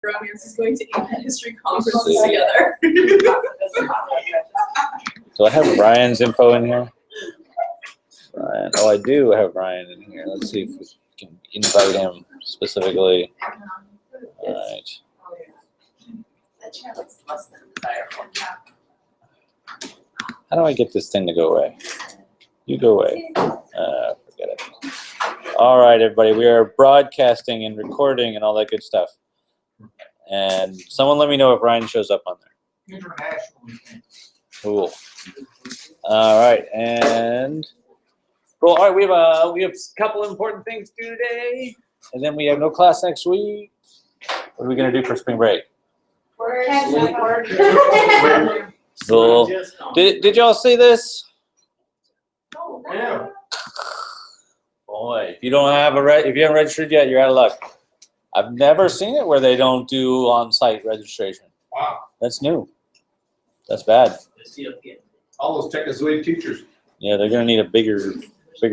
Romance is going to aim at history conferences together. Do I have Ryan's info in here? Ryan. Oh, I do have Ryan in here. Let's see if we can invite him specifically. All right. That chair looks less than desirable. How do I get this thing to go away? You go away. Forget it. All right, everybody. We are broadcasting and recording and all that good stuff. And someone let me know if Ryan shows up on there. International. Cool. All right, and cool. All right, we have a couple important things to do today, and then we have no class next week. What are we gonna do for spring break? Cool. Did y'all see this? Yeah. Boy, if you haven't registered yet, you're out of luck. I've never seen it where they don't do on-site registration. Wow. That's new. That's bad. All those Techazoid teachers. Yeah, they're gonna need a bigger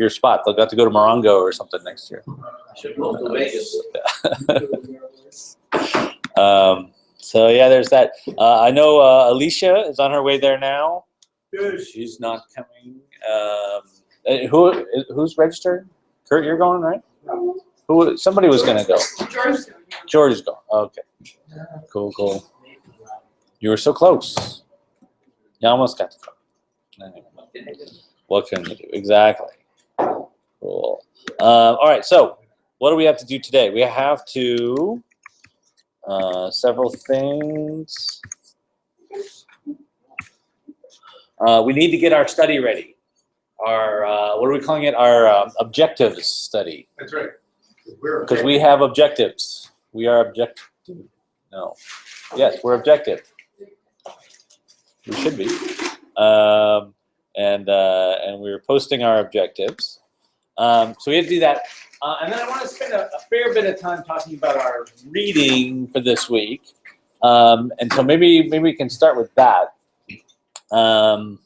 spot. They'll have to go to Morongo or something next year. Should move to Vegas. So yeah, there's that. I know Alicia is on her way there now. Good. She's not coming. Who's registered? Kurt, you're going, right? Somebody was gonna go. George is going. Okay. Cool. You were so close. You almost got to go. What can you do? Exactly. Cool. All right. So, what do we have to do today? We have to several things. We need to get our study ready. Our what are we calling it? Our objectives study. That's right. Because we have objectives. We are objective. No. Yes, we're objective. We should be. And we're posting our objectives. So we have to do that. And then I want to spend a fair bit of time talking about our reading for this week. And so maybe we can start with that. I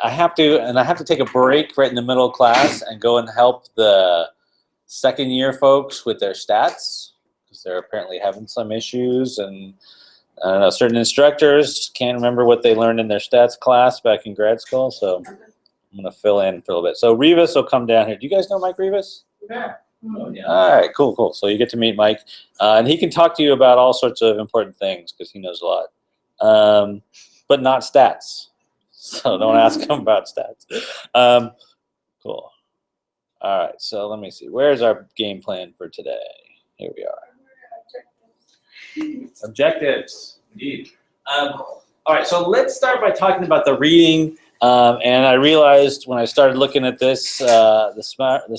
have to take a break right in the middle of class and go and help the second year folks with their stats, because they're apparently having some issues, and I don't know, certain instructors can't remember what they learned in their stats class back in grad school, so I'm gonna fill in for a little bit. So Rivas will come down here. Do you guys know Mike Rivas? Yeah. Oh, yeah. All right, cool. So you get to meet Mike, and he can talk to you about all sorts of important things because he knows a lot, but not stats. So don't ask him about stats. Cool. All right, so let me see. Where's our game plan for today? Here we are. Objectives, indeed. All right, so let's start by talking about the reading. And I realized when I started looking at this this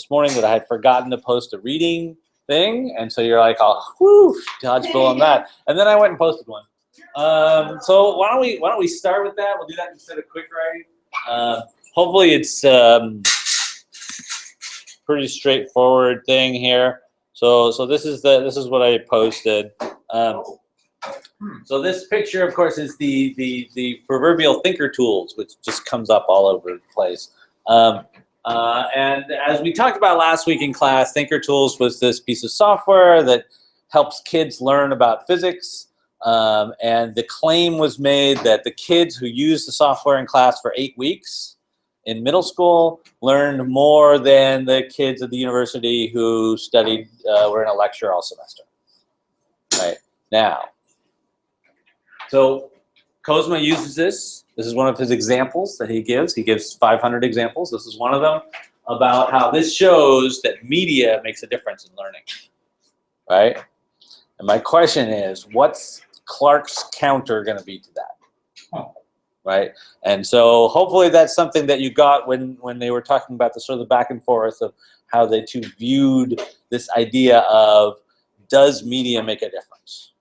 morning that I had forgotten to post a reading thing. And so you're like, oh, whoo, dodgeball on that. And then I went and posted one. So why don't we start with that? We'll do that instead of quick writing. Hopefully it's pretty straightforward thing here. So this is what I posted. So this picture, of course, is the proverbial thinker tools, which just comes up all over the place. And as we talked about last week in class, thinker tools was this piece of software that helps kids learn about physics. And the claim was made that the kids who used the software in class for 8 weeks in middle school learned more than the kids at the university who studied, were in a lecture all semester. Right now. So Kozma uses this. This is one of his examples that he gives. He gives 500 examples. This is one of them about how this shows that media makes a difference in learning. Right? And my question is, what's Clark's counter going to be to that? Right? And so hopefully that's something that you got when they were talking about the sort of the back and forth of how they two viewed this idea of, does media make a difference?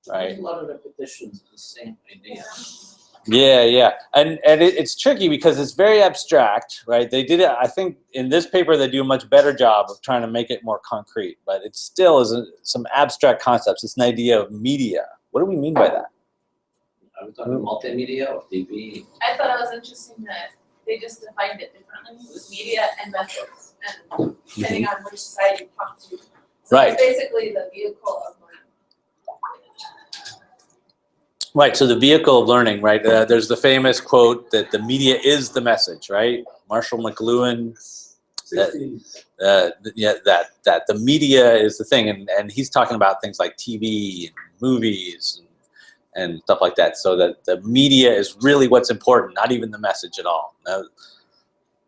Right? There's a lot of repetitions of the same idea. Yeah. And it's tricky because it's very abstract, right? They did it, I think in this paper they do a much better job of trying to make it more concrete, but it still is some abstract concepts. It's an idea of media. What do we mean by that? Are we talking multimedia or TV? I thought it was interesting that they just defined it differently. It was media and methods, and depending on which side you talk to, So Right. it's basically the vehicle of learning. Right, so the vehicle of learning, right? There's the famous quote that the media is the message, right? Marshall McLuhan, that the media is the thing, and he's talking about things like TV and movies and stuff like that. So that the media is really what's important, not even the message at all. Now,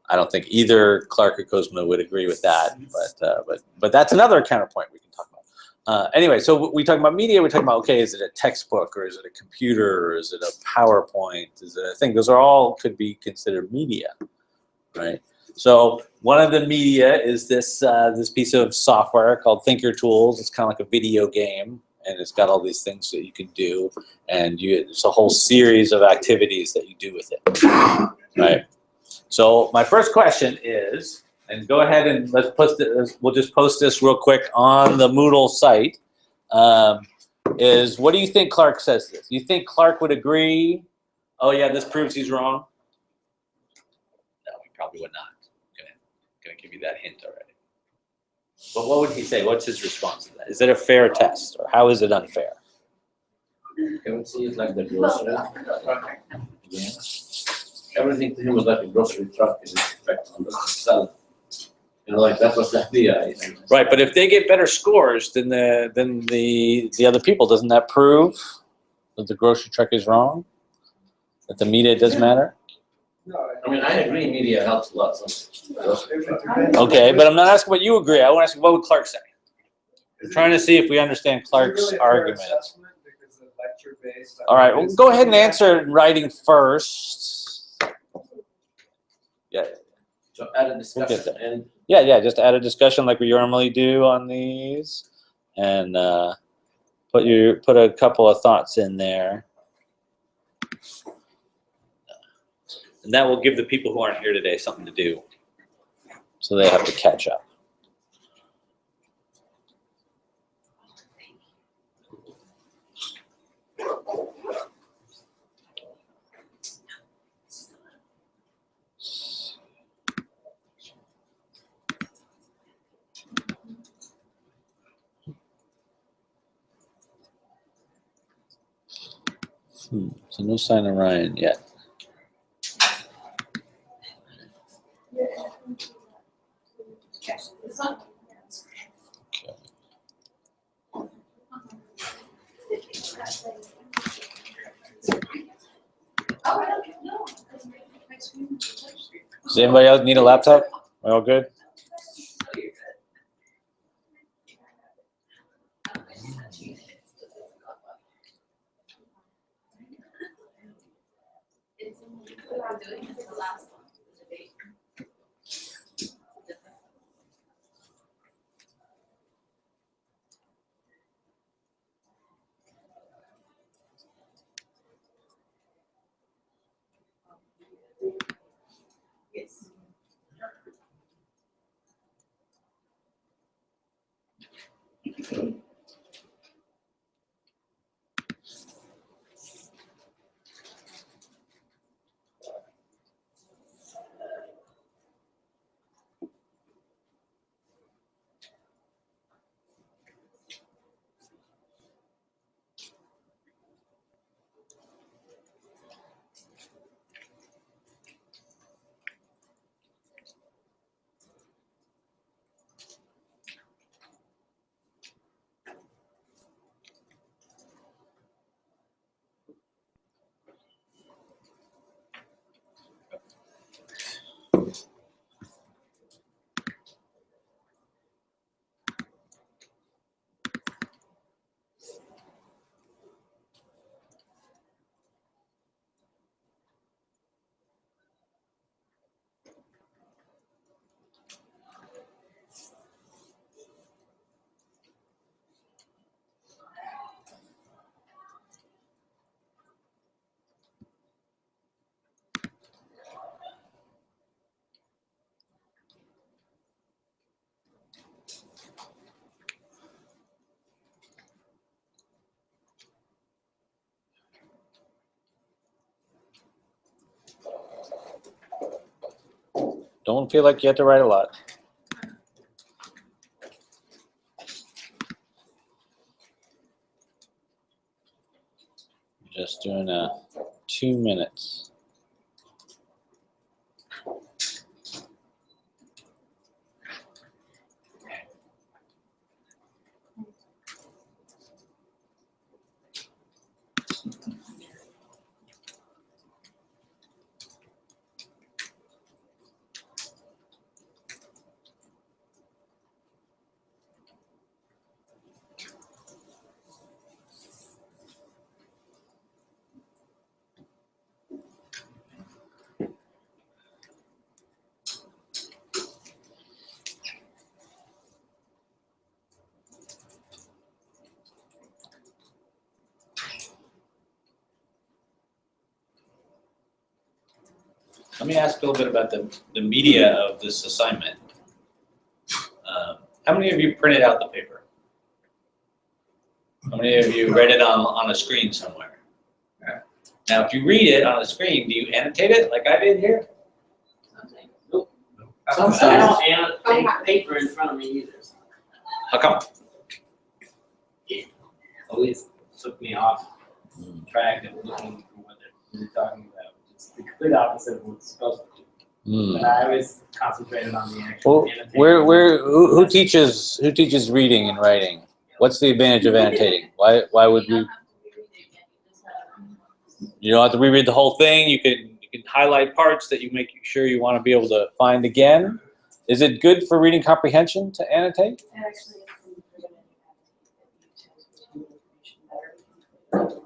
I don't think either Clark or Kozma would agree with that, but that's another counterpoint we can talk about. Anyway, so we talk about media. We talk about, okay, is it a textbook or is it a computer or is it a PowerPoint? Is it a thing? Those are all could be considered media, right? So one of the media is this this piece of software called Thinker Tools. It's kind of like a video game, and it's got all these things that you can do, and it's a whole series of activities that you do with it, right? So my first question is, and go ahead and let's post it. We'll just post this real quick on the Moodle site. Is what do you think Clark says this? You think Clark would agree? Oh yeah, this proves he's wrong. No, he probably would not. Gonna give you that hint already. But what would he say? What's his response to that? Is it a fair test, or how is it unfair? Can we see it like the grocery truck? Yeah. Everything to him was like a grocery truck in effect on the sell. You know, like that was the idea. Right, but if they get better scores than the other people, doesn't that prove that the grocery truck is wrong? That the media does matter? I mean, I agree, media helps a lot. Okay, but I'm not asking what you agree. I want to ask what would Clark say? I'm trying to see if we understand Clark's argument. All right, well, go ahead and answer it in writing first. Yeah. So add a discussion and Yeah, just add a discussion like we normally do on these, and put a couple of thoughts in there, and that will give the people who aren't here today something to do, so they have to catch up. So no sign of Ryan yet. Does anybody else need a laptop? Are we all good? Yes. Don't feel like you have to write a lot. Just doing a 2 minutes. Let me ask a little bit about the media of this assignment. How many of you printed out the paper? How many of you read it on a screen somewhere? Yeah. Now, if you read it on a screen, do you annotate it like I did here? Nope. Sometimes. I don't annotate paper in front of me either. How come? Always took me off track of looking for what they're talking about. It's the complete opposite of what it's supposed to do. But I always concentrated on the actual Well, annotating. who teaches reading and writing? What's the advantage of annotating? Why would You we? don't have to be reading it, you just have. You don't have to reread the whole thing. You can highlight parts that you make sure you want to be able to find again. Is it good for reading comprehension to annotate? Actually, information better.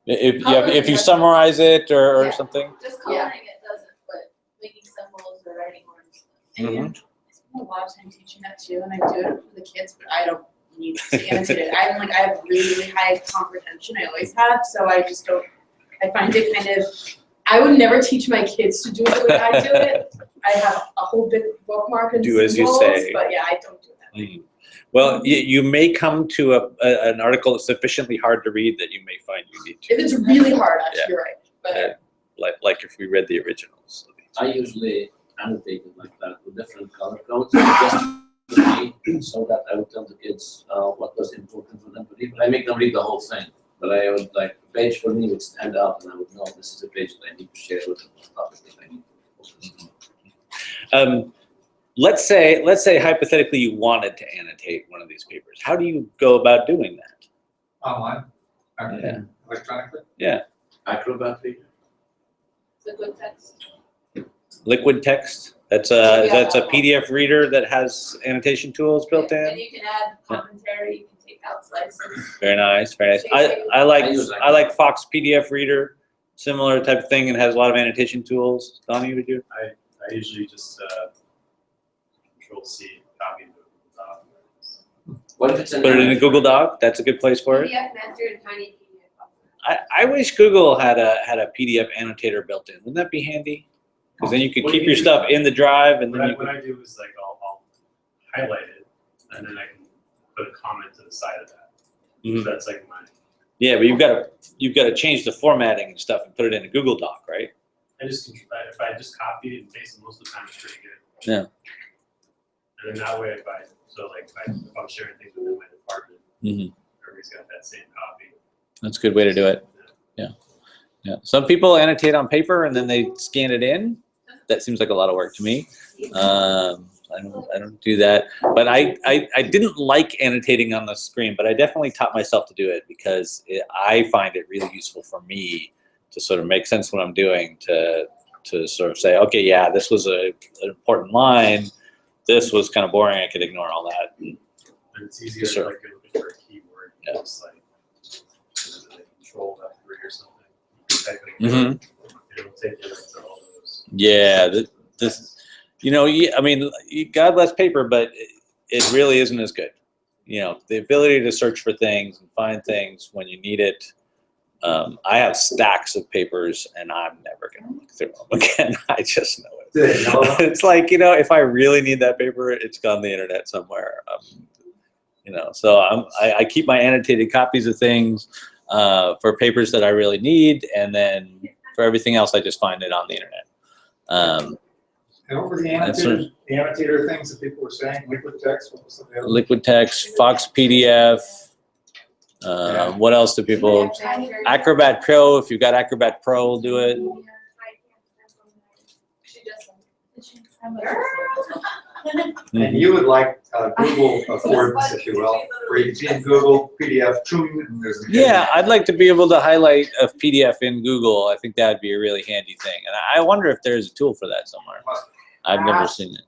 If you summarize it or Yeah. something. Just coloring it doesn't, but making symbols or writing words. Mhm. I spend a lot of time teaching that too, and I do it for the kids, but I don't need to annotate it. I have really, really high comprehension. I always have, so I just don't. I find it kind of. I would never teach my kids to do it the way I do it. I have a whole big bookmark and Do as you symbols, say. but yeah, I don't do that. Mhm. Well, you may come to an article that's sufficiently hard to read that you may find you need to. If it's really hard, actually, Yeah. you're right. But Like if we read the originals. I usually annotate it like that with different color codes, just to read, so that I would tell the kids what was important for them to read. But I make them read the whole thing. But I would like a page for me would stand out, and I would know this is a page that I need to share with them. Topic that I need to focus on. Let's say hypothetically you wanted to annotate one of these papers. How do you go about doing that? Online, Yeah. electronically. Acrobat reader. It's a good text. Liquid text. That's a PDF reader that has annotation tools built And in. you can add commentary, you can take out slices. Very nice, very nice. I like Fox PDF reader, similar type of thing, and has a lot of annotation tools. Donnie, would you? I usually just Control-C, copy the document. What if it's an Put it in a Google Doc. That's a good place for it. PDF master and tiny PDF. I wish Google had a PDF annotator built in. Wouldn't that be handy? Because then you could keep your stuff in the drive, and then you What could. I do is like I'll highlight it, and then I can put a comment to the side of that. Mhm. So that's like my. Yeah, but you've got to change the formatting and stuff and put it in a Google Doc, right? If I just copy it and paste it, most of the time it's pretty good. Yeah. And then that way, if I'm sharing things within my department, Mhm. everybody's got that same copy. That's a good way to do it. Yeah. Some people annotate on paper and then they scan it in. That seems like a lot of work to me. I don't do that. But I didn't like annotating on the screen, but I definitely taught myself to do it because I find it really useful for me to sort of make sense what I'm doing, to sort of say, okay, yeah, this was an important line. This was kind of boring. I could ignore all that. And it's easier Sure. to like you're looking for a keyword. Yeah. Just like Control F3 or something. Type it Mhm. in, it'll take you into all those. Yeah, this, I mean, God bless paper, but it really isn't as good. The ability to search for things and find things when you need it. I have stacks of papers, and I'm never going to look through them again. I just know it. It's like, if I really need that paper, it's on the internet somewhere. So I keep my annotated copies of things for papers that I really need, and then for everything else, I just find it on the internet. And what were the annotator things that people were saying? Liquid text? What was some of the other? Liquid text, Fox PDF, What else do people? Acrobat Pro. If you've got Acrobat Pro, do it. She just. And you would like Google affordance, if you will, where you can see in Google PDF, and there's. Yeah, I'd like to be able to highlight a PDF in Google. I think that'd be a really handy thing. And I wonder if there's a tool for that somewhere. I've never seen it.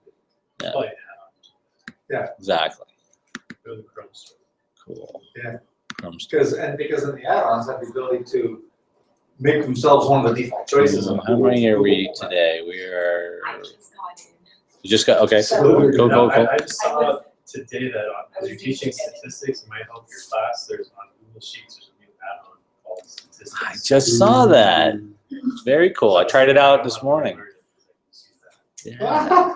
Yeah. Oh, yeah. Exactly. Go to the Chrome store. Cool. Yeah. Chrome store. Because in the add-ons have the ability to make themselves one of the default choices. So how many are we today? We are. I just got in. You just got okay. Absolutely. Go No, go go. I just saw today that I was if you're teaching teaching it. statistics, it might help your class. There's on Google Sheets, there's a new add-on called statistics. I just saw that. It's very cool. I tried it out this morning. Yeah.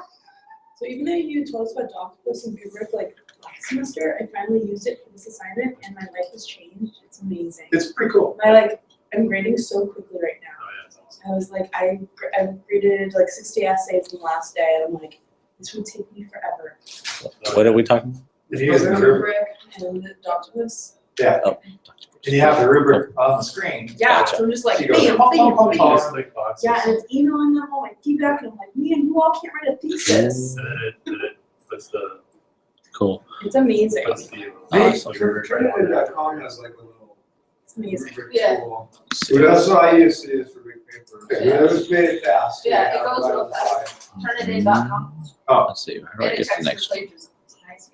So even though you told us about Doctopus and Rubric like last semester, I finally used it for this assignment and my life has changed. It's amazing. It's pretty cool. I'm grading so quickly right now. Oh, yeah, that's awesome. I was like, I graded like 60 essays in the last day, and I'm like, this would take me forever. What are we talking about? If you use the rubric, Rubric and Doctopus. Oh, and you have the rubric on the screen. Yeah, Gotcha. so I'm just like, You go, bam, pom, bam, pom, bam. pom, Just like boxes. Yeah, and it's emailing them all my feedback, and I'm like, man, you all can't write a thesis. And then it puts the, cool. It's amazing. puts the. Awesome. Trinity.com has like a little It's amazing. rubric Yeah. tool. That's what I used to use for big paper. Yeah. It was made it fast. Yeah, it Yeah, goes right real on the side. Turnitin.com. Let's see. How do I And it get the checks next for one? plagiarism. It's nice.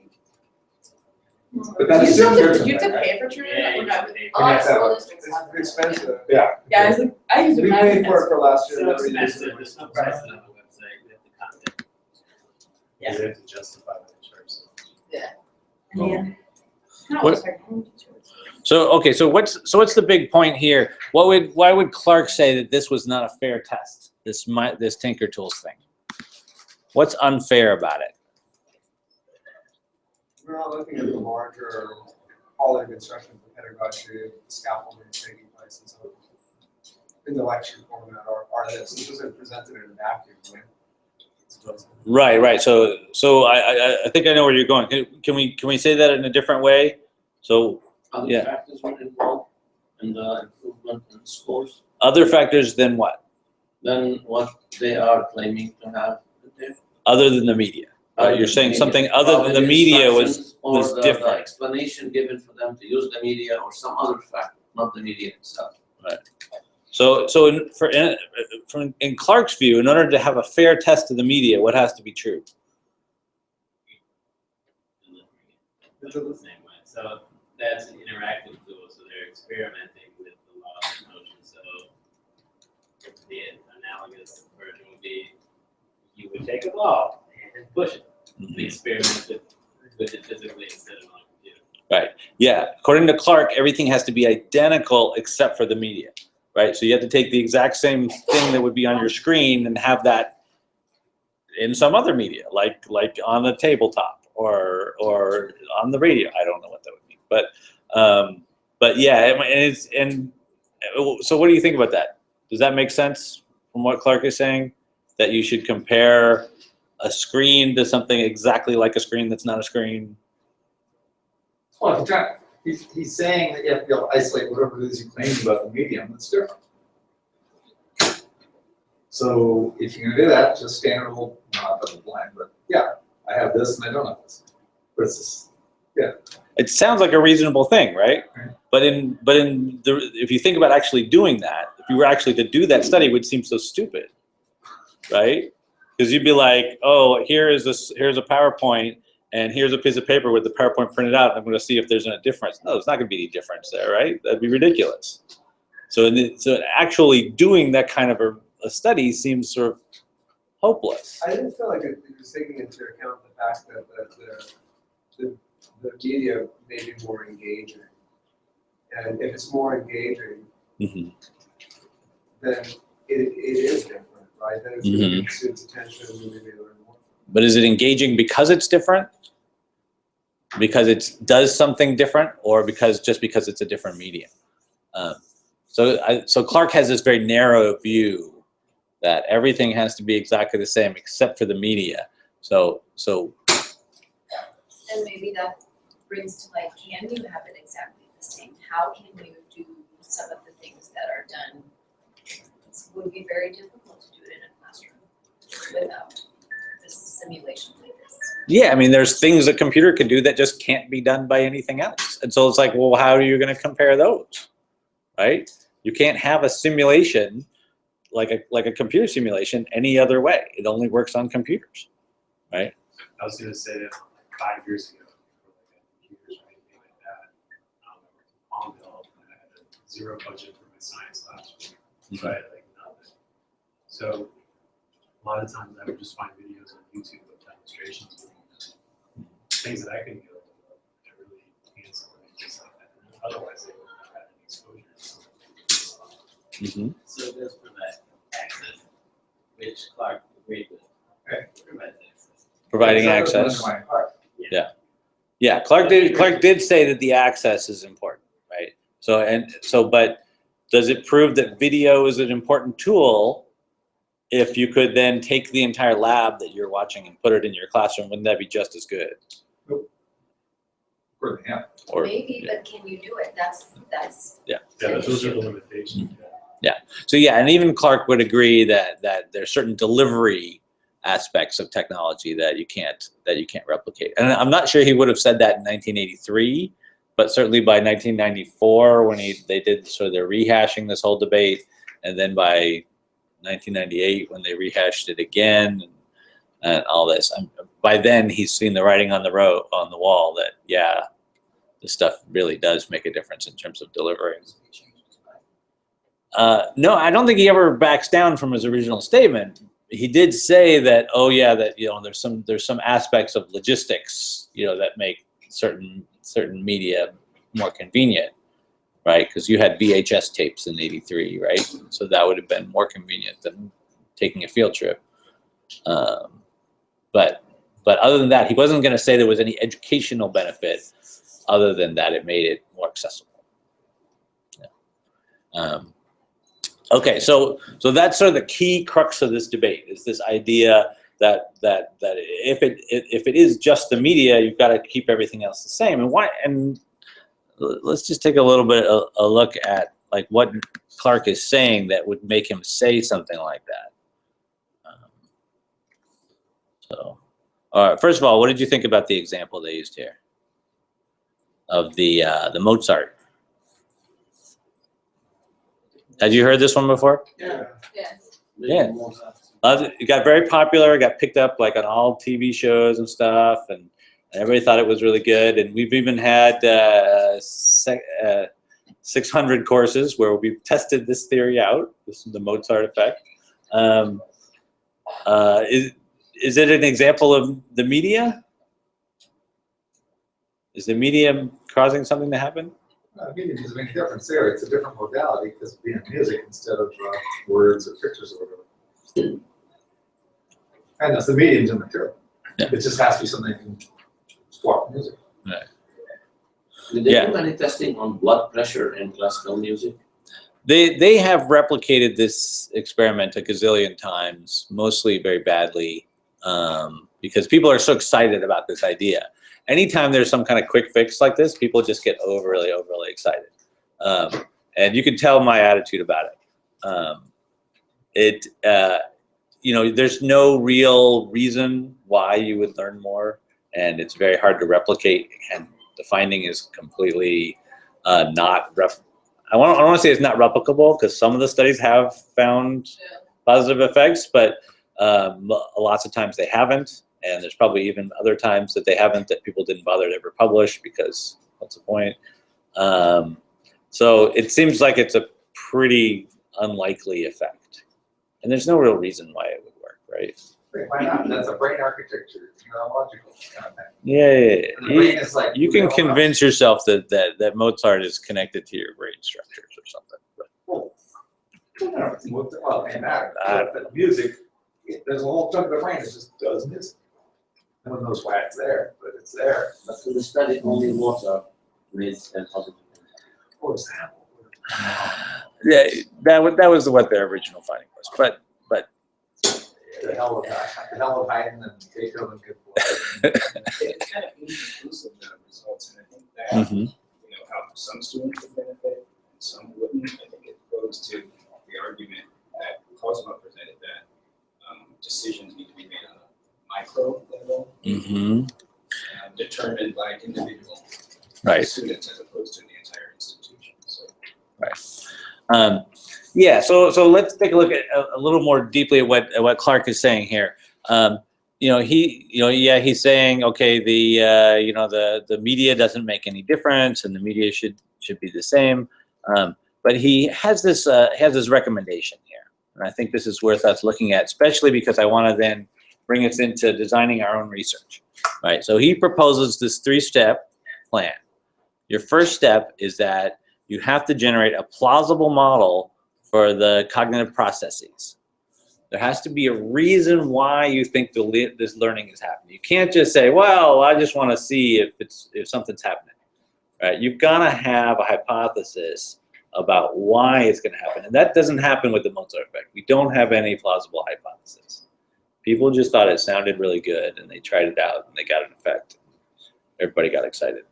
But that's Do you still have to, different, do you have to right? pay for Turnitin or not? A lot of Yeah. school districts It's have that. expensive. Yeah. Yeah, I was like, I use it. We when I was paid in for it for last year. So never used expensive, it. there's no price on the website, we have the content. Because they have to justify what they charge. So Man. No, What- sorry. So okay, so what's the big point here? Why would Clark say that this was not a fair test? This Tinker Tools thing. What's unfair about it? We're not looking at the larger quality of instruction for pedagogy, scaffolding taking place and so in the lecture format or this. This wasn't presented in a vacuum, right? Right. So I think I know where you're going. Can we say that in a different way? So Other Yeah. factors were involved in the improvement in scores other factors than what? than what they are claiming to have there. Other than the media. You're saying Media. something other than the media was Instructions or the different. explanation given for them to use the media or some other factor, not the media itself. So in Clark's view, in order to have a fair test of the media, what has to be true? It's the same way. So that's an interactive tool, so they're experimenting with a lot of notions. So the analogous version would be you would take a ball and push it. The experiment with it physically instead of on a computer. Yeah, according to Clark, everything has to be identical except for the media, right? So you have to take the exact same thing that would be on your screen and have that in some other media, like on a tabletop or on the radio. I don't know what that would mean, but yeah, so what do you think about that? Does that make sense from what Clark is saying? That you should compare a screen to something exactly like a screen that's not a screen? Well, if you're trying, he's saying that you have to be able to isolate whatever it is you claim about the medium that's different. So if you're gonna do that, just standard old, not double blind, but yeah, I have this and I don't have this. But it's just, It sounds like a reasonable thing, right? Right. But if you think about actually doing that, if you were actually to do that study, it would seem so stupid, right? Because you'd be like, oh, here's a PowerPoint, and here's a piece of paper with the PowerPoint printed out. And I'm going to see if there's a difference. No, there's not going to be any difference there, right? That'd be ridiculous. So actually doing that kind of a study seems sort of hopeless. I didn't feel like it was taking into account the fact that the media may be more engaging. And if it's more engaging, Mm-hmm. then it is different, right? Then it's going to Mhm. get students' attention and maybe they learn more. But is it engaging because it's different? Because it does something different, or because it's a different medium? So Clark has this very narrow view that everything has to be exactly the same except for the media. So And maybe that brings to like, can you have it exactly the same? how can you do some of the things that are done? It would be very difficult to do it in a classroom without this simulation like this. Yeah, I mean, there's things a computer can do that just can't be done by anything else. And so it's like, well, how are you going to compare those, right? You can't have a simulation like a computer simulation any other way. It only works on computers, right? I was gonna say that 5 years ago, before like computers or anything like that, I worked in Palmville and I had a zero budget for my science class. So I had like nothing. So a lot of times I would just find videos on YouTube of demonstrations of things that I couldn't get over that really enhance something just like that. And otherwise, they wouldn't have had any exposure to something. So it does provide access, which Clark agreed with. Okay. Provides access. Providing So that's access. my part. Yeah, Clark did say that the access is important, right? But does it prove that video is an important tool if you could then take the entire lab that you're watching and put it in your classroom? Wouldn't that be just as good? For the hand. Or Maybe, but can you do it? That's. Yeah, those are the limitations. so yeah, and even Clark would agree that there's certain delivery aspects of technology that you can't replicate. And I'm not sure he would have said that in 1983, but certainly by 1994 when they did sort of their rehashing this whole debate, and then by 1998 when they rehashed it again and all this. By then he's seen the writing on the wall that yeah, this stuff really does make a difference in terms of delivering. No, I don't think he ever backs down from his original statement. He did say that, oh yeah, that there's some aspects of logistics, that make certain media more convenient, right? Because you had VHS tapes in '83, right? So that would have been more convenient than taking a field trip. But other than that, he wasn't going to say there was any educational benefit other than that it made it more accessible. Yeah. Okay, so that's sort of the key crux of this debate, is this idea that if it is just the media, you've got to keep everything else the same. And why? And let's just take a little bit a look at like what Clark is saying that would make him say something like that. All right, first of all, what did you think about the example they used here of the Mozart? Had you heard this one before? Yeah. Yeah. It got very popular. It got picked up like on all TV shows and stuff, and everybody thought it was really good. And we've even had 600 courses where we've tested this theory out. This is the Mozart effect. Is it an example of the media? Is the media causing something to happen? Media doesn't make a difference there. It's a different modality because it's being music instead of words or pictures or whatever. And that's the medium's in material. Yeah. It just has to be something that can swap music. Right. Did they do any testing on blood pressure in classical music? They have replicated this experiment a gazillion times, mostly very badly, because people are so excited about this idea. Anytime there's some kind of quick fix like this, people just get overly excited. And you can tell my attitude about it. There's no real reason why you would learn more, and it's very hard to replicate. And the finding is completely I don't want to say it's not replicable, because some of the studies have found positive effects, but lots of times they haven't. And there's probably even other times that they haven't, that people didn't bother to ever publish because what's the point? So it seems like it's a pretty unlikely effect. And there's no real reason why it would work, right? Why not? That's a brain architecture, neurological kind of thing. Yeah. And the brain is like, You can convince yourself that Mozart is connected to your brain structures or something. Well, it doesn't matter. But music, there's a whole chunk of the brain that just does music. No one knows why it's there, but it's there. But to the study only Mozart needs a positive impact. For example. Yeah, that was what their original finding was. But The hell of Haydn and Beethoven could play. It's kind of inconclusive, the results, and I think that, Mhm. how some students would benefit and some wouldn't. I think it goes to the argument that Cosmo presented that decisions need to be made on a micro level, Mm-hmm. determined by individual Right. students as opposed to the entire institution. So Yeah, so let's take a look at a little more deeply at what Clark is saying here. He's saying, okay, the media doesn't make any difference, and the media should be the same. But he has this recommendation here, and I think this is worth us looking at, especially because I want to then bring us into designing our own research. Right. So he proposes this 3-step plan. Your first step is that you have to generate a plausible model for the cognitive processes. There has to be a reason why you think this learning is happening. You can't just say, well, I just want to see if something's happening. Right? You've got to have a hypothesis about why it's going to happen. And that doesn't happen with the Mozart effect. We don't have any plausible hypothesis. People just thought it sounded really good, and they tried it out, and they got an effect. Everybody got excited.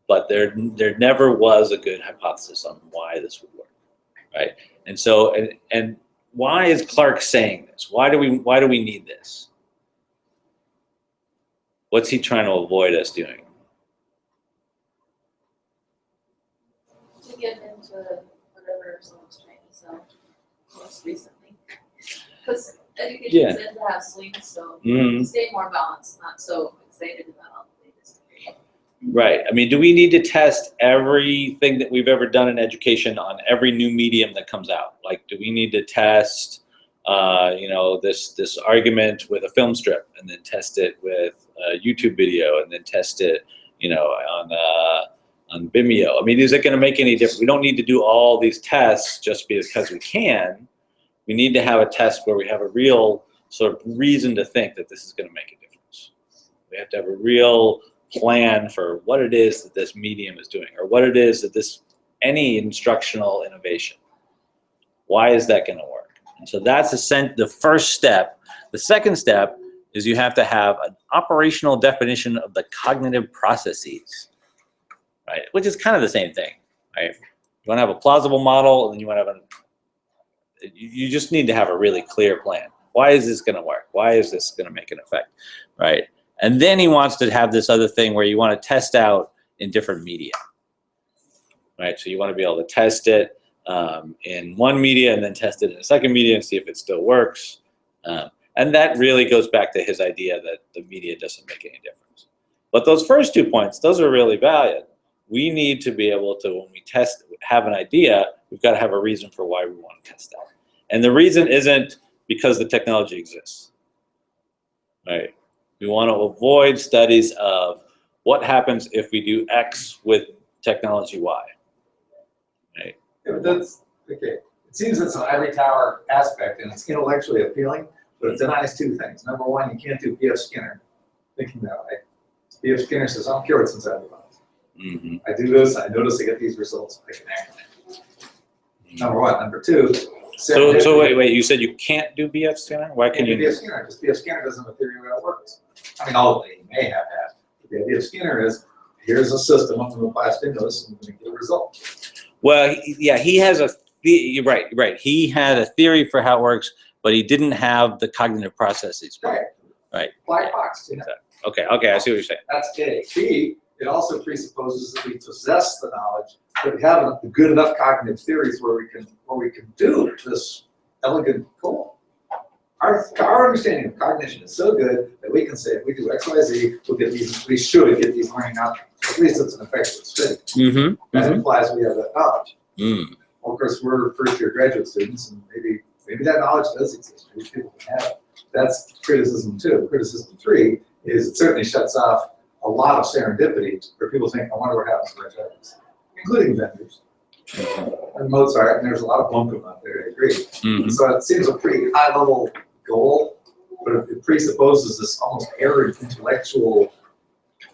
But there never was a good hypothesis on why this would work, right? And so, and why is Clark saying this? Why do we need this? What's he trying to avoid us doing? To get into whatever someone's trying to sell most recently. Because education tends to have swings, so stay more balanced, not so excited about all the latest. Right. I mean, do we need to test everything that we've ever done in education on every new medium that comes out? Like, do we need to test, this argument with a film strip, and then test it with a YouTube video, and then test it, on Vimeo? I mean, is it going to make any difference? We don't need to do all these tests just because we can. We need to have a test where we have a real sort of reason to think that this is going to make a difference. We have to have a real plan for what it is that this medium is doing, or what it is that any instructional innovation. Why is that going to work? And so that's the first step. The second step is you have to have an operational definition of the cognitive processes, right? Which is kind of the same thing, right? You want to have a plausible model, and then you want to have you just need to have a really clear plan. Why is this going to work? Why is this going to make an effect, right? And then he wants to have this other thing where you want to test out in different media, right? So you want to be able to test it in one media and then test it in a second media and see if it still works. And that really goes back to his idea that the media doesn't make any difference. But those first 2 points, those are really valid. We need to be able to, when we have an idea, we've got to have a reason for why we want to test that. And the reason isn't because the technology exists, right? We want to avoid studies of what happens if we do X with technology Y, right? Yeah, but that's, okay, it seems it's an ivory tower aspect, and it's intellectually appealing, but it denies 2 things. Number one, you can't do P.F. Skinner thinking that way. P.F. Skinner says, I don't care what's inside the box. Mm-hmm. I do this, I notice I get these results, I can act on it. Number one. Number two, So wait, you said you can't do B.F. Skinner? Why can you? P.F. Skinner, because P.F. Skinner doesn't have a theory of how it works. I mean, all of it, he may have had. But the idea of Skinner is, here's a system, I'm going to apply a stimulus, and I'm going to get a result. Well, he has right. He had a theory for how it works, but he didn't have the cognitive processes. Right. Black box, you know? Okay, I see what you're saying. That's A. B, it also presupposes that we possess the knowledge, that we have good enough cognitive theories where we can do this elegant goal. Our understanding of cognition is so good that we can say if we do X, Y, Z, we should get these learning outcomes. At least it's an effective study. Mm-hmm. That implies we have that knowledge. Mm. Well, of course, we're first-year graduate students, and maybe that knowledge does exist. Maybe people can have it. That's criticism 2. Criticism 3 is it certainly shuts off a lot of serendipity where people think, I wonder what happens to our judges, including vendors. And Mozart, and there's a lot of bunkum out there, I agree. Mm-hmm. So it seems a pretty high-level goal, but it presupposes this almost arid intellectual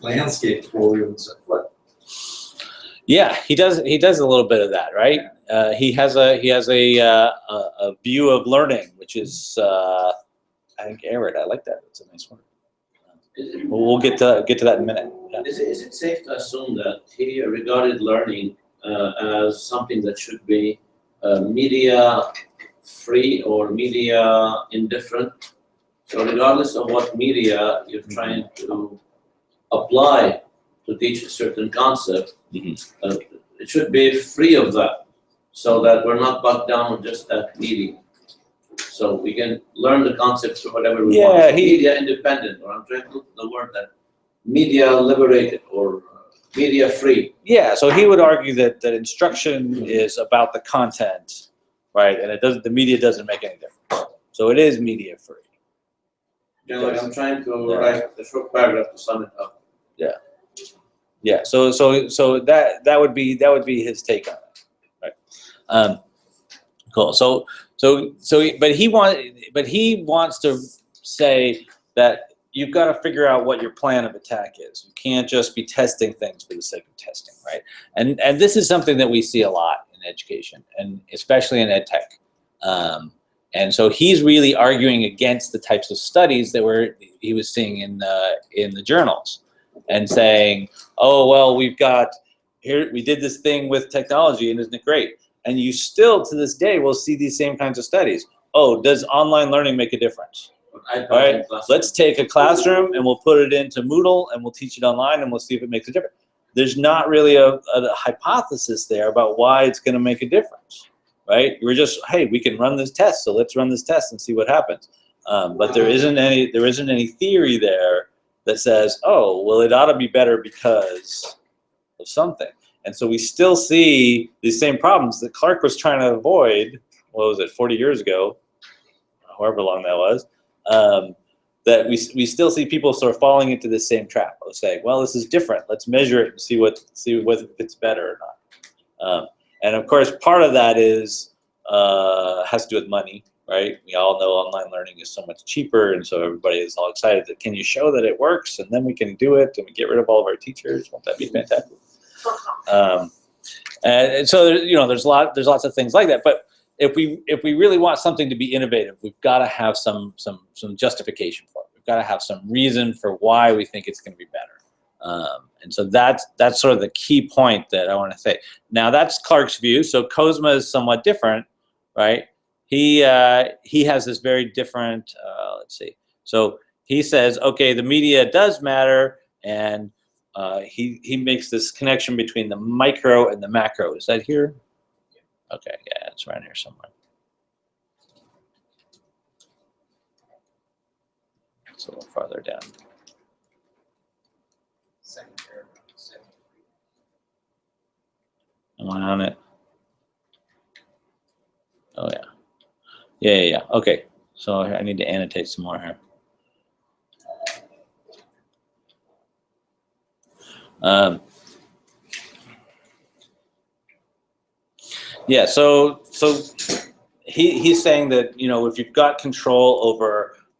landscape before we even set foot. Yeah, he does a little bit of that, right? He has a view of learning, which is I think arid. I like that. It's a nice word. We'll get to that in a minute. Is it safe to assume that he regarded learning as something that should be media free or media indifferent? So regardless of what media you're trying to apply to teach a certain concept, it should be free of that, so that we're not bogged down with just that media. So we can learn the concepts or whatever we want. So media independent, or I'm trying to look for the word that media liberated or media free. Yeah, so he would argue that instruction is about the content, right? And the media doesn't make any difference. So it is media free. You know, like I'm trying to write a short paragraph to sum it up. Yeah. So that would be his take on it, right? Cool. But he wants to say that you've got to figure out what your plan of attack is. You can't just be testing things for the sake of testing, right? And this is something that we see a lot in education, and especially in ed tech. And so he's really arguing against the types of studies that he was seeing in the journals, and saying, oh well, we did this thing with technology, and isn't it great? And you still to this day will see these same kinds of studies. Oh, does online learning make a difference? All right, let's take a classroom and we'll put it into Moodle and we'll teach it online and we'll see if it makes a difference. There's not really a hypothesis there about why it's going to make a difference, right? We're just, hey, we can run this test, so let's run this test and see what happens. But there isn't any theory there that says, oh, well, it ought to be better because of something. And so we still see these same problems that Clark was trying to avoid, what was it, 40 years ago, however long that was, that we still see people sort of falling into this same trap of saying, well, this is different. Let's measure it and see whether it's better or not. And of course, part of that has to do with money, right? We all know online learning is so much cheaper, and so everybody is all excited that, can you show that it works, and then we can do it, and we get rid of all of our teachers. Won't that be fantastic? And so there's lots of things like that. But if we really want something to be innovative, we've got to have some justification for it. We've got to have some reason for why we think it's going to be better. And so that's sort of the key point that I want to say. Now that's Clark's view. So Kozma is somewhat different, right? He has this very different. Let's see. So he says, okay, the media does matter, and he makes this connection between the micro and the macro. Is that here? Okay, yeah, it's around here somewhere. It's a little farther down. Second paragraph. Am I on it? Oh yeah. Yeah. Okay, so I need to annotate some more here. Yeah, so he's saying that, if you've got control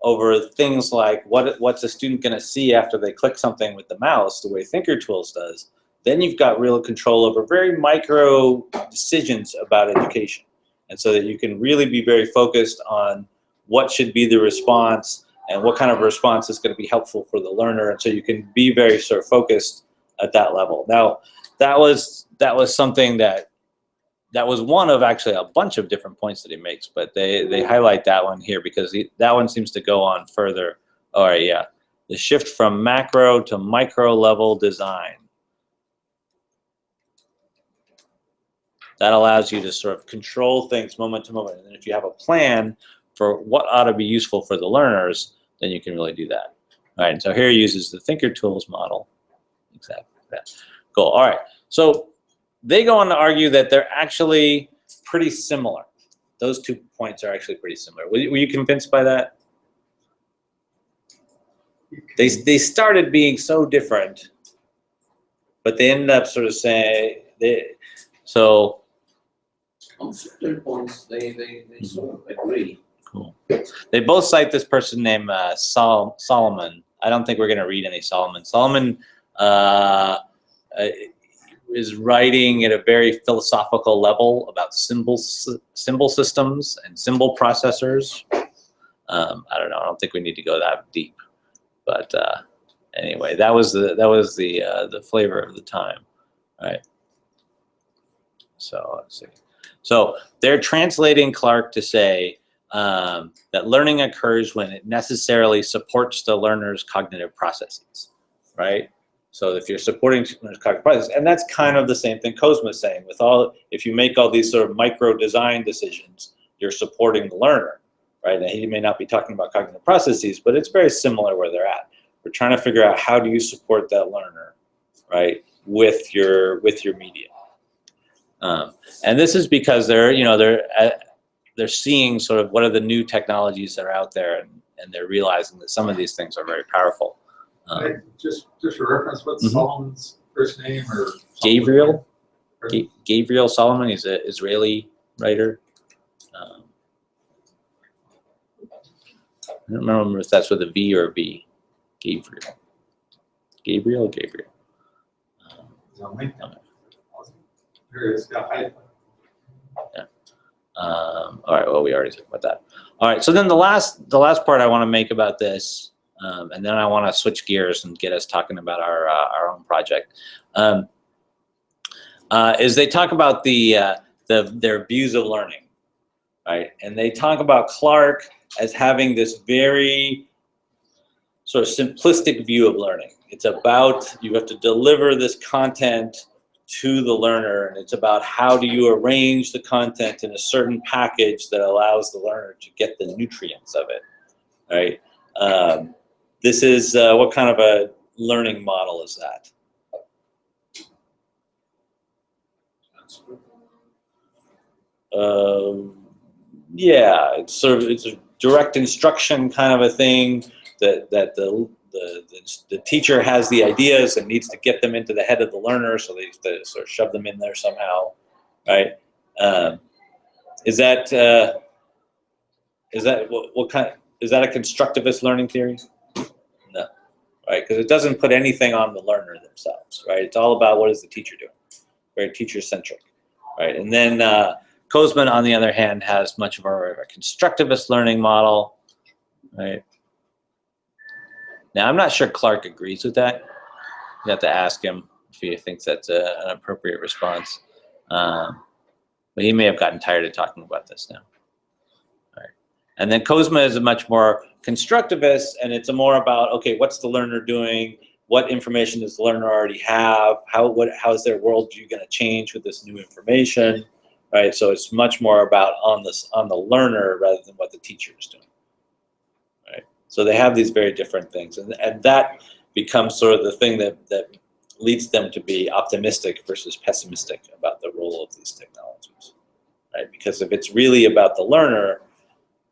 over things like what's a student going to see after they click something with the mouse, the way Thinker Tools does, then you've got real control over very micro decisions about education, and so that you can really be very focused on what should be the response and what kind of response is going to be helpful for the learner, and so you can be very sort of focused at that level. Now, that was something that was one of actually a bunch of different points that he makes, but they highlight that one here because that one seems to go on further. All right, yeah. The shift from macro to micro level design. That allows you to sort of control things moment to moment. And if you have a plan for what ought to be useful for the learners, then you can really do that. All right, and so here he uses the Thinker Tools model. Exactly that. Cool, all right. So they go on to argue that they're actually pretty similar. Those 2 points are actually pretty similar. Were you convinced by that? They started being so different, but they ended up sort of saying so. On certain points, they sort of agree. Cool. They both cite this person named Solomon. I don't think we're going to read any Solomon. Solomon is writing at a very philosophical level about symbol systems and symbol processors. I don't know. I don't think we need to go that deep, but Anyway, that was the flavor of the time, right? So let's see. So they're translating Clark to say that learning occurs when it necessarily supports the learner's cognitive processes, right? So if you're supporting learner's cognitive processes, and that's kind of the same thing Kozma is saying. If you make all these sort of micro design decisions, you're supporting the learner, right? And he may not be talking about cognitive processes, but it's very similar where they're at. We're trying to figure out how do you support that learner, right, with your media. And this is because they're seeing sort of what are the new technologies that are out there, and they're realizing that some of these things are very powerful. Just for reference, what's Solomon's first name or? Gabriel? Gabriel Solomon. He's an Israeli writer. I don't remember if that's with a V or a B. Gabriel. All right. Well, we already talked about that. All right. So then the last part I want to make about this, and then I want to switch gears and get us talking about our own project, is they talk about their views of learning, right? And they talk about Clark as having this very sort of simplistic view of learning. It's about you have to deliver this content to the learner, and it's about how do you arrange the content in a certain package that allows the learner to get the nutrients of it, right? This is, what kind of a learning model is that? Yeah, it's a direct instruction kind of a thing that the teacher has the ideas and needs to get them into the head of the learner, so they have to sort of shove them in there somehow, right? Is that what kind? Is that a constructivist learning theory? No, right? Because it doesn't put anything on the learner themselves, right? It's all about what is the teacher doing, very teacher-centric, right? And then Kozman, on the other hand, has much of a constructivist learning model, right? Now, I'm not sure Clark agrees with that. You have to ask him if he thinks that's an appropriate response. But he may have gotten tired of talking about this now. All right. And then Kozma is a much more constructivist, and it's more about, okay, what's the learner doing? What information does the learner already have? How is their worldview going to change with this new information? Right. So it's much more about on the learner rather than what the teacher is doing. So they have these very different things, and that becomes sort of the thing that leads them to be optimistic versus pessimistic about the role of these technologies, right? Because if it's really about the learner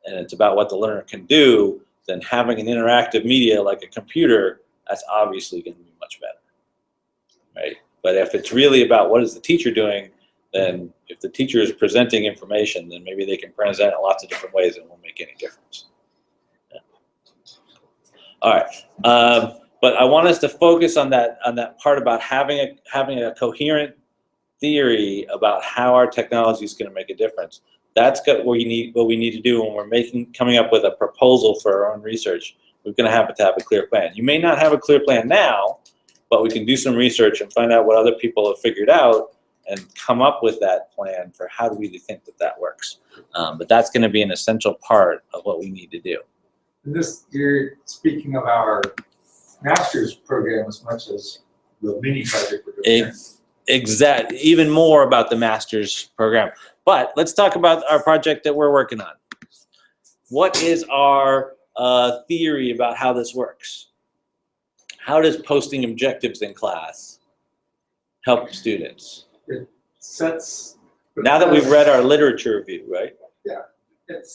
and it's about what the learner can do, then having an interactive media like a computer, that's obviously going to be much better, right? But if it's really about what is the teacher doing, then if the teacher is presenting information, then maybe they can present it lots of different ways and it won't make any difference. All right, but I want us to focus on that part about having a coherent theory about how our technology is going to make a difference. That's what we need to do when we're coming up with a proposal for our own research. We're going to have a clear plan. You may not have a clear plan now, but we can do some research and find out what other people have figured out and come up with that plan for how do we think that works. But that's going to be an essential part of what we need to do. And this, you're speaking of our master's program as much as the mini project we're doing. Exactly, even more about the master's program. But let's talk about our project that we're working on. What is our theory about how this works? How does posting objectives in class help students? It sets. Now that we've read our literature review, right? Yeah, it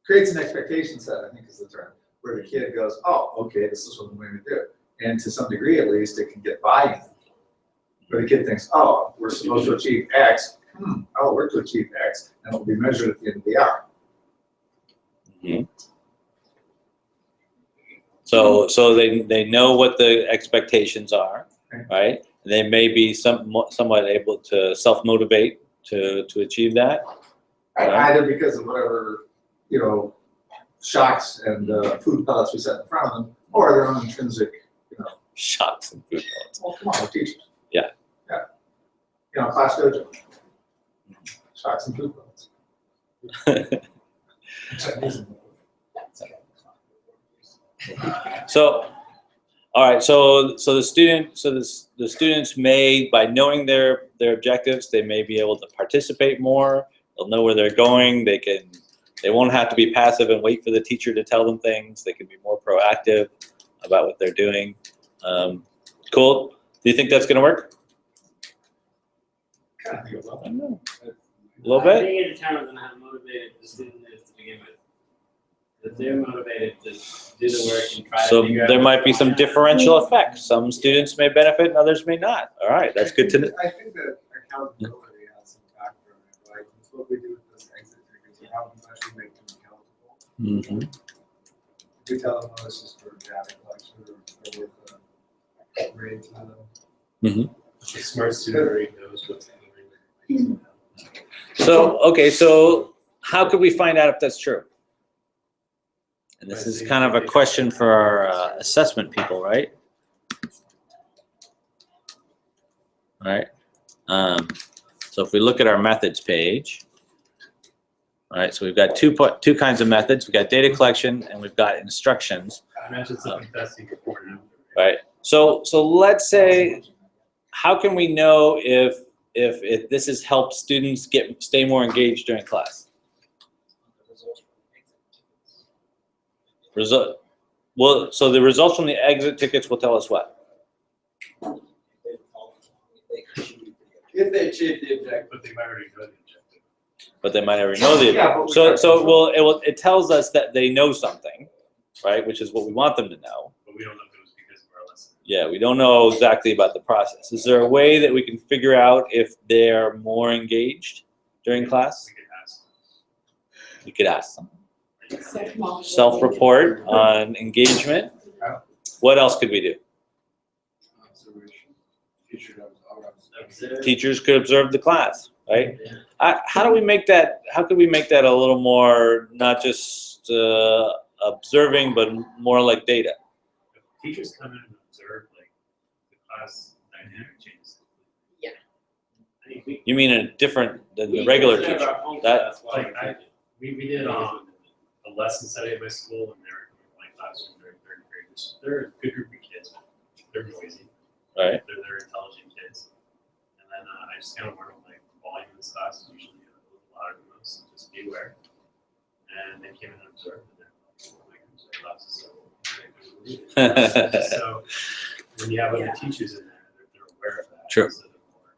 creates an expectation set, I think is the term, where the kid goes, oh, okay, this is what I'm going to do. And to some degree, at least, it can get buy-in. Where the kid thinks, oh, we're supposed to achieve X. Oh, we're to achieve X, and it'll be measured at the end of the hour. Mm-hmm. So they know what the expectations are, right? They may be somewhat able to self-motivate to achieve that. Either because of whatever, shocks and food pellets we set in front of them, or their own intrinsic, Shocks and food notes. well, come on, we're teachers. Yeah. Yeah. Class dojo. Shocks and food notes. So, all right. So the students may, by knowing their objectives, they may be able to participate more. They'll know where they're going. They won't have to be passive and wait for the teacher to tell them things. They can be more proactive about what they're doing. Cool. Do you think that's going to work? Kind of think about I don't know. A little bit. I think it determines on how motivated the student is to begin with. If they're motivated to do the work and try So to figure out. there might be what's some going on. differential effects. Some students may benefit and others may not. All right, that's good to know. I think that accountability has some factor in it, like, it's what we do with this exit tickets, or how much we make them accountable. Mm-hmm. We tell them, oh, this is for data collection, or with grades on them. A smart student already knows what's happening. So, okay, so how could we find out if that's true? And this is kind of a question for our assessment people, right? All right. So if we look at our methods page, all right, so we've got two kinds of methods. We've got data collection and we've got instructions, I mentioned something testing before now. right? So let's say, how can we know if this has helped students stay more engaged during class? Well, so the results from the exit tickets will tell us what? If they achieve the objective. But they might already know the objective. But they might already know the Yeah, but we so got- so it tells us that they know something, right? Which is what we want them to know. But we don't know if it was because of our lesson. Yeah, we don't know exactly about the process. Is there a way that we can figure out if they're more engaged during class? We could ask. We could ask them. Self-report on engagement. What else could we do? Observe. Teachers could observe the class, right? How do we make that? How could we make that a little more not just observing, but more like data? If teachers come in and observe, like, the class dynamic changes. Yeah. I think we, You mean a different than the We regular observe teacher? our own That- class while like, we're teaching. we did a lesson study at my school, and they were coming to my classroom during third grade, which they're a good group of kids. They're noisy. Right. They're intelligent kids. And then I just kind of learned, like, volume in this class is usually a little louder than most, so just be aware. And they came in and observed, and they're like, oh my goodness, our class is so great. So when you have other teachers in there, they're aware of that. True. So they're more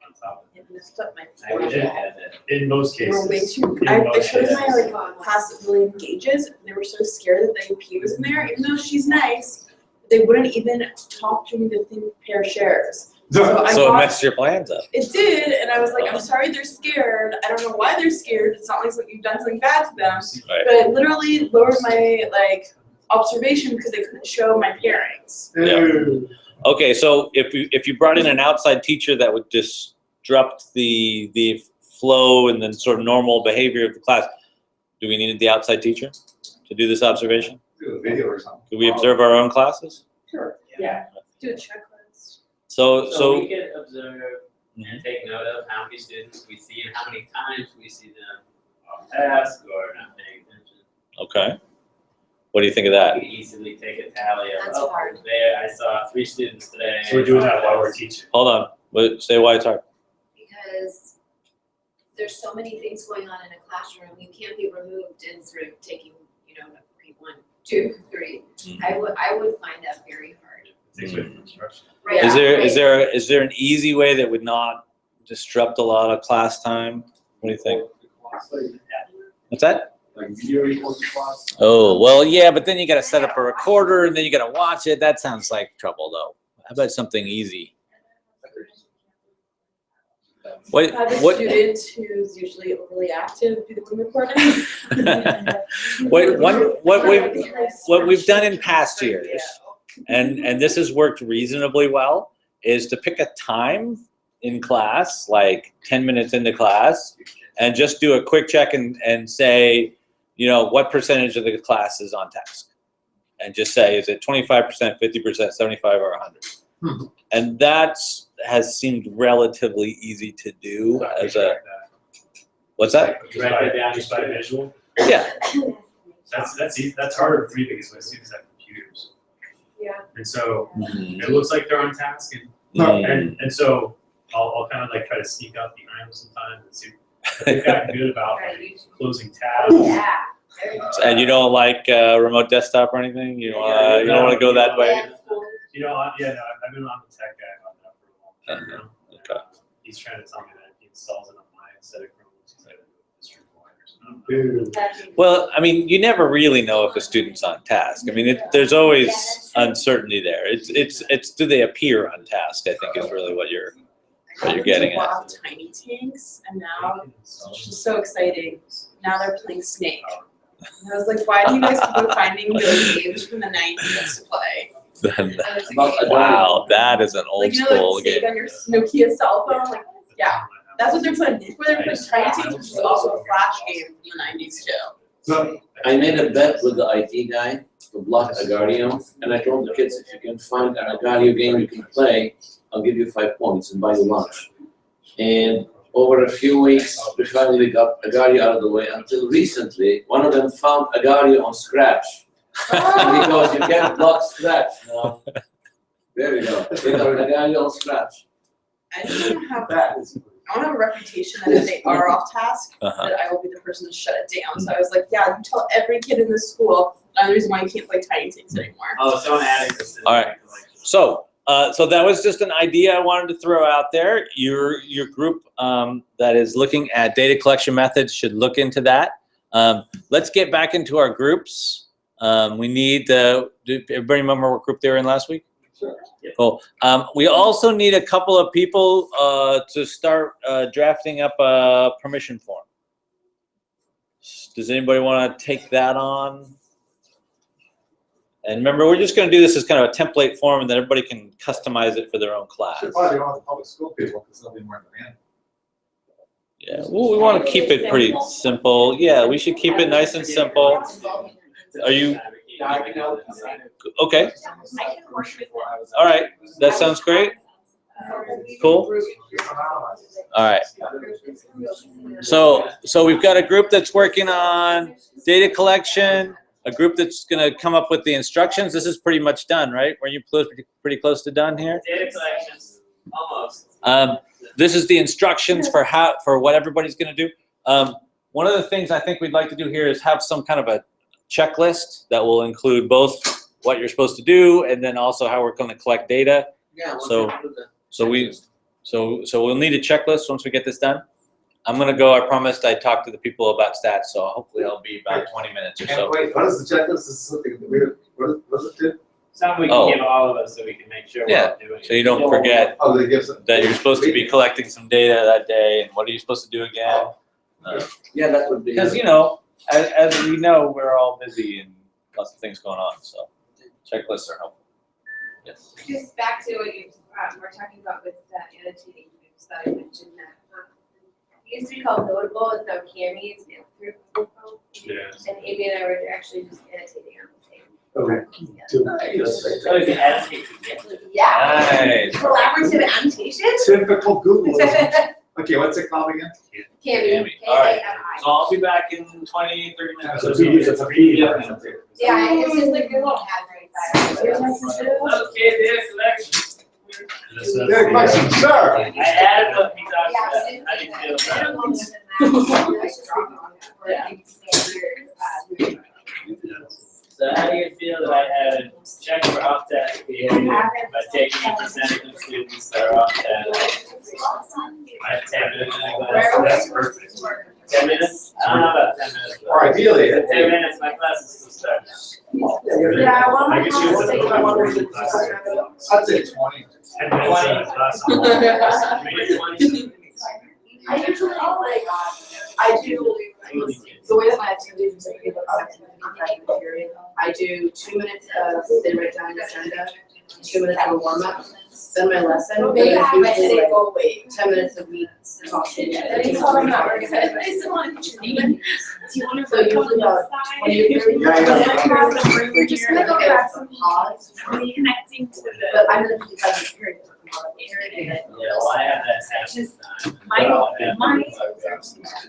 on top of it. It messed up my I wish I had that. In most They cases. were way too. in I most showed my cases. class that really engages. And they were so scared that the AP was in there, even though she's nice. They wouldn't even talk to me to think pair shares. So I So it got, messed your plans up. it did, and I was like, I'm sorry they're scared. I don't know why they're scared. It's not like you've done something bad to them. Right. But it literally lowered my observation because they couldn't show my pairings. Yeah. Okay, so if you brought in an outside teacher that would disrupt the flow and the sort of normal behavior of the class, do we need the outside teacher to do this observation? Do a video or something. Do we observe our own classes? Sure. Yeah. Do a checklist. So we could observe and take note of how many students we see and how many times we see them off task or not paying attention. okay. What do you think of that? We could easily take a tally of, That's oh, hard. there, I saw 3 students today. So we're doing that while we're off task. teaching. Hold on. Say why it's hard. Because there's so many things going on in a classroom, you can't be removed and sort of taking, read 1, 2, 3. I would find that very hard. It takes away from instruction. Right. Is there an easy way that would not disrupt a lot of class time? What do you think? What's that? Like video equals class. Oh, well, yeah, but then you gotta set up a recorder and then you gotta watch it. That sounds like trouble though. How about something easy? What, Have a what, student who's usually overly active do the room recording. what we've done in past years, and this has worked reasonably well, is to pick a time in class, like 10 minutes into class, and just do a quick check and say, what percentage of the class is on task? and just say, is it 25%, 50%, 75, or 100? And that has seemed relatively easy to do as a, what's that? Just by, just by visual. Yeah. That's easy. That's harder for me because my students have computers. Yeah. And so Mhm. it looks like they're on task, and so I'll kind of like try to sneak out behind them sometimes and see. But they've gotten good about like, closing tabs. Yeah. And you don't like remote desktop or anything? You don't want to go that way? You know, yeah, no, I've been on the tech guy about that for a long time now. Okay. He's trying to tell me that he installs it on my set of Chromebooks instead of district wires. Well, I mean, you never really know if a student's on task. I mean, there's always uncertainty there. It's do they appear on task? I think is really what you're getting A at. lot of tiny tanks, and now it's just so exciting. Now they're playing Snake. And I was like, why do you guys keep finding those games from the 90s to play? Wow, that is an old Like, you know, school like game. Snake on your Nokia cell phone? Like, yeah. That's what they're playing. Where they're playing Tiny Tanks, which is also a flash game from the 90s too. So, I made a bet with the IT guy to block Agario, and I told the kids, if you can find an Agario game you can play, I'll give you 5 points and buy you lunch. And over a few weeks, we finally got Agario out of the way, until recently, one of them found Agario on Scratch. Because you can't block Scratch now. There we go. They got Agario on Scratch. I just want to have that is. I want to have a reputation that if they are off task, Uh-huh. that I will be the person to shut it down. So I was like, yeah, you tell every kid in this school another reason why you can't play Tiny Tanks anymore. Oh, someone added this. All right. So that was just an idea I wanted to throw out there. Your group that is looking at data collection methods should look into that. Let's get back into our groups. We need did everybody remember what group they were in last week? Sure. Cool. We also need a couple of people to start drafting up a permission form. Does anybody want to take that on? And remember, we're just going to do this as kind of a template form, and then everybody can customize it for their own class. Should probably all the public school people, because they'll be more in demand. Yeah, well, we want to keep it pretty simple. Yeah, we should keep it nice and simple. Are you okay? All right, that sounds great. Cool. All right. So we've got a group that's working on data collection, a group that's going to come up with the instructions. This is pretty much done, right? Were you pretty close to done here? Data collections, almost. This is the instructions for what everybody's going to do. One of the things I think we'd like to do here is have some kind of a checklist that will include both what you're supposed to do and then also how we're going to collect data. Yeah. So we'll need a checklist once we get this done. I'm going to go. I promised I'd talk to the people about stats, so hopefully I'll be about 20 minutes or And so. wait, what is the checklist? This is something weird. What does it do? Something we can give all of us so we can make sure Yeah, we're doing it. So you don't forget Oh, they give some. that you're supposed to be collecting some data that day, and what are you supposed to do again? Yeah, that would be. Because, you know, as we know, we're all busy and lots of things going on, so checklists are helpful. Yes. Just back to what you were talking about with annotating groups that I mentioned that. It used to be called Notable, and now Cami is group. Yeah. And Amy and I were actually just annotating on the same. Okay. So we can annotate together. Yeah. Nice. Collaborative annotation. Typical Google. Okay, what's it called again? Cami. All right. K-A-M-I. So I'll be back in 20, 30 minutes. So it's a PDF. Yeah, it's just like Google had right by. Okay, data collection. Yeah, question, sir. I added what he talked Yeah, about. How do you feel about it? So how do you feel that I added check for off-task behavior by taking a percentage of students that are off-task? I have 10 minutes in a class. That's perfect. 10 minutes? I don't know about 10 minutes. but Or ideally, if it's 10 minutes, my class is still starting. Yeah, well, I guess you would say I'd say 20. 10 minutes in a class. I usually I do the way that my activities is I do 2 minutes of they write down an agenda, 2 minutes of a warm up, then my lesson, Maybe and I have my usually headache like go away. 10 minutes of me talking. Yeah, then it's all about organization. I still want to teach you. So usually about 20 to 30 Yeah, minutes. yeah. We're just gonna go grab some pause, Reconnecting to but I'm gonna be having a period. Yeah, well, I have that half the time. Mine-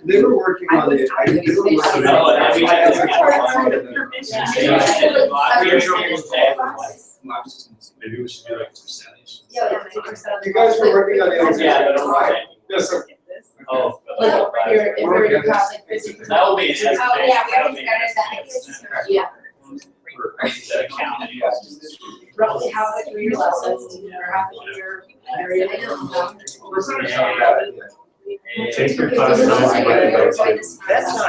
They were working on it. I think they were working on No, it. I mean, I it's had Maybe we should do like a percentage. You guys were working on the other. Yeah, but I'm Right? Yes, sir. Oh. Like, if you're already past like 50%. That will be. Oh, yeah, we already started that. Yeah. The county. Roughly halfway through your lessons, or halfway through your period. Take your Because this is class. like a- That's not.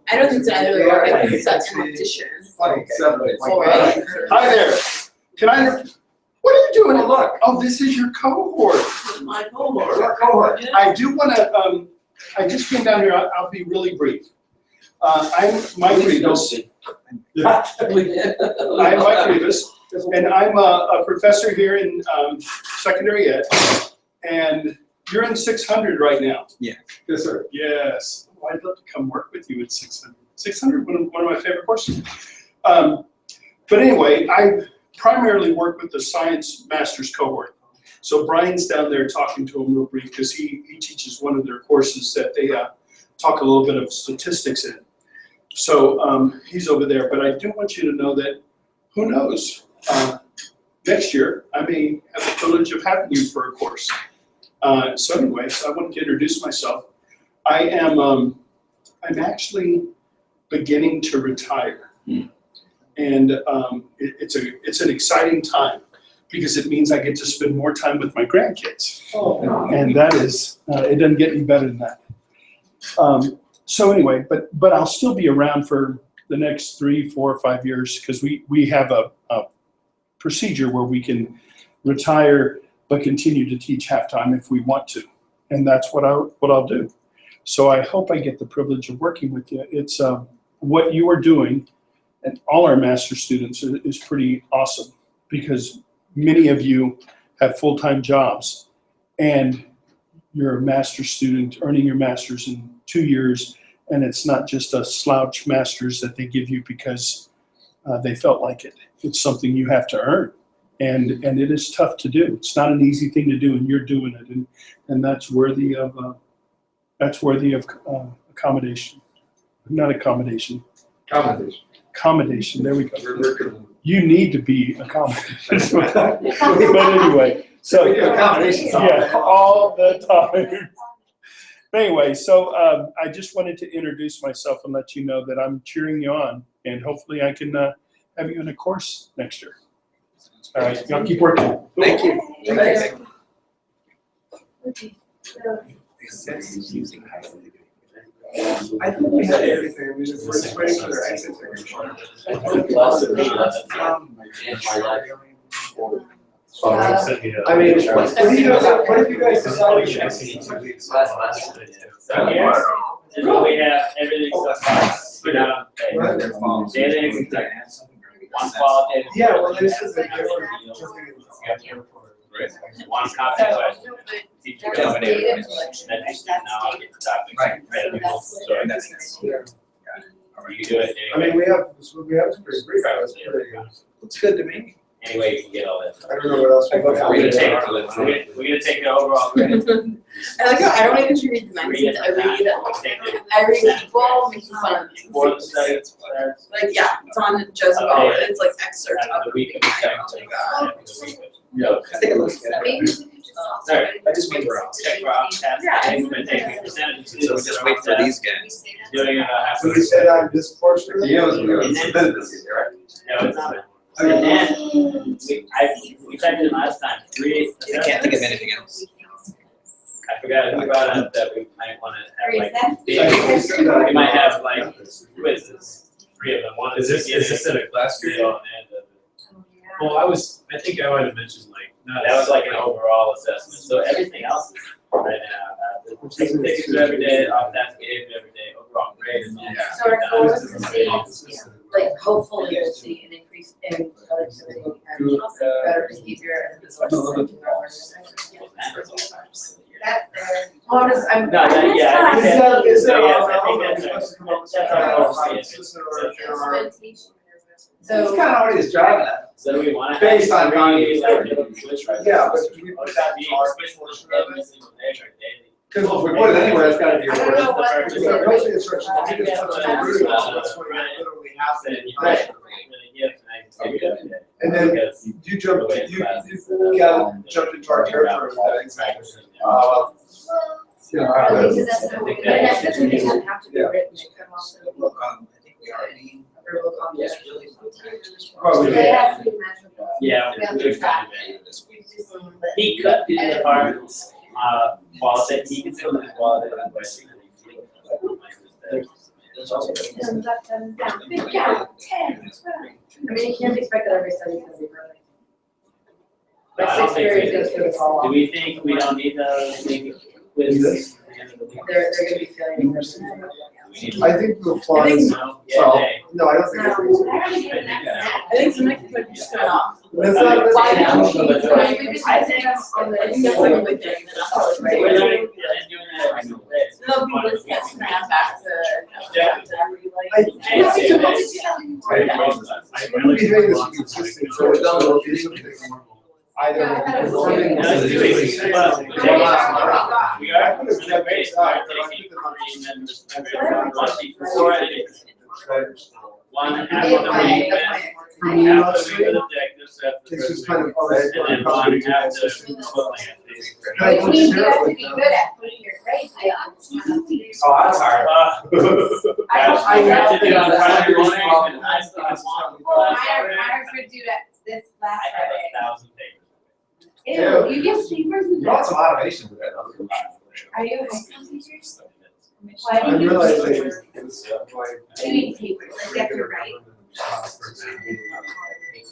I don't think it's either way, I think it's a competition. Like seven. Hi there. Can I, what are you doing? Look, oh, this is your cohort. My homework. What cohort? I do want to, I just came down here, I'll be really brief. I'm Mike Rivas. I'm Mike Rivas, and I'm a professor here in secondary ed. And you're in 600 right now. Yes, sir. Yes. Oh, I'd love to come work with you at 600. 600, one of my favorite courses. But anyway, I primarily work with the science master's cohort. So Brian's down there talking to him real brief because he teaches one of their courses that they talk a little bit of statistics in. So he's over there, but I do want you to know that, who knows, next year I may have the privilege of having you for a course. So anyway, so I wanted to introduce myself. I am, I'm actually beginning to retire. And it's an exciting time because it means I get to spend more time with my grandkids. And that is, it doesn't get any better than that. So anyway, but I'll still be around for the next 3, 4, or 5 years because we have a procedure where we can retire but continue to teach half-time if we want to. And that's what I'll do. So I hope I get the privilege of working with you. It's what you are doing, and all our master students is pretty awesome because many of you have full-time jobs and you're a master's student earning your master's in 2 years, and it's not just a slouch master's that they give you because they felt like it. It's something you have to earn, and it is tough to do. It's not an easy thing to do, and you're doing it, and that's worthy of accommodation. Not accommodation. Accommodation. There we go. You need to be accommodated. But anyway, so Accommodations. yeah, all the time. Anyway, so I just wanted to introduce myself and let you know that I'm cheering you on, and hopefully I can have you in a course next year. All right, y'all keep working. Thank you. Thanks. I think we had everything, we just were waiting for their exit signature. I mean, what if you guys decide? So here is what we have, everything so far, put out on paper. One qualitative. Yeah, well, this is a different. One copy question. Teacher dominated. Then you see now I'll get the topics. Right. So you do it I mean, we have a pretty brief, that's pretty, Looks good to me. anyway, you can get all that. I don't know what else we got. We're gonna take the overall grade. I like how I don't even read the magazines, I read people making fun of things. For the study starts. Like, yeah, it's on Joseph Owen, it's like excerpts After of the week of the second. After the week of- Take a look at Maybe it. we could just. Sorry. I just mean we're out. Check for options. Yeah. We're gonna take the percentage of So we students just that wait are for on these that. guys. Doing it half. So we said on this portion of it? Yeah, it was business, right? No, it's not. And then, we typed in last time, 3. I can't think of anything else. I forgot who brought up that we might wanna have like, Recess? we might have like quizzes, 3 of them, one Is is. this in a class period? Well, I think I might have mentioned like, not. That was like an overall assessment, so everything else is right now, the tickets are every day, off task behavior every day, overall grade is. Yeah. So our goal is to see. like, hopefully we'll see an increase in productivity and better behavior and resource safety. Well, I'm. No, that, yeah. Is that, is there, Yes, I are think we that's supposed to come up with that's some our kind of policy. system or- He's So, kind of already is driving that. So do we want to Based on three, cognitive like, therapy. switch right? Yeah, but do we put Or that be in our switch portion every single day or daily? Because if we put it anywhere, it's gotta be. I don't know what. Right. So it goes to the instructions, I think it's Yeah, such but a root, it's, that's what right. literally happens. Then you might really give and I can take it every day. And then Because you jumped, the way you, classes, you got jumped into our territory with that exactly. You know, Or at I- least that's not what we- and that's the thing, it doesn't have to be Yeah. written, it can also be I think we already. verbal content. Probably. They have to be measurable. Yeah, We have we're to track trying to it. He cut through the departments, while it, he can still do it while they're in West. There's also. Good job, 10. I mean, you can't expect that every study is gonna be perfect. I My don't sixth think period we is gonna be fall Do off. we think we don't need those, maybe quizzes? They're gonna be failing. I think the flaws, No, yeah, well, they- no, I don't think it's reasonable. I think some next week just went off. It's not- Why it's- don't we- I mean, we've been saying on the, definitely with it, right? We're learning, and then doing that every single day. So Some people just get snapped back to, Yeah. back to every, I- like. Hey, What did you- what hey, did you tell me? We'll be doing this consistently, so we don't know if it's either conforming. No, it's too easy. Well, No, we are, we're the greatest, we're taking three members, before anything. One half of the week, half of the week with objectives, half the It's just first kind week. of, oh, that's And then what one I'm half talking the. Can I But go you share it have to with be them? good at putting your grades down. Oh, that's hard. I have to do on Friday morning, problem. and I still have one Oh, class mine Friday. are for due at this last I have Friday. 1,000 papers. Ew, you get papers in You want that? some automation to that. Are you high school teachers? Why I do you realize use that papers? it's like. You need papers, like you have to write.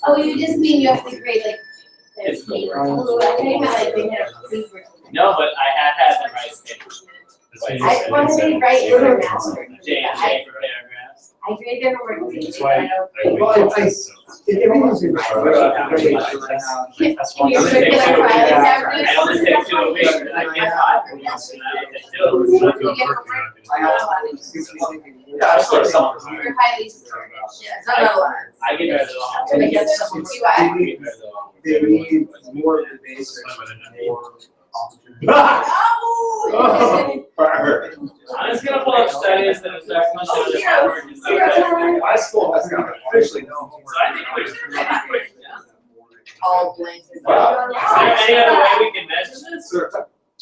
Oh, you just mean you have to grade like. It's cool. I think like they had a paper. No, but I have had them write papers. I want to write in their master. J and J for paragraphs. I grade their work. That's why Well, everything's in. That's why Can you I'm gonna circulate take two a week. files? I only take 2 a week, and I get 5 from once, and I get 2. Yeah, I sort of something. You're highly discouraged. Yeah, it's not a lot. I get rid of it all. To make it simple. You are? They need more of the basics, more opportunity. Oh. I'm just gonna pull up studies that assess much of the hard work is okay. My school has got officially no homework. So I think we're All blank. Wow. Is there any other way we can measure this?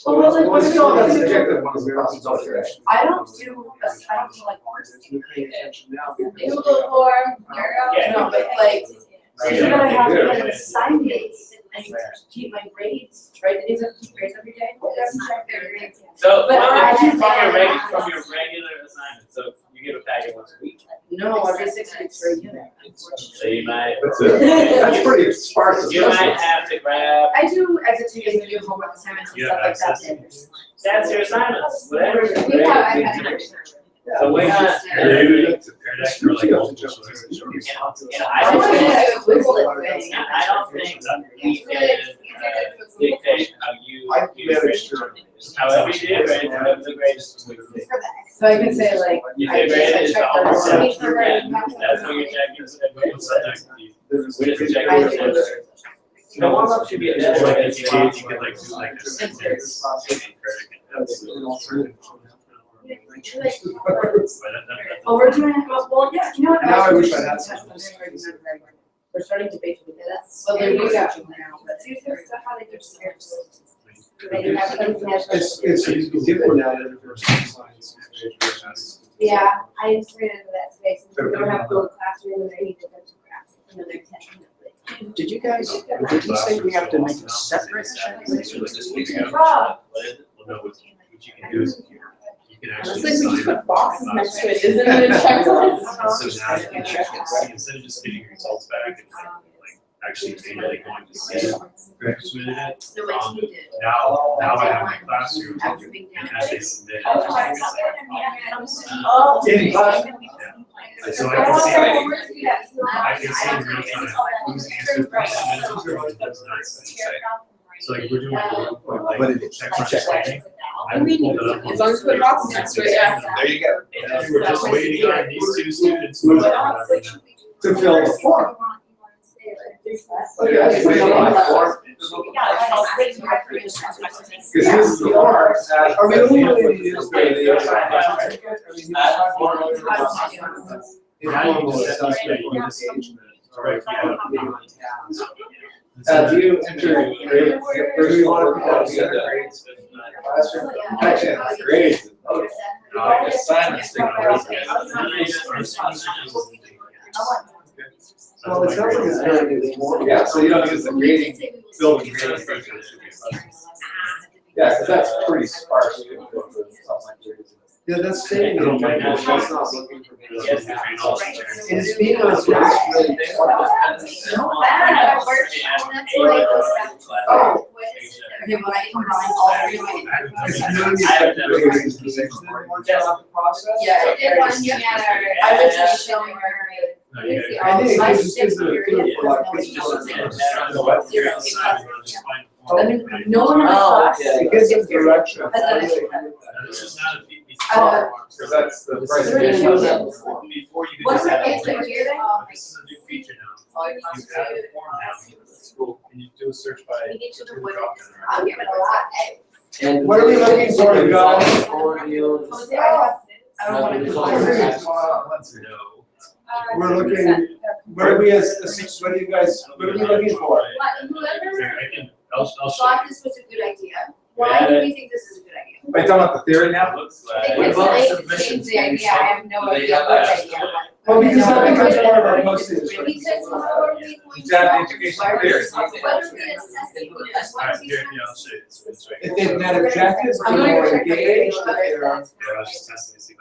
Well, like, Well, it's still what a do we do? subjective one, is the responsibility, right? I don't do, I don't do like arts. Google form, Yeah. No, but like, Right. you're gonna have to Yeah. get assignments and keep my grades, right? These are keep grades every day. Check their grades. So But I from just- your regular assignment, so you get a packet once a week. No, every 6 weeks for a unit. So you might. That's it. That's pretty sparse. You might have to grab, I do exit tickets and do homework assignments and You stuff have like that. access. that's your assignments, whatever. We have, I have. So we're not. Compared extra like multiple choice. Yeah, I I want don't to think, do a Quizlet thing. I don't think we can dictate how you do your grades. However you do your grades, however the grades. So I can say like, You I say grade is the check only the set for grade, that's what you're checking. What's that? We're just checking I your do. grades. The warm up should be a It's like bit. if you could like do like a sentence. That's an alternative. Oh, we're doing it, well, yeah, you know what? Now I wish I had Test some. them very good, very good. We're starting to basically do that. That's- Well, they're there you go. researching now, but. It's given that in science. Yeah, I just ran into that today, since we don't have a full classroom, and they need to go to class, and then they're testing it. Did you guys, did you say we have to make a separate checklist? Rob. Well, no, what you can do is you can actually Honestly, we just sign up. put boxes next to it, isn't it a checklist? So now you can check it, so instead of just getting your results back and like actually manually going to see who submitted it. So my team did. Now I have my classroom, and as they submit it, Oh, In class? and so I can see, in real time who's answered the questions, who's not. So like we're doing like exercise planning. I would pull it up. As long as you put boxes next to it, yeah. There you go. And we're just waiting on these two students. To fill the form. Okay, that's pretty much my form. Because this is the form. I mean, we really need to use the informal assessment for this engagement. Right, Do you enter grades? Where do you want to put that together? Grades? Classroom? Actually, grades. Assignments. Well, it sounds like it's very good form. Yeah, so you don't use the grading, building grading. Yeah, because that's pretty sparse. Yeah, that's staying in my that's not looking for me. And it's being on it's really important. Oh. Okay, when I combine all three of my. Yeah, it did one together. I was just showing her. No, you I think it gives it a good for like, it's just. No one else. It gives them direction. This is not a piece Because that's the presentation. before you could What's just add the a answer form. here? This is a new feature now. You add a form now, and you do a search by. We need to know what it is. I'm giving a lot, And what are we looking for to go? Jose, I don't want to. We're looking, what are we what are you guys, what are we looking for? Here, I'll show thought this was a good idea. Why do we think this is a good idea? Are you talking about the theory now? you. Looks I think like. it's about late to submissions? change the idea, I have no idea what idea. Well, because that becomes part of our posting. Because how are we going to? It's an education theory. What are we assessing this? What Alright, are we here, trying yeah, I'll show you. It's right If here. they've met objectives, they're more engaged, they're. Yeah, I was just testing to see if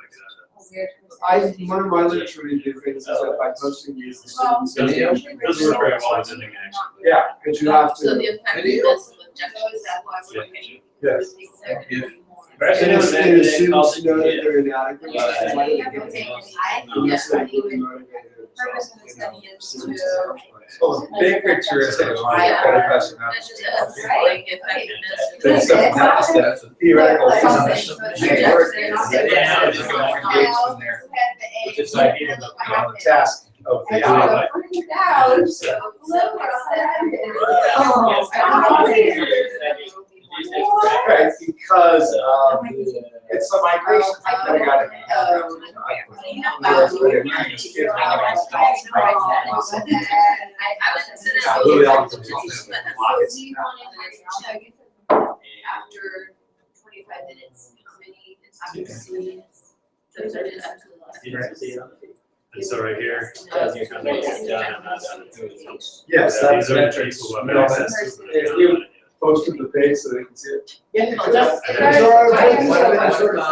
I could One of my literature review things is that by posting these, the students. add that. Those work very well with ending action. Yeah, because you have So to, the effectiveness of objectives, that's why we're looking. yes. And Actually, it's, no, and the they call students it- know that they're inadequate. Yeah. That's why they get it. And Yeah. this is really motivated. Purpose of the study is to. So the big picture is that better question now. Measure the like effectiveness. There's stuff not just that theoretical. Something. Engaged in there, which is like, you know, the task of the output. Right, because it's a migration. I got it. After 25 minutes, how many, it's after those are just up to the left. And so right here, as you come in, it's done, I'm not done. Yes, Yeah, that's these are metrics. people who have access to it. If you posted the page so they can see it. Yeah. So our points are the sort of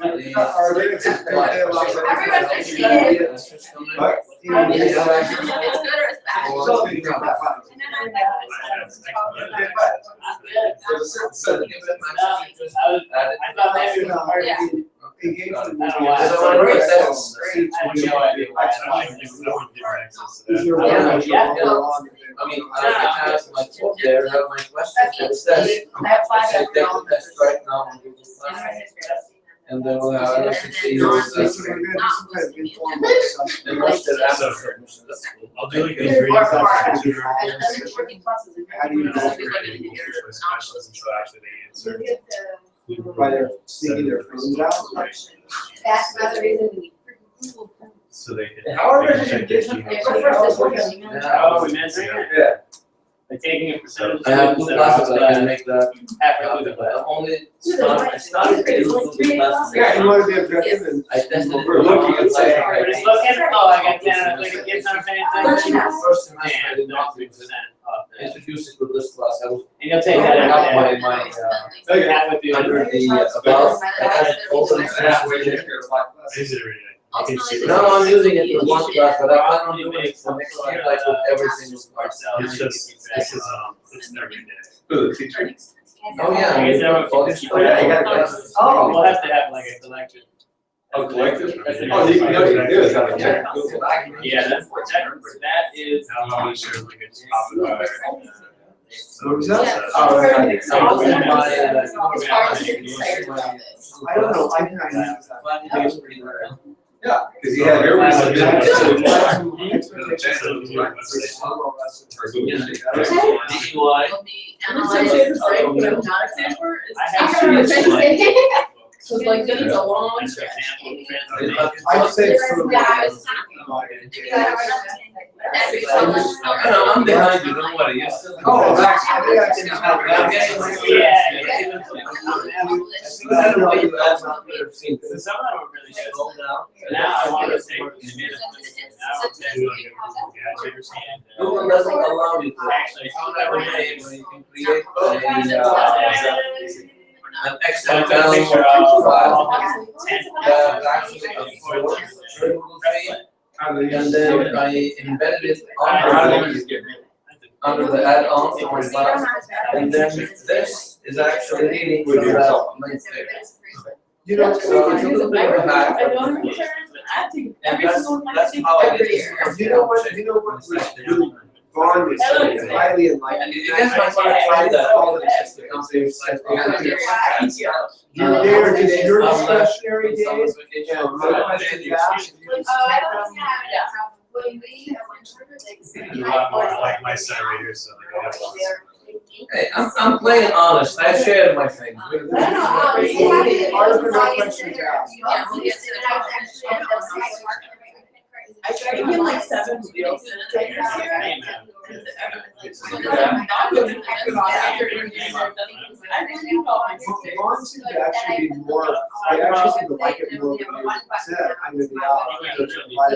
thing, our limits is they allow us to- Everyone's interested. But, you know, It's we good have or access- it's bad. So, you know, that's fine. There's a certain set of engagement. I mean, I have my book there, I have my questions, it says, I have I 5 said, take the test right now, and do this class. And then we'll have, I should see your This is assessment. a good, this is kind of informal assessment. And once they're after submission, that's cool. I'll do like these reading classes. How do you know? So actually they answer. By their sneaking their phones out? That's another reason we need. So they can. However, they can check their Yeah, GPA. but first it's working. Oh, we mentioned it, Yeah. like taking a percentage. I have two classes, I can make that. Halfway through the But class. only I started to do two classes. Yeah, you want to be objective and. I tested. We're looking and saying, We're just looking, oh, I got 10 out of 30 kids not paying attention. First semester, I And did not 3% off that. introduce it to this class, I was And you'll take that Not every my, day. my, Halfway through. under the, above, I had open Halfway there, you're like, I use it every day. ultimately. No, I'm using it for one class, but I plan on doing it for next year, like with every single class. It's just, this is, it's every day. For the teacher. Oh, yeah. I guess everyone Oh, can this- keep oh, yeah, you track. gotta go. Oh. We'll have to have like a collection. Oh, collective? Oh, you know, you do is have a check. Yeah, that is. Now I'm sure we could just pop it out. What was that? Oh, right. It's So, awesome. my, As far as you're excited about this. I don't know, I think I use that. Planning is pretty rare. Yeah, because you have every subject. DUI. Will be analyzed. I have to. So like, then it's a long As an stretch. example, I'd say for. I'm behind you, don't worry, you're still. Oh, actually, I think I can just have I'm getting that. my- Yeah. I don't know why you asked not to have seen So this. some of them are really good. Slow down. Now I want to take the minutes. Google doesn't allow you to. Actually, It's not every day where you can create an Excel file that actually absorbs the Google sheet, and then I embedded it under the add-on for my class. And then this is actually reading from the main table. You know, So it's a little bit of a hack. And that's how I did it. you know what was really Vaughn was saying, highly enlightened. And you guys might want to try that. All the companies like You're there, just your I'm not- discretionary days, yeah, my question is asked, you just take them. A lot more like my set of readers, so like I have lots. Hey, I'm playing honest, I shared my things. Part of the questions asked. Yeah, we'll get to the I tried to get like 7 wheels in a day this year. Vaughn seemed to actually be more, they actually seem to like it more when they sit under the hour.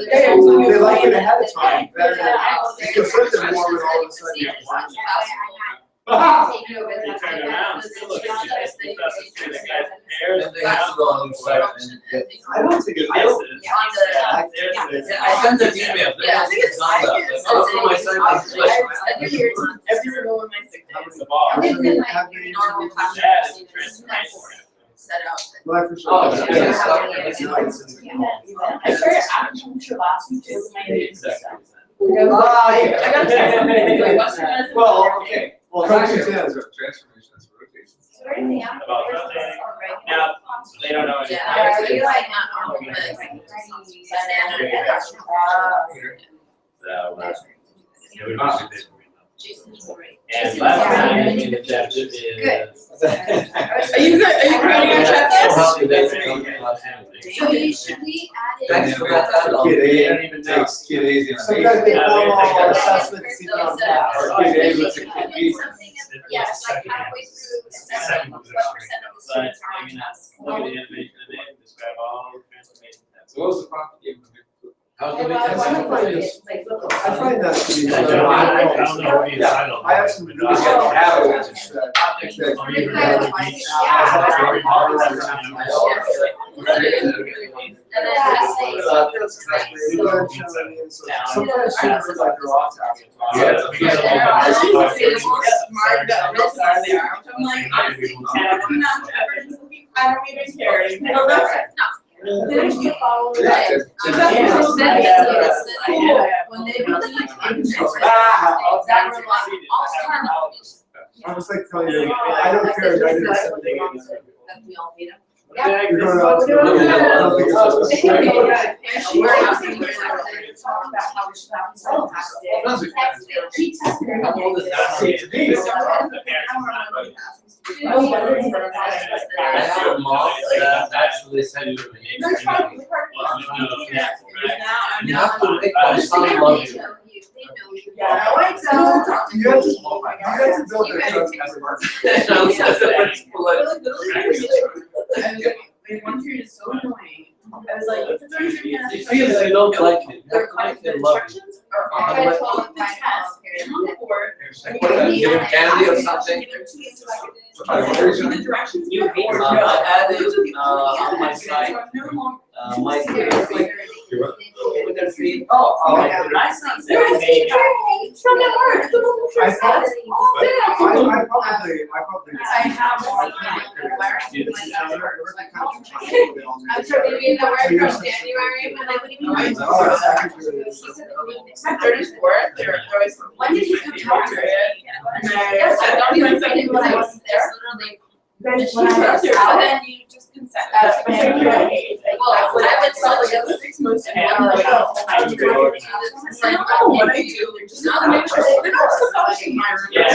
They like it ahead of time, better than, you can put them more when all of a sudden you have one. They turn around, still look at you, they thought the two guys pairs. And they have to go on your site and get. I don't think it, I don't. I sent an email, Yeah, I think it's not that, but go through my site. Every single one of my sick days. The bar. I don't think I have any- normal That is transformation. set out. Well, for sure. Oh, yeah. I started acupuncture last week too. Exactly. I got to. Well, okay, well, it's actually, Transformation. transformation, that's rotation. About rotating. Now, they don't know anything. Yeah, so you like not normal, but standard. And last time in the chapter is. Are you good? Are you creating a checklist? Should we add it? Thanks for that add-on. Kid A takes kid A's in. Sometimes they formal assessment to see if I'm passed. Or kid A looks at kid B. Yes, like halfway through assessment, what percent of the But students are on maybe not task? look at the animation of it, describe all the transformation steps. So what was the prompt you gave them? How's the I find that to be. I don't know what you title. I have some. But really I- good habits that- Or even really deep Sometimes students are like they're off task. I don't even care. Finish the following. Yeah. When they really I was like telling you, I don't care, I did it 7 days. You're going out to. I don't think it's supposed to. I have a mom that actually sent me. You have to make my son love you. Yeah, I like that. You have to build their trust. That's the principle. One period is so annoying. I was like, if it's already He feels you don't like it. You their have to make content him love you. instructions are on the test, on the board. Give him candy or something. The directions you I added on my site my kids, like, with their feet. My son's I probably. I'm sure maybe in the word from January, when I would even. Except 34th, they're always. When did you come to Georgia? Yes, I don't even think when I it wasn't there. When I was there, so then you just consent. Well, I would tell you 6 months ago. No, what I do, just not to make sure they don't stop in my room. Yeah.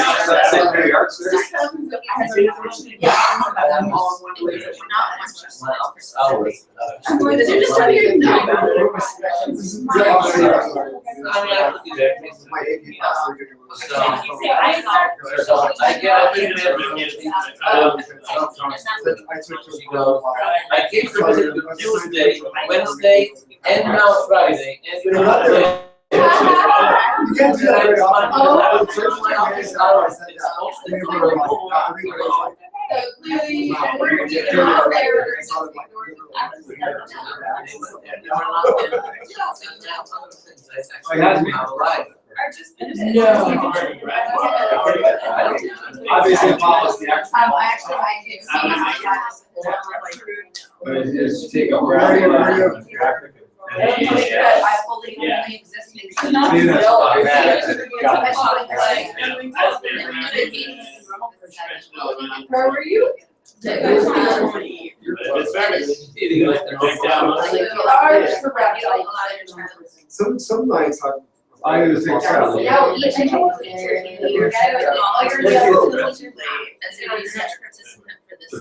Just tell them that I had no information about them all in one place, not one just. My office hours. I'm going to just tell you to know about it. My AP class, they're gonna. So I get up in there. I took to. She goes, I came to visit you Tuesday, Wednesday, and now Friday, and you're not there. You can't do that very often. Oh. My office hours, it's mostly They for were like, home. I think it was like. So clearly, we're getting out there. I had to be alive. Obviously, it follows the actual. Actually, I did see But it's just take a Very, very good. I fully only existing. Where were you? Some nights I was excited. Yeah, each and every year, you're getting all your deals too late as a research participant for this.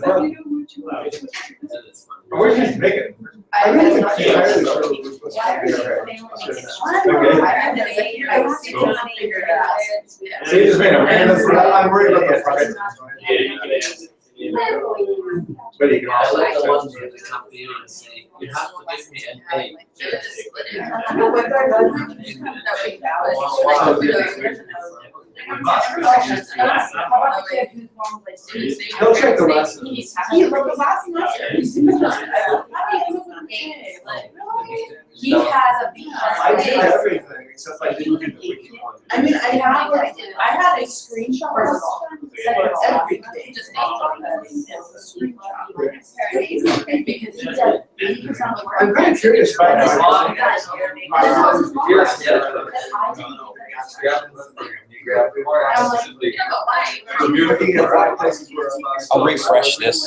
I wish you'd make it. I'm not entirely sure what we're supposed to do. So you just made a random. I'm worried about the price. But you can I also. like the ones where they come to you and say, you have to give me an A. They'll check the lessons. He has a beach. I did everything except I didn't do the wiki one. I mean, I had a screenshot of everything. Because he does 80% of the work. I'm kind of curious about that. I'm looking at five places where I'll refresh this.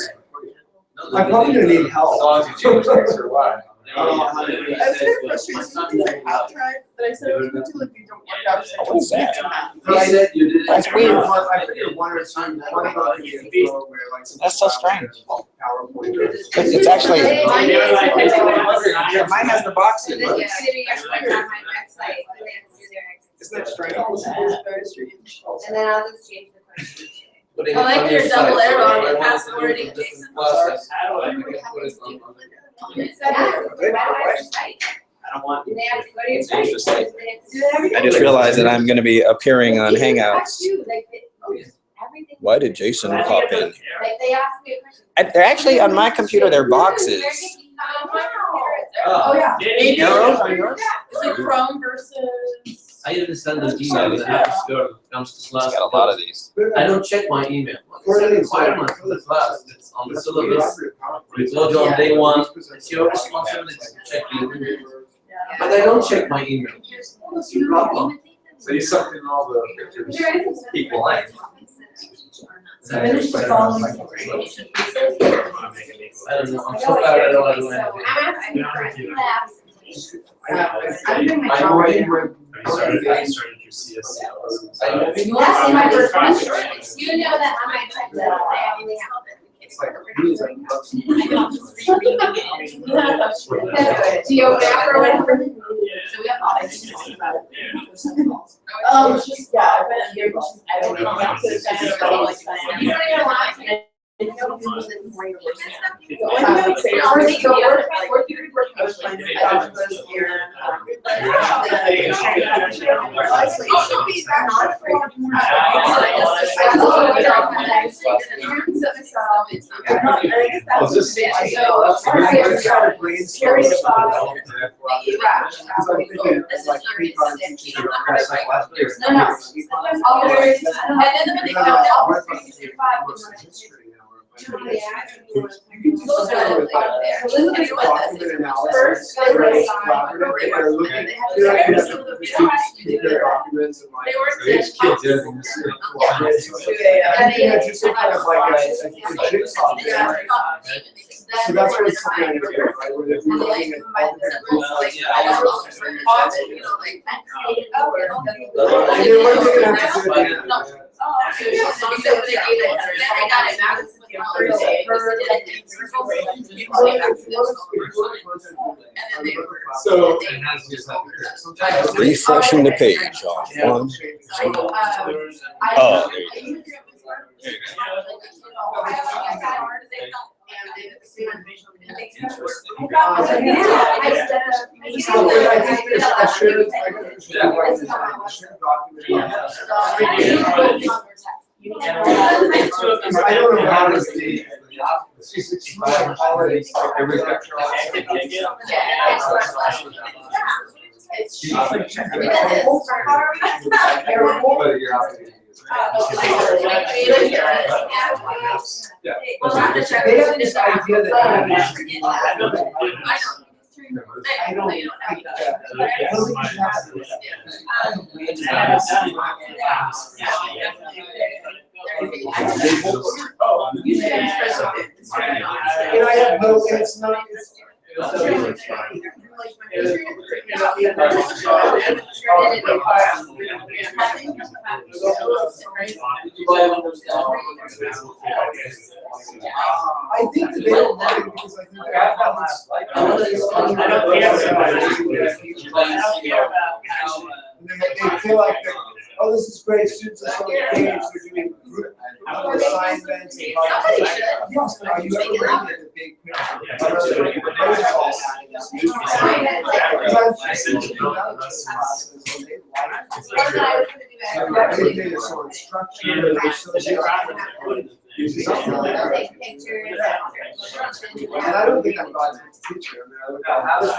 I'm probably gonna need help. As long as you change things or what. I was very frustrated, something like outright, that I said I was going to, like, they don't work out. So I What is that? He said you did it. That's weird. I figured one or two, one about the info where like. some That's so strange. PowerPoint. It's actually, Yeah, mine has the boxes. on my website. Isn't that strange? And then I'll just change the question. Putting I it like on your your double site. arrow, So the I fast want forwarding, this Jason. process. How do I I can make it? put it on. I don't want. They have to go to your site. Interesting. I just realized that I'm gonna be appearing on Hangouts. Why did Jason pop in? Like, they asked me a question. They're actually on my computer, they're boxes. Oh, yeah. Maybe Arrows on yours? It's like Chrome versus. I even send an email that happens to girl who comes to It's class. got a lot of these. I don't check my email. It's a requirement for the class. It's on the syllabus. We told you on day one, it's your responsibility to check your email. But I don't check my email. What's the problem? So you sucked in all the pictures equal length. Finish the following. I don't know, I'm so tired, I don't want to do anything. I'm asking for labs. I'm doing my I'm job right moving, now. Started your CSC. I'm moving. That's my first question. You know that I might check that out. I only have it. It's like, really like. Geograph or whatever. So we have all this about it. It's just, yeah, I've been here, I don't know. I'm so excited about like that. You don't even want to. I know people that more university. Or they go work, I was playing with dogs this year. Is this? So, That's our really favorite got a spot- green scary space. spot. Yeah. Because I'm thinking, This is like, our pre-con next teachers are kind of like last year. No, no. All the words, and then when they found out, My friend is history, you know, those are like there. document analysis, very collaborative, they're looking, they're like, their documents and like. They worked These in- kids, everything's I think it's just kind of like a jigsaw. So that's what it's trying to do, right, where they're looking at all the different and then what are they gonna have to do at the end? So. Refreshing the page on one. Oh, I don't know how to see. 365 holidays, every lecture. But you're out there. Yeah. They have this idea that. I don't think that. I don't think and I have no, and it's not, I think that they don't want it because I think they feel like that, oh, this is great, students are so engaged, they're doing group assignments. Yes, but are you ever looking at the big picture? Everything is so structured, and I don't think I'm God's teacher. I mean, I look at how this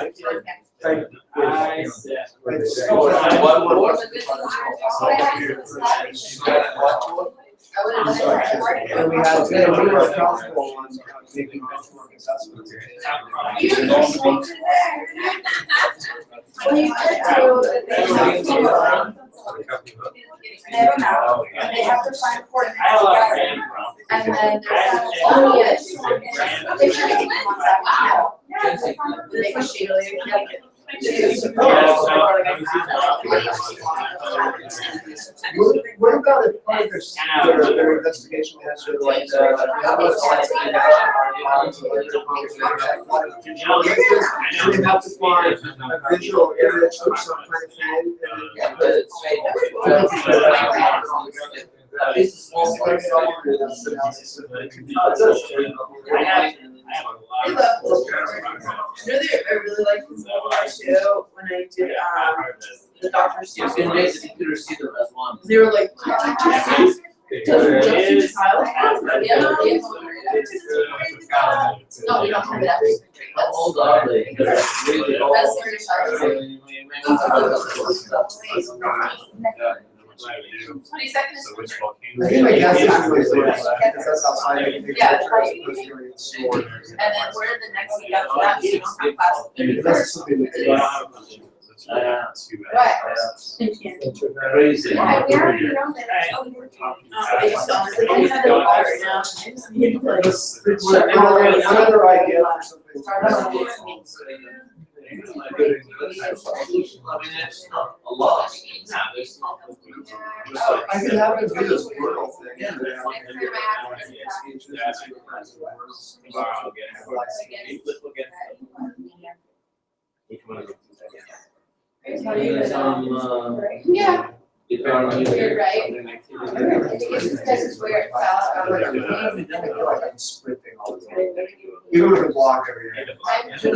and we had today, we were accountable on taking benchmark assessments. They have them out, and they have to find coordinates together. And then there's only a picture taken on that now. They make a sheet. What about if part of their investigation has to like, we have to find a visual image of some kind of thing. This is small. I really like this one too, when I did, the doctor's. You can make the computer see the best one. They were like, doesn't jump to the child. No, we don't have it actually. How old are they? They're really old. That's very child. 20 seconds. So which volcano? I think my guess is because that's outside of the. Yeah, and then where the next week after that, you don't have class. That's something that they. Too bad. Right. Crazy. Yeah, we already know that. I just honestly, I have it all right now. Another idea for something. I mean, it's not a lot. No, there's small. I could have it be this world thing. Yeah. Yeah. You're right. I think it's just because it's where it fell. I feel like I'm sprinting all the time. Even with a block every day. I just hope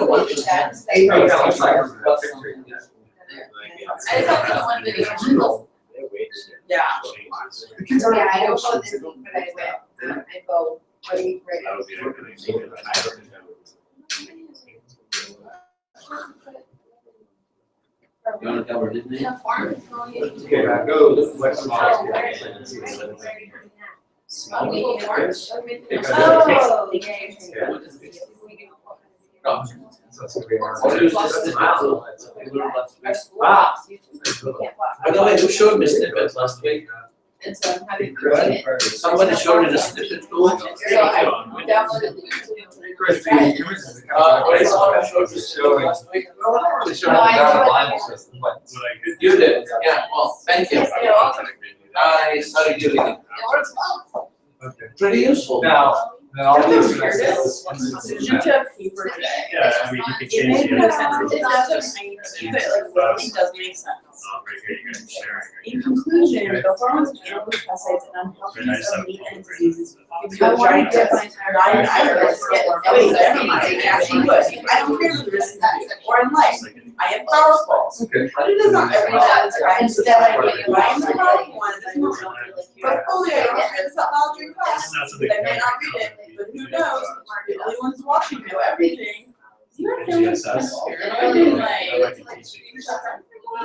that one video. Yeah. The kids are. Yeah, I don't go this week, but I will. I go Buddy, right. That would be a good idea. I don't think that would. You wanna cover Disney? Yeah, farm is only. Okay, now go to what's the Oh, Oh. So it's gonna be our- Oh, there's this model. Ah. By the way, who showed me snippets last week? And so I'm having to read it. Somebody showed it a snippet tool. So I downloaded the YouTube. Chris, the images of the I saw company it showed is this showing. last week. Well, I don't really show No, I the data do. line system, but What I could. You did, yeah, well, thank you. Yeah. I started using it. It works well. okay. Pretty useful. Now, then all these. Here it is. You took paper today. Yeah, I mean, you could It change made the no other. sense, it doesn't make, but like, literally doesn't make sense. Right here, you guys are sharing. In conclusion, the hormones, animal pesticides, and Very nice unhealthiness stuff. of meat and diseases. I wanted to get my entire. Wait, never mind, actually would, I don't care whether this is or in life, I am powerful. Okay. But it is not every time it's right, so that I know you, I am the powerful one, it doesn't feel but fully, I don't get this technology in class, It's not something. I may not read it, but who knows, the only ones watching know everything. You're feeling GSS. and I'm being like, I like to teach you. I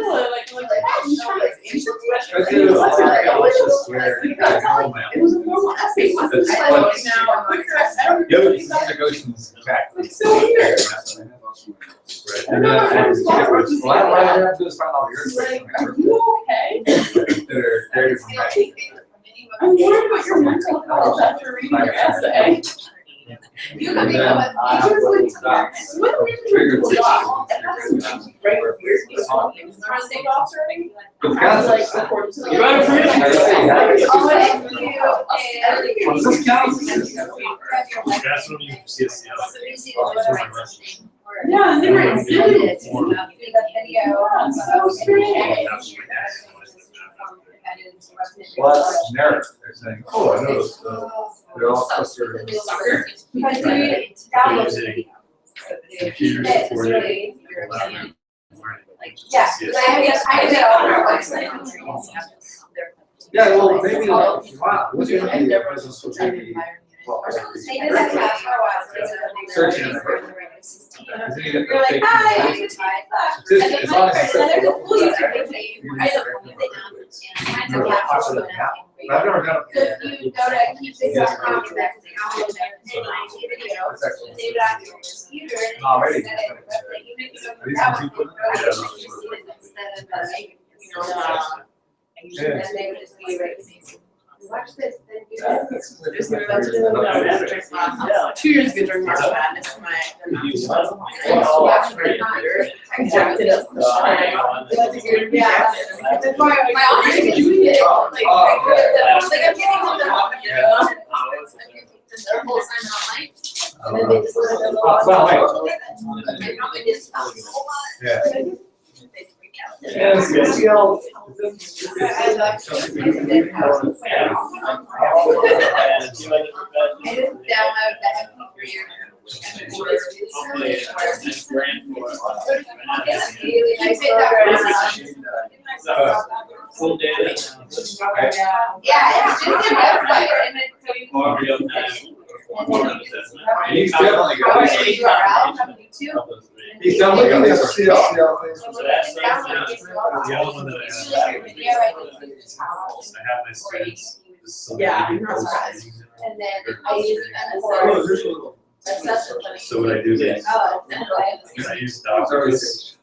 do, analysis where you got a whole map. It was a normal essay, it wasn't, That's I what- like now, a quicker essay. The other piece of negotiations back. It's so weird. And then, well, I have to do is find all your. Like, are you okay? That are very. I'm worried about your mental health after reading your essay. You can become a Triggered. Right here, is there a state officer? But I that's was like, according to the. You gotta prove it. Oh, This counts. That's when you see it. Yeah, and they were exhibited. So strange. Well, that's generic. They're saying, oh, I noticed, they're all clustered. Using computers supported. Yeah, I did all our website. Yeah, well, maybe like, if you want, what's your idea? Business would be, well, They did that class for a while. Searching. Isn't it You're like, hi, I'm just and then As long as my it's- friend, and there's a full user page, I don't know anything else, and mine's a caption. I've never done So it. if you go to keepthis.com, and that's the account, and like video, save it on your computer, and Already. you set it, but like, even if you don't These have are one, people- you see it instead of like, and they would just be right. Watch this, then you. Just we were about to do no, 2 years ago during March Madness, my. I jacked it up. Yeah. My honors get doing it, like, I'm getting them all, you know? Their whole time online, and then they just let them Well, They probably just found a whole lot. Yeah. They freak out. Yes, yes, yeah. I just download that MP3. Full data. Yeah, it's just a website, and it's. More real time. He's definitely got How it. is your URL from YouTube? He's definitely got it. So that's the other one that I have. I have my students. just so Yeah, that I'm not surprised. And then I use them for assessment. So what I do is, Oh, is I use documents.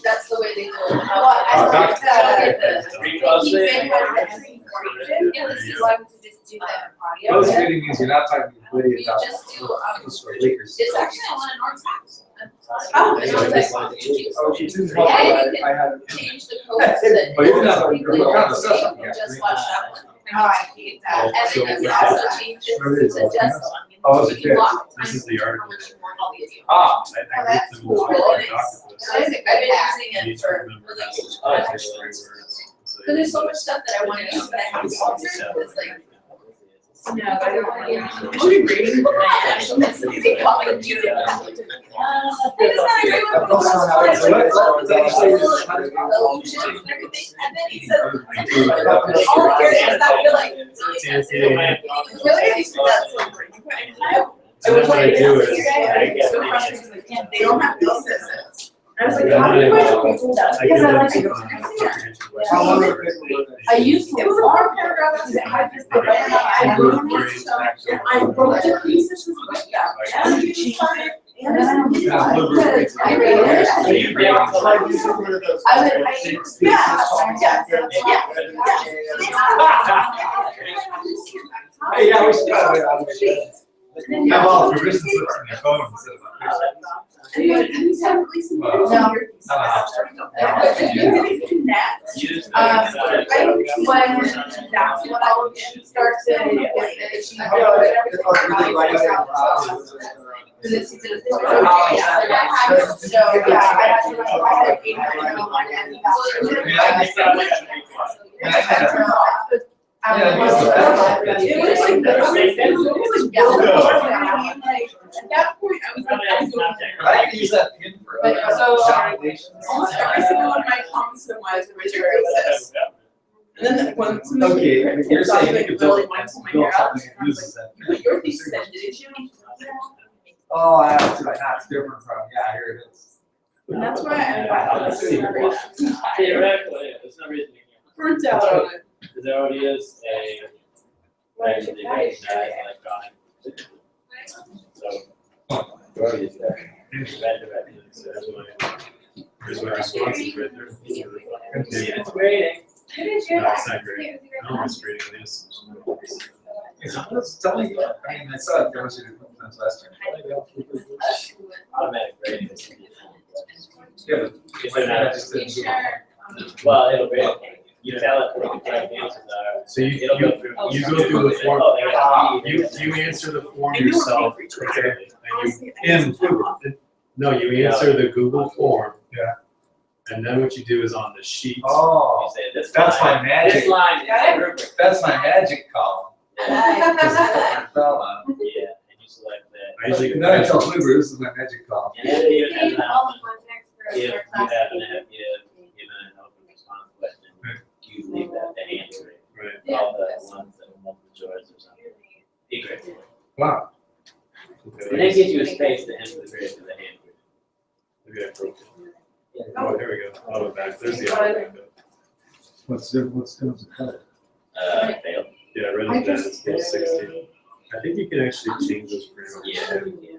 that's the way they do it. Oh, I doc- get the. Recall They saying. have the information, and this is why we just do that Those audio. meeting means you're not talking to We Lydia about. just do, This for leakers. it's actually on an North Tax. Oh, And I was like, well, you Oh, she didn't Yeah, have you I had. change the code so that. But even though we we're kind of just assessing, watch that one. Oh, I hate that. And then you can also change it to just. Oh, as a you kid. can lock the This is time the how article. much you want all these. Ah. I grouped them all in documents. I've been using You it need to for, remember like, how to but text three words. So there's so much stuff that I wanna use, but I haven't sponsored, it's like. No, I don't want to. What are you reading? Actually, that's the thing, I'm like, use it. I just had a great one. That's also how it's- Illusions and everything, and then he says, all here is that feel like. Really, that's so great. I was That's what I like, do it's is yesterday, I I was get so the- frustrated because I can't, they don't have bill systems. I was like, Yeah, how do you I- guys people that? I Because give I them like, I some, don't understand. How long Yeah. would it take? I used to, it was a long paragraph, I had this, but right now, I wrote it, I wrote to pieces with them. And you just started, and then I did Yeah, it. Blueberry Because I read it. I didn't read it. I would, Hey, yeah, we should probably, have all the permission slips on your phone instead of on paper. And then you sent at least some pictures of your pieces. But if you didn't connect, You just. I think when that's when I would start to get the issue. Cause it's just, so yeah, I had to, it was like, at that point, I was like, I'm going. I can use that pin for. But so, validations. almost every single one of my comments was original basis. And then when somebody Okay, tips you're off, saying you like, could really build wanted to my build hair out, something I that was uses that. like, but your thesis said, didn't you? Oh, that's different from, yeah, here it is. And that's why I was Theoretically, there's no reason you can't. burnt out on it. Because there already is a, actually recognized electronic signature. So, there already is that. So Here's my responses right there. yeah, it's grading. No, it's not great. No, it's great. It is. It's telling you, I mean, I saw it demonstrated times last time. Automatic grading. Yeah, but It's not- I just didn't do it. Well, it'll grade. You tell it what the correct answers are. So you It'll go through. go through the form. Oh, they got a key. You answer the form I knew it was yourself, free. okay? And Honestly, you, no, you answer the Google form. Yeah. And then what you do is on the sheet. You Oh, say this that's line- my magic, This line is Got it? the rubric. that's my magic column. Yeah, Because it's what I fell on. and you select I usually- And then I tell Blueberry, this is my magic column. that. And then you have an All the option. context for If you our happen class. to have given an open response question, you leave that to answer it. Right. All the ones that are multiple choice or something. Be grateful. Wow. And then gives you a space to enter the grade for the hand. Maybe I broke it. Oh, here we go. Oh, back. There's the other window. What's the color? Failed. Yeah, rather than it's still 60. I think you can actually change those parameters. Yeah.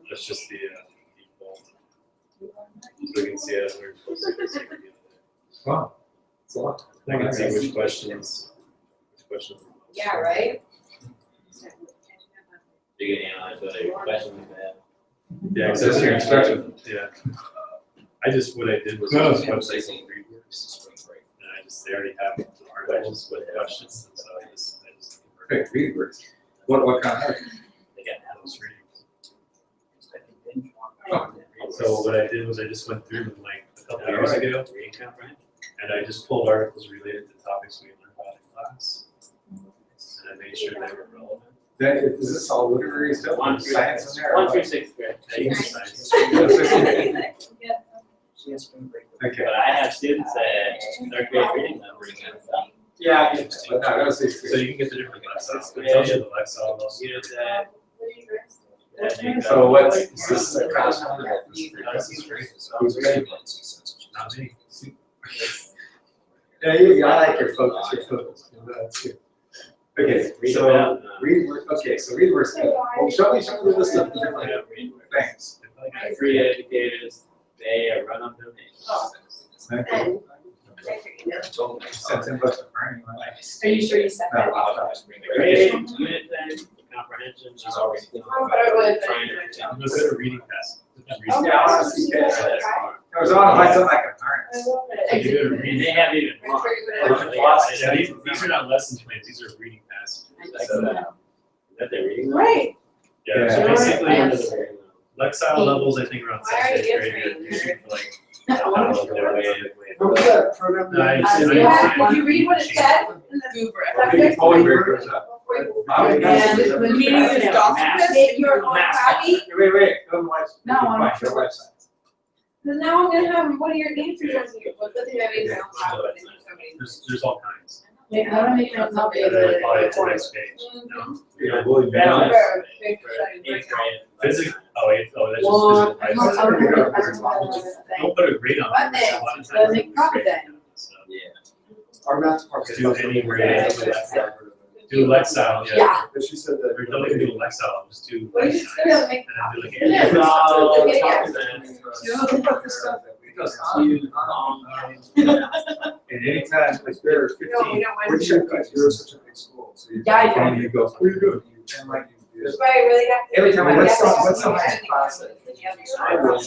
That's just the default. So we can see it. Wow. It's a lot. I can see which questions. Yeah, right? You can analyze whether your question was bad. Yeah, It's just your instruction. Yeah. I just, what I did was. No, I it's just website and I just, they already have articles with questions, and so I just. Okay, read words. What kind of? They got Those readings. So what I did was I just went through them like a couple of years ago, Reading comprehend. and I just pulled articles related to topics we learned about in class. And I made sure they were relevant. That, is this all literary stuff? One through- Science in there? or 1 what? through 6th grade. I use science. Okay. But I have students at 3rd grade reading level. Yeah, but no, that was sixth So grade. you can get the different lexicons. It tells you the lexile levels. Units at. So what's, is this a class number that this is free? Who's ready? Not me. Yeah, I like your focus, That's good. Okay, Read so about, read word, okay, so read words. Well, show me the list of the different things. Free educators, they are run on donations. Okay. Sent $10 to Bernie. Are you sure you said that? Grade, unit 10, comprehension. Oh, but I would. Trying to. I'm good at reading fast. Yeah, I wanna see that. I was on, I something I can learn. And they have even more. Yeah, these are not lesson plans, these are reading passages. So, is that their reading? Right. Yeah, so Yeah. basically, Yes. lexile levels, I think around Why are seventh, you eighth grade, answering? you're shooting for like. What was that program? Did you read what it said in the rubric? Holy Bear goes up. And when meeting is documents, Make your own copy. Wait, go to watch. No, I'm not Go watch science. Cause now I'm gonna have one of your answers on your book, but they have it now. There's all kinds. Wait, how do I make my copy of And then the apply it to the report? next page. No. Yeah, well, Balance. Eighth Eighth grade. Physics, oh, that's Well, just I physical. don't know, I don't know the Don't thing. put a grade on What it. thing? A lot of The times make it's profit grade. thing. So, Our math department. Do any grade. Do Lexile, yeah. Yeah. But she said that. Or don't even do Lexile, just do. What are you just gonna make? And then do Yeah. like. No, Yeah, yeah. talk to them. You know, think about this stuff, it goes on. And anytime, like, there are No, we 15, don't We're want sure guys, you're such a big school, so you. Yeah, I know. and you go, what are you doing? And like, That's why I really have to. every time I, what's the Yeah. highest class that? It's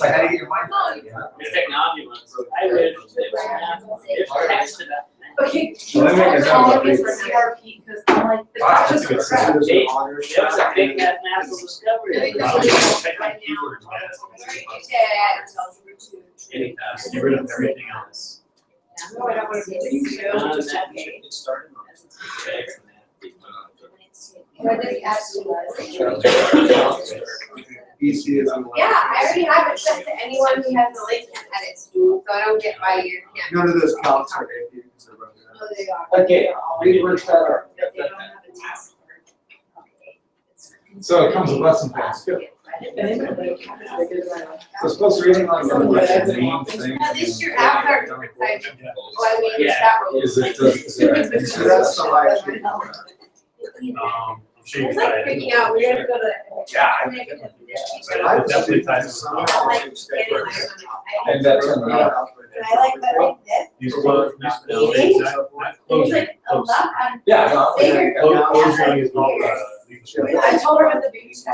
like, how do you get your mind? It's technology ones. I read it's texted up. Okay. Well, let me make a note Calling of me it. for CRP, because I'm like, it's Ah, not that's just a good for system. crap. It was a big mathematical discovery. I think Wow. that's what it is Check right out now. keywords, man. Yeah. Anytime, get rid of everything else. No, I don't want to be just okay. It started. Can I just ask you EC is. Yeah, I already have it sent to anyone who has the link can edit, so I don't get why you can't. None of those counts are AP, because they're running out. No, they are. Okay, read word better. But they don't have a task for it. So it comes with lesson plans too. And they would like, it's bigger than I- So suppose reading like the main thing. At least your apps are different size. Well, I mean, Yeah. that will. Is it, is there? So that's the live stream. I'm sure you It's got like it. freaking out, we have to go to. Yeah, But it definitely ties into I some. like getting my. And that's. And I like that like this. Use close, not Meeting? not There's closing, like a close. lot on. Yeah, no. Bigger. Close reading is not, leadership. I told her what the baby said.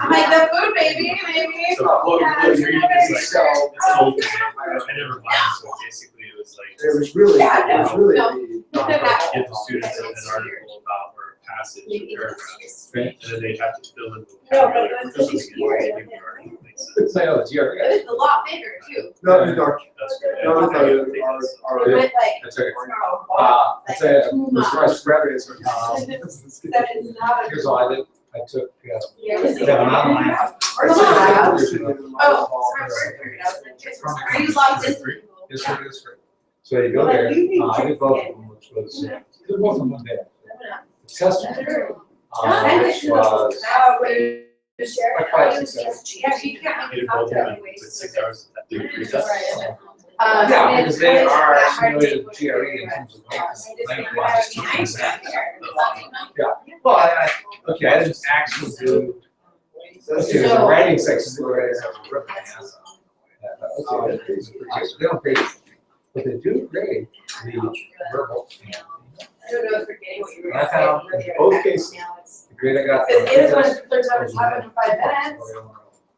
I'm like, the food baby, maybe. So close reading is like, it's an old thing. I never mind, so basically it was like. It was really, it was really No. the. Give the students an article about or a passage, a paragraph, and then they have to fill in. No, but it was vocabulary. just weird. It's like, oh, GRE. It was a lot bigger too. No, the dark, That's great. no, I think It our. went like. That's okay. Like I'd say, too as far as much. gravity is, That is not a. here's all I did. I took, Yeah, it was Yeah, when I'm like- like- Or It's not. like- Oh, sorry, first period, I was like, are you logged in? history, history. So you go there, I did both of them, which was, did both of them one day. The test one, which was Oh, wait. like 5, 6 hours. Yeah, she can't. Did both of them with 6 hours. Yeah, because they are simulated GRE in terms of length. Yeah, well, okay, I didn't actually do, let's see, there's a writing section where I have to rip my ass off. Yeah, okay, that grades are pretty good. They don't grade, but they do grade the verbal. I don't know if you're getting what you were I found in both cases, the grade I got. Because it is when it turns out it's happened in 5 minutes,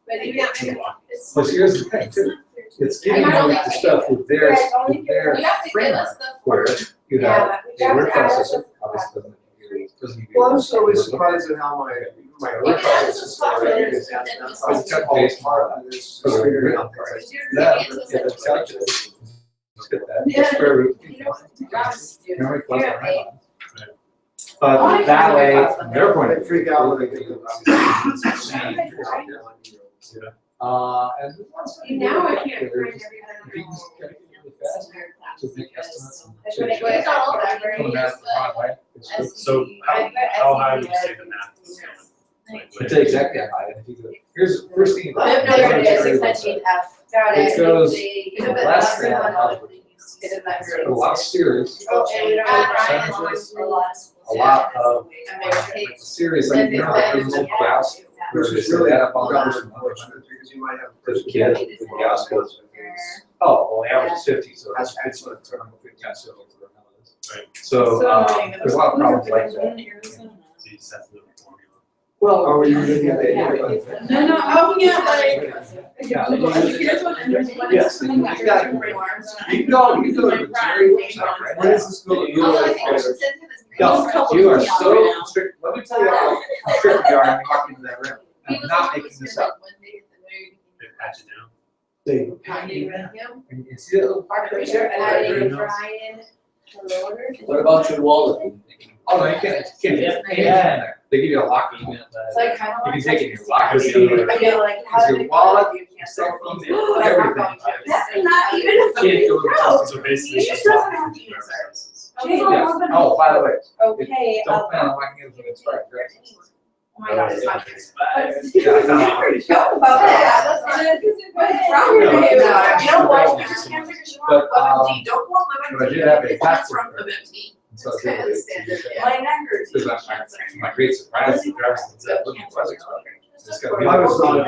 but you can't make it. It's- But here's the thing too, it's giving you the stuff with their, with their You have to give framework, us the. where you have Yeah, a we word have to add processor, us obviously doesn't give you- doesn't give you- Well, I'm so surprised at how my Yeah, word that's processor just popular. is. It's I was kept all smart on this, just figuring out things. Because you're That, getting into yeah, that's some- calculated. Let's get that. Yeah. Square root. You know, jobs do. Memory plus You're a memory babe. minus. But that way, from their point They of freak view. out when they get And. Now I can't find If you everything. just get it really fast, to make estimates and Like to- when it goes all over, Coming out of the front, right? It's good. So how high would you say the math is? Like, It's exactly high. If you go- Here's the first thing. No, there it is, It's 619F. Got It it. goes It's a bit less less than, a lot of series, Oh, and we don't have percentages, Ryan. a lot of series, like, you know, there's little graphs. Where Which they is say really that up on the unfortunate, because you might have. There's a kid with the gas goes, oh, well, the average is 50, so That's that's excellent. term of 50, so. Right. So, there's a lot of problems like that. So you just have to know the formula. Well, Oh, you didn't get yeah. No, no, oh, yeah, like. Yeah. Here's one, and there's one. Yes. Coming back. Exactly. You can go to the Jerry workshop, right? Where does this go? You Although I are- think we should send him this. No, you are so strict, let me tell you how strict you are when you walk into that room. I'm not making this up. They patch it down. They pat you down, and you see that little part right there? What about your wallet? Oh, no, you can't, you can't, get anything in there. They give you a locker. You It's like kind of can like. take it in your locker. There's You another- I know, like, how Is did your it wallet, go? You can't cell phone, say. everything. That's not even a Can't go to fucking joke. So basically. You just doesn't have to use services. Oh, by the way, Okay, don't plan on walking in with an expired dress. oh my god, it's fine. Yeah, I know. Joke about that, that's good. What's wrong with you? You know what, you just can't figure shit out. Lemon tea, don't want lemon But I tea. did have a It's passport from card. lemon tea. So It's kind of the standard. yeah. My neck hurts. This is my great surprise, the driver's license that was expired. It's gotta be- I was on,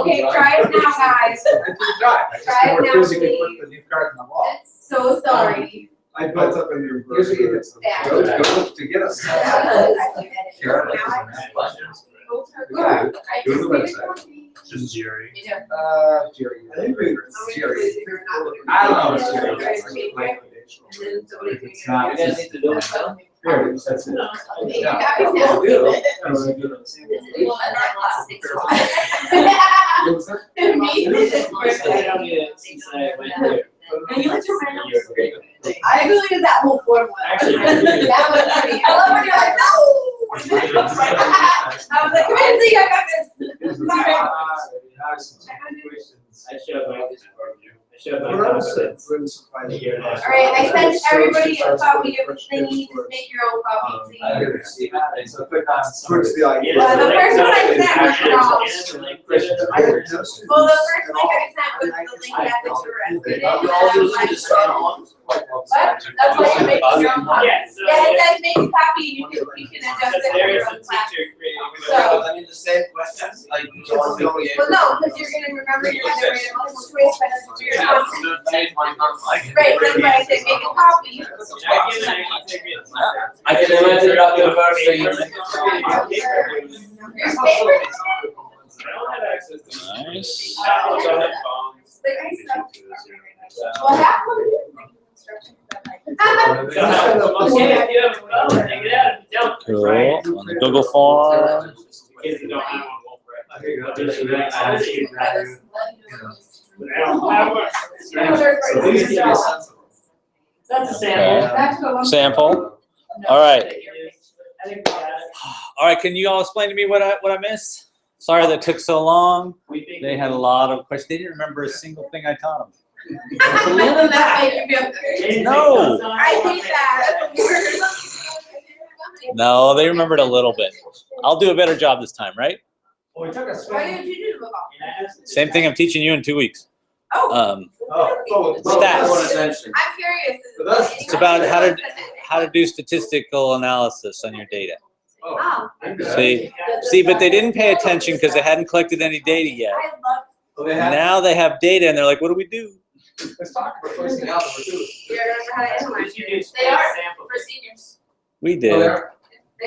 Okay, try it now, guys. I didn't drive. I just Try it never now, physically please. put the new card in the wall. So sorry. I built up in your. Usually if it's, Yeah. go to get us. Here, Now I Go to the website. Just Jerry. You do. Jerry. I think we. Jerry. I don't know. It's Jerry. It's not. You guys need to do it now? Here, that's it. Yeah. Yeah. We'll do. What was that? I don't need it since I went there. And you like to random. I deleted that whole formula. Actually, That was pretty. I love when you're like, no. I was like, come in, see, I got this. Sorry. I showed my I showed my We're confidence. upset. A year and a half. All right, I sent everybody a copy of the thingy, just make your own copy, I please. didn't see that. So click on. Switch the idea. Well, the first one I sent was wrong. I had just. Well, the first link I sent was the link that the tourist did. What? That's why you make your own copy. Yeah, so Yeah, it says make a copy, you can adjust it for there is your a own class. teacher creating. So- I mean, the same questions, like, you don't want to be. Well, no, because you're gonna remember you're gonna write a multiple choice question for your content. Change my mind. Right, that's why I said make a copy. I can imagine it up to the first thing. Here's paper. I don't have access to. Nice. I don't have phones. The nice stuff. Well, that one. Instructions that I- Okay, if you have a phone, take it out. If you don't, Cool. try it. On the Google form. Kids who don't have one won't I think break. that's just- I don't have one. So these need to be sensible. That's a sample. Back to the one. Sample. All right. I think we got it. All right. Can you all explain to me what I missed? Sorry that took so long. We think. They had a lot of questions. They didn't remember a single thing I taught them. That made you feel good. No. I hate that. No, they remembered a little bit. I'll do a better job this time, right? Well, we took a Why swim. didn't you do the book? Same thing I'm teaching you in 2 weeks. Oh, Stats. I'm curious. It's about how to do statistical analysis on your data. Oh. See, but they didn't pay attention because they hadn't collected any data yet. I love. So they have, Now they have data and they're like, what do we do? let's talk about placing out number two. You remember how to analyze You it? do They are sample. for seniors. We Oh, did. there.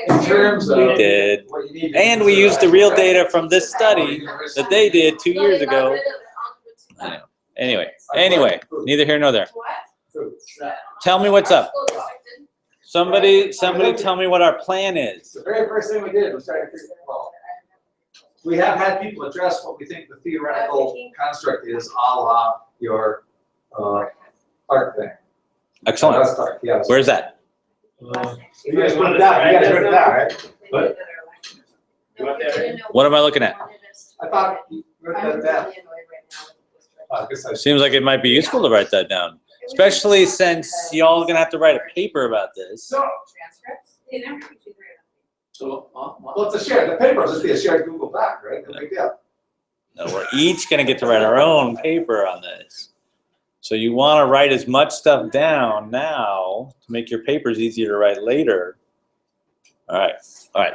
In terms of. We did. what you need to And do we for used the real data credit from this study that they did 2 years ago. I know. Anyway, neither here nor there. What? Tell me what's up. Somebody tell me what our plan is. The very first thing we did was try to figure, well, we have had people address what we think the theoretical construct is, a la your, art thing. Excellent. That's art, yes. Where's that? You guys put it down, you guys put it down, right? But What am I looking at? I thought you wrote that down. I guess I. Seems like it might be useful to write that down, especially since y'all gonna have to write a paper about this. So, Transcripts? They never teach you So, well, it's a shared, the paper will just be a shared Google Doc, right? No big deal. No, we're each gonna get to write our own paper on this. So you wanna write as much stuff down now to make your papers easier to write later. All right,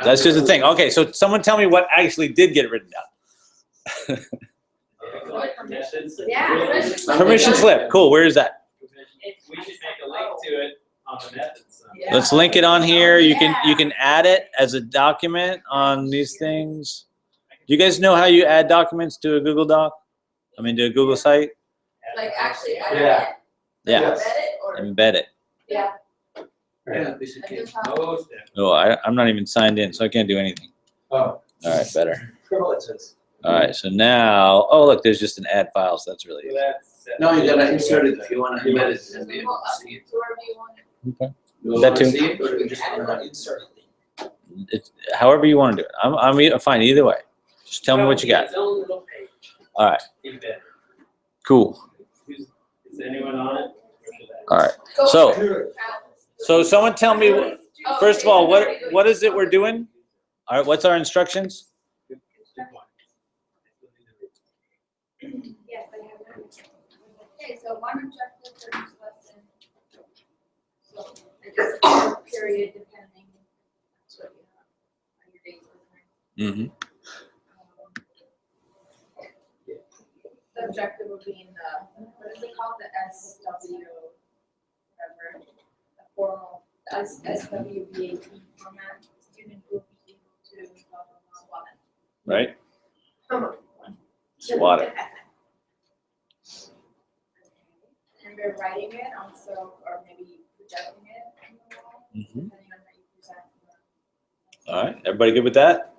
that's just the thing. Okay, so someone tell me what actually did get written down. Yeah. Permission slip, cool, where is that? We should make a link to it on the methods. Let's link it on here. You can add it as a document on these things. Do you guys know how you add documents to a Google Doc? I mean, to a Google site? Like actually, Yeah. Yeah, embed it or? embed it. Yeah. yeah, this is good. Oh, I'm not even signed in, so I can't do anything. Oh, All right, better. privileges. All right, so now, oh, look, there's just an add files. That's really it. No, you gotta insert it if you wanna embed it and be able to see it. Wherever you want it. Okay. You That wanna too. see it, or you just wanna insert it? It's however you want to do it. I'm fine either way. Just tell me what you got. Its own little page. All right, Embed. cool. Is anyone on it? All right. Go So- for it. So someone tell me, first of all, what is it we're doing? All right, what's our instructions? Yes, I have it. Okay, so one objective for each lesson. So I guess period depending. That's what you have on your days with Mm-hmm. The objective would be in the, what is it called, the SW, whatever, the formal, the SWBAT format, student will be able to, blah, blah, blah, Right? blah. Swat it. And we're writing it also, or maybe projecting it on the wall, Mm-hmm. depending on how you present. All right, everybody good with that?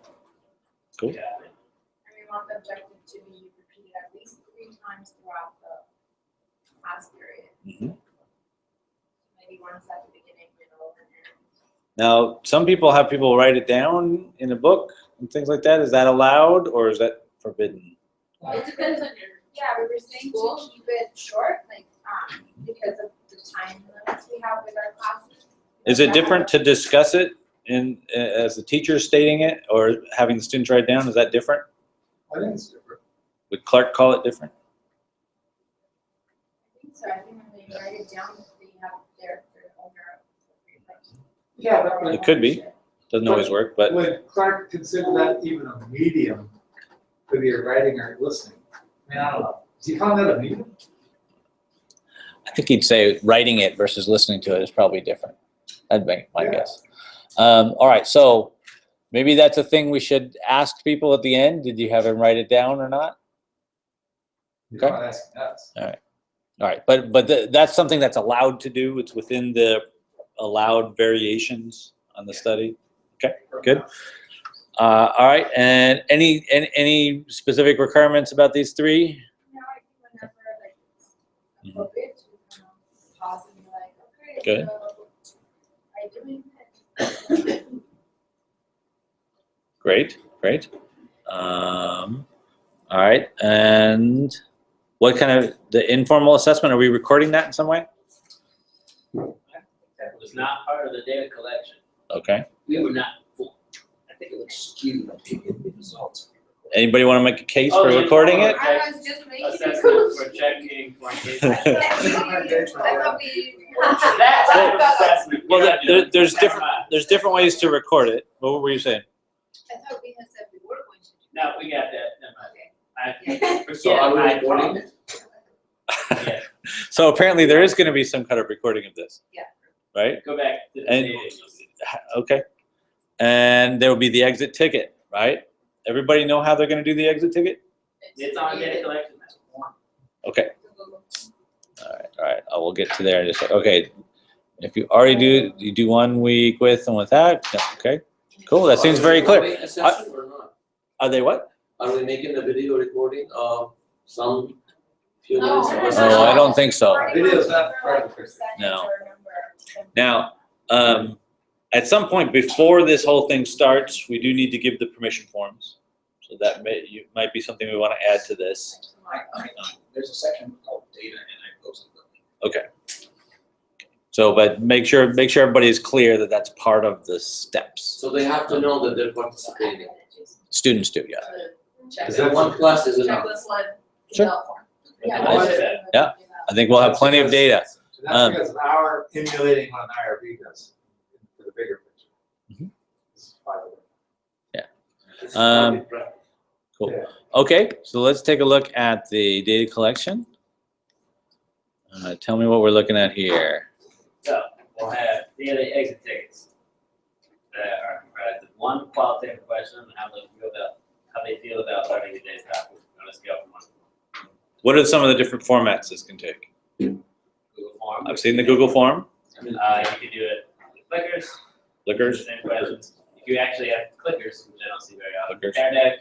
Cool. And we want the objective to be repeated at least 3 times throughout the class period. Mm-hmm. Maybe once at the beginning, middle, and end. Now, some people have people write it down in a book and things like that. Is that allowed or is that forbidden? It depends on your. Yeah, we were saying to keep it short, like, because of the time limits we have with our classes. Is it different to discuss it as the teacher stating it or having the students write it down? Is that different? I think it's different. Would Clark call it different? I think so, I think when they write it down, they have their owner. Yeah, but It could be. Doesn't always work, but would Clark consider that even a medium, whether you're writing or listening? I mean, I don't know. Does he call that a medium? I think he'd say writing it versus listening to it is probably different. That'd be my guess. All right, so maybe that's a thing we should ask people at the end. Did you have him write it down or not? You're not asking us. All right, but that's something that's allowed to do. It's within the allowed variations on the study. Okay, good. All right, and any specific requirements about these 3? No, I think whenever, like, it's appropriate to pause and be like, okay, Good. so, are you doing it? Great. All right, and what kind of the informal assessment? Are we recording that in some way? That was not part of the data collection. Okay. We were not. I think it looks skewed in the results. Anybody want to make a case Oh, for the recording it? informal I was just making it. Assessment for checking for engagement. I thought we. That type of assessment. Well, we're not doing. there's Never different mind. there's different ways to record it. What were you saying? I thought we had said we were going to. No, we got that. Never mind. I So are we forget, I recording promise. Yeah, So apparently there is going to be some kind of recording of this. Yeah. Right? go back to the And- data. You'll see. Okay. And there will be the exit ticket, right? Everybody know how they're going to do the exit ticket? It's on data collection. Okay. All right. I will get to there in just a second. Okay. If you already do, you do 1 week with and without. No, okay. Cool. That seems very clear. Are we assessing or not? Are they what? Are we making a video recording of some few No, minutes of no, no, assessment? Oh, I don't think so. Video's not part of the Percentage No. or number. Now, at some point before this whole thing starts, we do need to give the permission forms. So that might be something we want to add to this. There's a section called data and I posted it. Okay. So, but make sure everybody is clear that that's part of the steps. So they have to know that they're participating. Students do, yeah. Is That that one class is enough. Checklist one. Sure. fill out form. Yeah. I think we'll have plenty of data. So that's because of our emulating what an IRB does for the bigger picture. Mhm. This is by the way. It's Um, public record. Cool. Yeah. Okay, so let's take a look at the data collection. Tell me what we're looking at here. So we'll have daily exit tickets that are comprised of 1 qualitative question on how they feel about learning a day's topic on a scale from 1 to 4. What are some of the different formats this can take? Google Form. I've seen the Google form, You can do it with clickers. clickers. Same questions. If you actually have clickers, which I don't see very often. Clickers. Pear deck.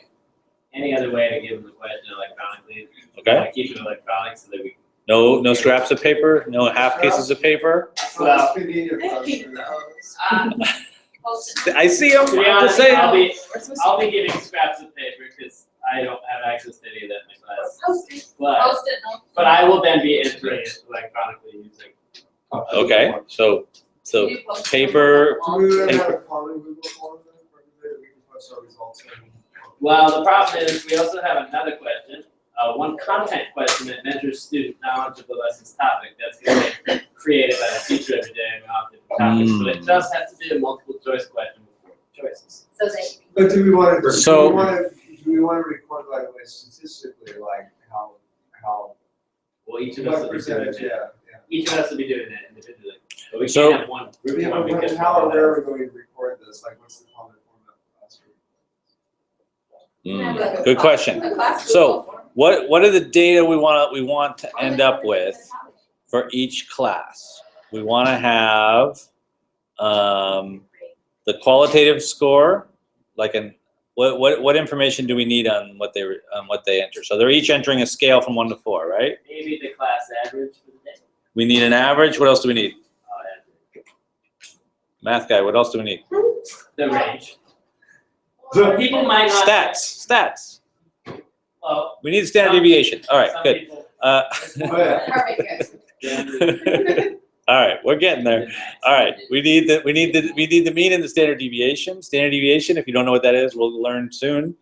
Any other way to give them the question electronically. Okay. Keep it electronic so that we can. No scraps of paper, no half pieces of paper. Well- Post-it. I see them, To be I'm just honest, saying. I'll be giving scraps of paper because I don't have access to any of that in my class. Post-it. But, Post-it note. but I will then be entering it electronically using. Okay, so So We do post it paper- on the Do we wall. have a common Google form then, or that we can post our results in? Well, the problem is, we also have another question, one content question that measures student knowledge of the lesson's topic. That's gonna be created by the teacher every day and off different topics, but it does have to be a multiple choice question with 4 choices. So they, But do we want to, So- do we want to record like statistically, like how, Well, each of us what will be doing percentage, it, yeah. each of us will be doing it individually, but we So- can't have one group Yeah, one but because. how or where are we going to record this, like what's the common format for us to record? Good question. The class So, Google form. What are the data we want to end up with for each class? We want to have the qualitative score, like what information do we need on what they enter? So they're each entering a scale from 1 to 4, right? Maybe the class average for the day. We need an average. What else do we need? Average. Math guy. What else do we need? The range. People might not. Stats. Well, We need the standard Some- deviation. All right, some good. people. Uh, Perfect, good. all right, we're getting there. All right, we need the mean and the standard deviation. Standard deviation, if you don't know what that is, we'll learn soon.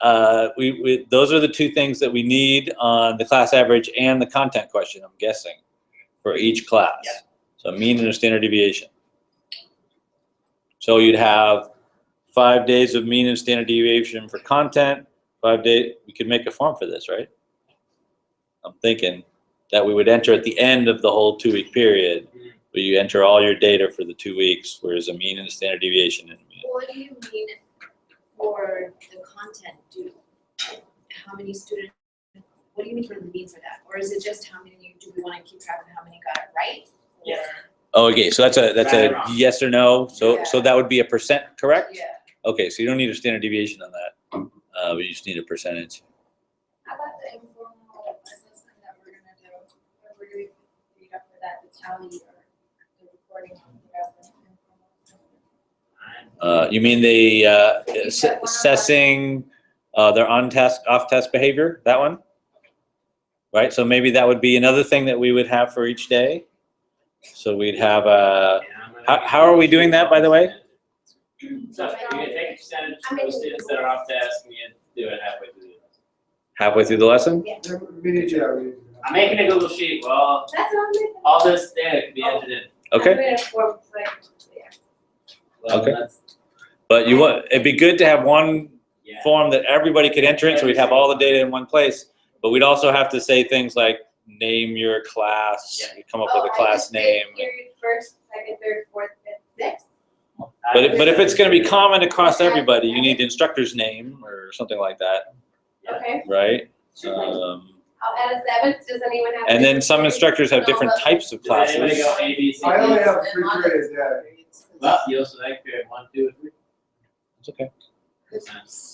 Those are the 2 things that we need on the class average and the content question, I'm guessing, for each class. Yeah. So mean and a standard deviation. So you'd have 5 days of mean and standard deviation for content, 5 days. We could make a form for this, right? I'm thinking that we would enter at the end of the whole 2-week period, where you enter all your data for the 2 weeks, whereas a mean and a standard deviation. What do you mean for the content? How many students, what do you mean for the mean for that? Or is it just how many, do we want to keep track of how many got it right? Yeah. Oh, okay, so that's Right or a wrong. yes or no. So Yeah. that would be a percent, correct? Yeah. Okay, so you don't need a standard deviation on that, but you just need a percentage. how about the informal assessment that we're gonna do? Or we're gonna read up for that, the tally or the recording on the informal assessment? You mean the assessing their on-task, off-task behavior, that one? Right, so maybe that would be another thing that we would have for each day. So we'd have how are we doing that, by the way? So you can take a percentage of those students that are off task and you do it halfway through the lesson. Halfway through the lesson? We need to, I'm making a Google sheet, well, That's what I'm making. all this data can be entered in. Okay, I'm gonna form, like, yeah. Well, Okay. that's, but it'd be good to have one yeah. form that everybody could enter in, so we'd have all the data in one place. But we'd also have to say things like, name your class, Yeah. you come up with a class name. Period, first, second, third, fourth, fifth, sixth. But if it's gonna be common across everybody, you need the instructor's name or something like that, Yeah. Okay, right? I'll add a seventh, does anyone have? And then some instructors have different types of Does anybody classes. go A, B, C, I only D? have 3 periods, yeah. Well, you also like period 1, 2, and 3. It's okay.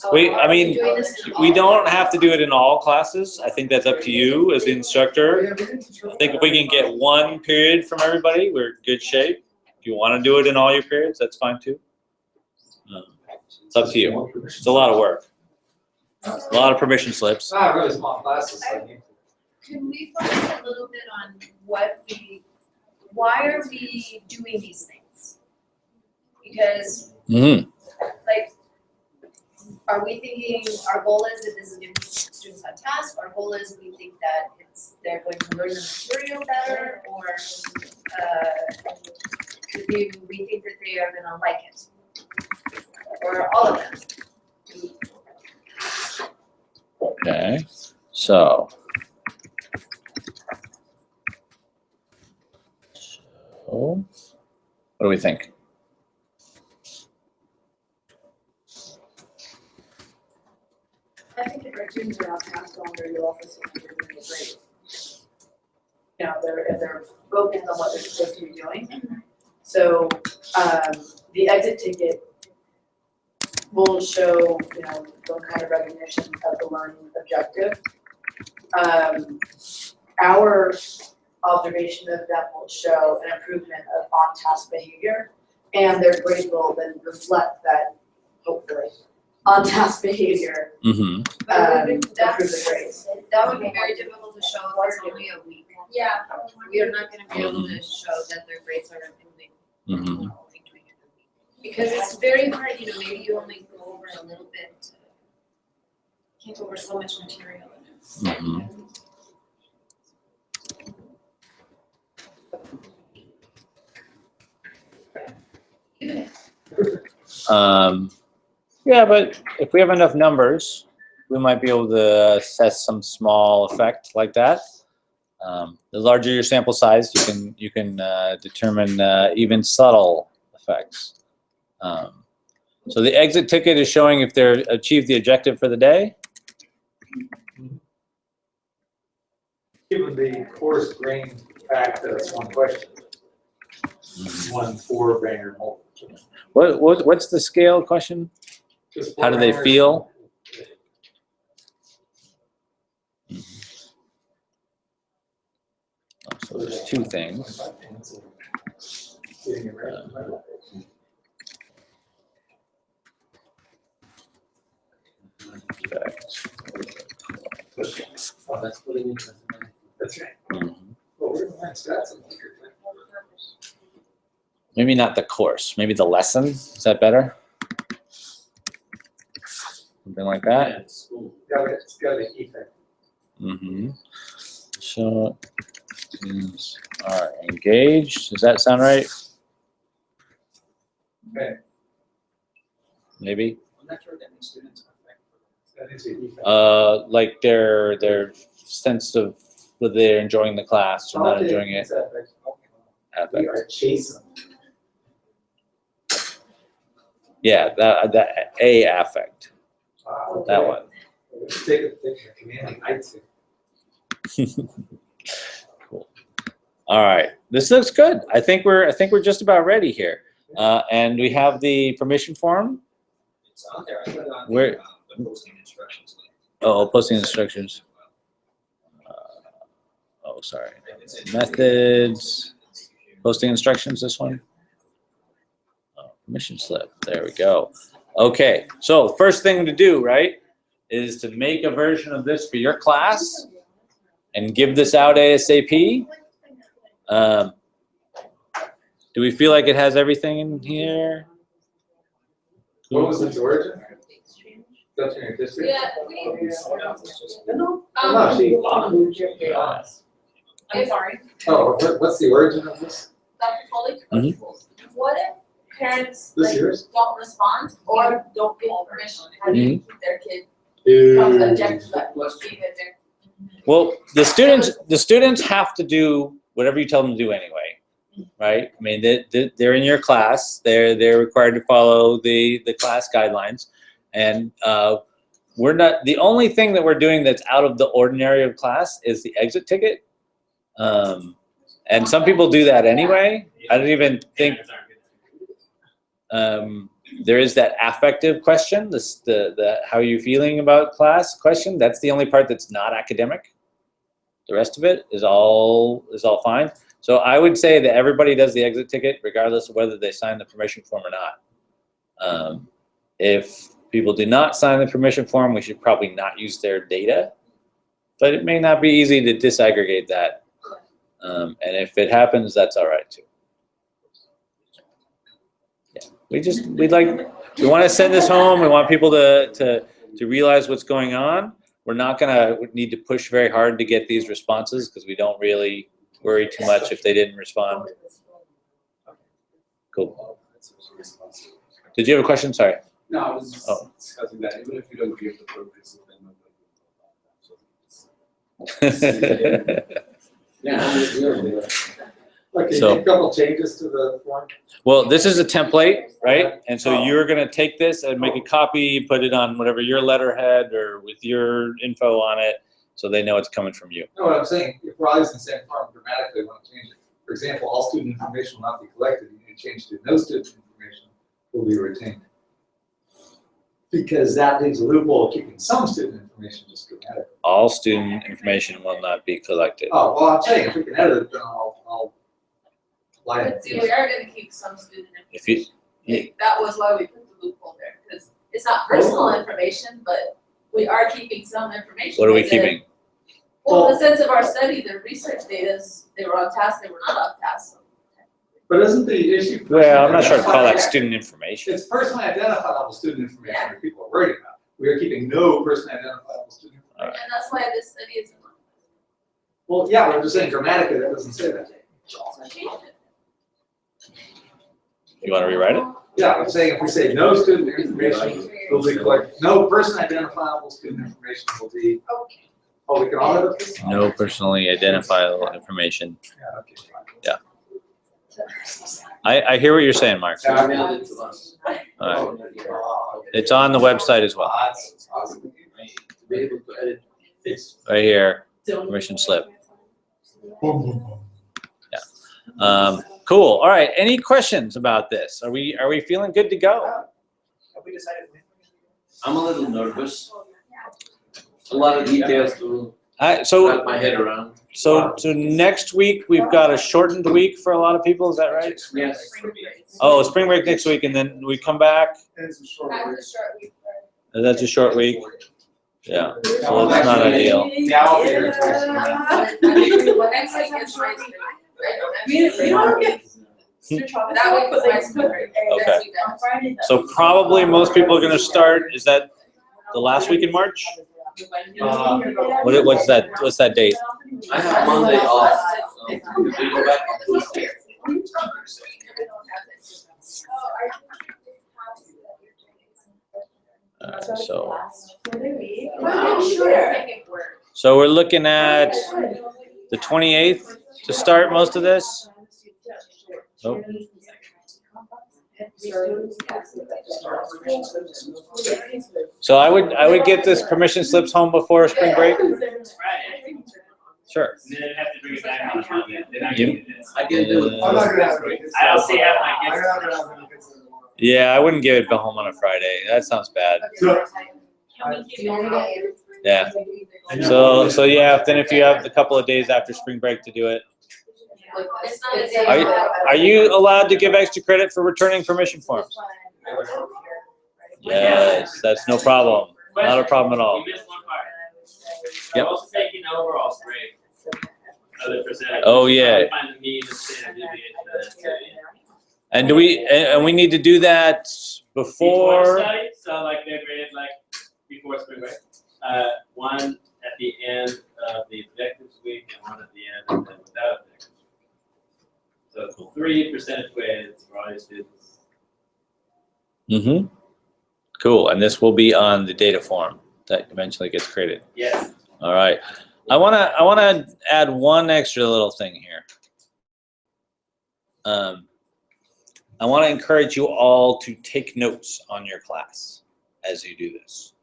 Oh, We- are I mean, doing this in We all? don't have to do it in all classes. I think that's up to you as the instructor. Yeah, we need to I think if we can get one period from everybody, we're in good shape. If you want to do it in all your periods, that's fine too. It's up to you. It's a lot of work. A lot of permission slips. Not really small classes, I mean. Can we focus a little bit on why are we doing these things? Because Mm-hmm. like, are we thinking our goal is that this is giving students on task? Our goal is we think that they're going to learn the material better, or we think that they are gonna like it? Or all of them? Okay, so. What do we think? I think if our students are on task longer, you'll also see that they're doing it great. You know, if they're focused on what they're supposed to be doing. So, the exit ticket will show, you know, some kind of recognition of the learning objective. Our observation of them will show an improvement of on-task behavior, and their grade will then reflect that, hopefully, on-task behavior, Mm-hmm. But it would be- improve the grades. That would be very difficult to show if it's only a week. Yeah. We are not gonna be able to show that their grades are improving. Mhm. Because it's very hard, maybe you only go over a little bit, can't go over so much material. Mhm. Yeah, but if we have enough numbers, we might be able to assess some small effect like that. The larger your sample size, you can determine even subtle effects. So the exit ticket is showing if they're achieved the objective for the day. Given the coarse grain fact that it's one question. 1 4-banger multiple. What's the scale question? Just How do they 4-bangers. feel? So there's two things. Oh, that's putting in. That's right. Mhm. Well, we're gonna learn stats in here. Maybe not the course, maybe the lesson. Is that better? Something like that. Yeah, it's school. It's got an effect. Mm-hmm. So students are engaged. Does that sound right? Okay. Maybe. I'm not sure that many students are affected. That is an effect. Like their sense of whether they're enjoying the class or not Okay, enjoying it. it's affect. We Affect. are chasing. Yeah, that a affect. Wow, That okay. one. Let's take a picture. Commanding heights here. Cool. All right, this looks good. I think we're just about ready here, and we have the permission form. It's on there, I put it on Where- the posting instructions link. Oh, posting instructions. Sorry. Methods. Posting instructions. This one. Oh, permission slip. There we go. Okay. So first thing to do, right, is to make a version of this for your class and give this out ASAP. Do we feel like it has everything in here? What was its origin? That's in your district? Yeah, No, she. I'm sorry, Oh, what's the origin of this? Dr. Foley? What if parents This yours? don't respond or don't give permission? How do you keep their kid from objecting to that? Well, the students have to do whatever you tell them to do anyway, right? I mean, they're in your class. They're required to follow the class guidelines, and we're not. The only thing that we're doing that's out of the ordinary of class is the exit ticket, and some people do that anyway. I don't even think. There is that affective question, the how are you feeling about class question. That's the only part that's not academic. The rest of it is all fine. So I would say that everybody does the exit ticket regardless of whether they sign the permission form or not. If people do not sign the permission form, we should probably not use their data, but it may not be easy to disaggregate that. And if it happens, that's all right too. We want to send this home. We want people to realize what's going on. We're not gonna need to push very hard to get these responses because we don't really worry too much if they didn't respond. Cool. Did you have a question? Sorry. No, I was just Oh. discussing that, even if you don't give the progress, then Okay, So- a couple changes to the form. Well, this is a template, right? And so you're gonna take this and make a copy, put it on whatever your letterhead or with your info on it, so they know it's coming from you. No, what I'm saying, if we're always in the same form, grammatically, we want to change it. For example, all student information will not be collected. You need to change to no student information will be retained. Because that leaves a loophole of keeping some student information just grammatically. All student information will not be collected. Oh, well, I'm saying, if we can edit it, then I'll line But it. see, we are gonna keep some student If you- information. That was why we put the loophole there, because it's not personal information, but we are keeping some information. What are we Is it- keeping? Well, in the sense of our study, the research data is, they were on task, they were not on task. So But isn't the issue? Well, I'm not sure I'd call that student information. It's personally identifiable student information that people are worried about. We are keeping no personally identifiable student information. And that's why this study is. Well, yeah, but I'm just saying grammatically, that doesn't say that. So change it. You want to rewrite it? Yeah, I'm saying if we say no student information will be like, no personally identifiable student information will be. Okay. Oh, we can all have it? No personally identifiable information. Yeah, okay, fine. I hear what you're saying, Mark. Yeah, Email it to us. All right. It's on the website as well, To be able to edit this. right here, permission slip. Cool. All right. Any questions about this? Are we feeling good to go? Have we decided? I'm a little nervous. A lot of details to So wrap my head around. so next week we've got a shortened week for a lot of people. Is that right? Yes. Oh, spring break next week, and then we come back. It's a short That week. was a short week. That's a short week. Yeah. So that's not ideal. The allocator is based on that. What next week is my spring break. You don't get. That week was my spring break. Okay. Next week I'm free. So probably most people are going to start. Is that the last week in March? What's that? What's that date? I have Monday off. So we go back on Tuesday. So we're looking at the 28th to start most of this. Nope. So I would get this permission slips home before spring break. Sure. And then I'd have to bring it back on Monday. Then I You- can do this. I can do it. I'm not gonna have it. I don't see how my I'm kids. not gonna have it because of the- Yeah, I wouldn't give it home on a Friday. That sounds bad. Yeah. So yeah, then if you have a couple of days after spring break to do it. It's not a day. Are you allowed to give extra credit for returning permission forms? Yes, that's no problem. Not a problem at all. You missed one part. Yep. I'm also taking the overall grade. Other percentage. Oh, yeah. Find the mean and standard deviation of that activity. And and we need to do that before? Study, so like they're graded like before spring break. One at the end of the objectives week and one at the end and then without objectives. So 3 percentage grades for all your students. Mm-hmm. Cool, and this will be on the data form that eventually gets created. Yes. All right. I wanna add one extra little thing here. I want to encourage you all to take notes on your class as you do this.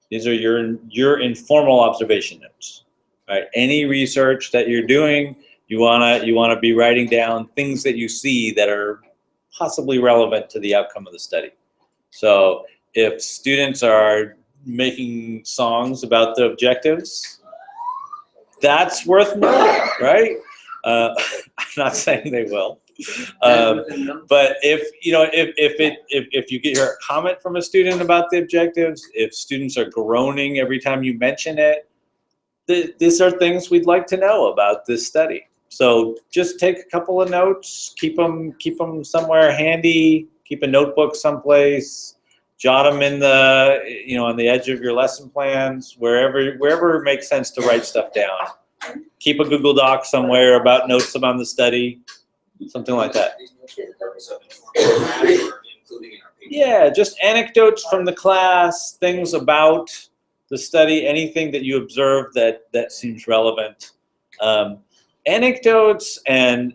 These are your informal observation notes, right? Any research that you're doing, you wanna be writing down things that you see that are possibly relevant to the outcome of the study. So if students are making songs about the objectives, that's worth noting, right? I'm not saying they will. But if you get a comment from a student about the objectives, if students are groaning every time you mention it, these are things we'd like to know about this study. So just take a couple of notes, keep them somewhere handy, keep a notebook someplace, jot them in on the edge of your lesson plans, wherever it makes sense to write stuff down. Keep a Google Doc somewhere about notes about the study. Something like that. Yeah, just anecdotes from the class, things about the study, anything that you observed that seems relevant. Anecdotes and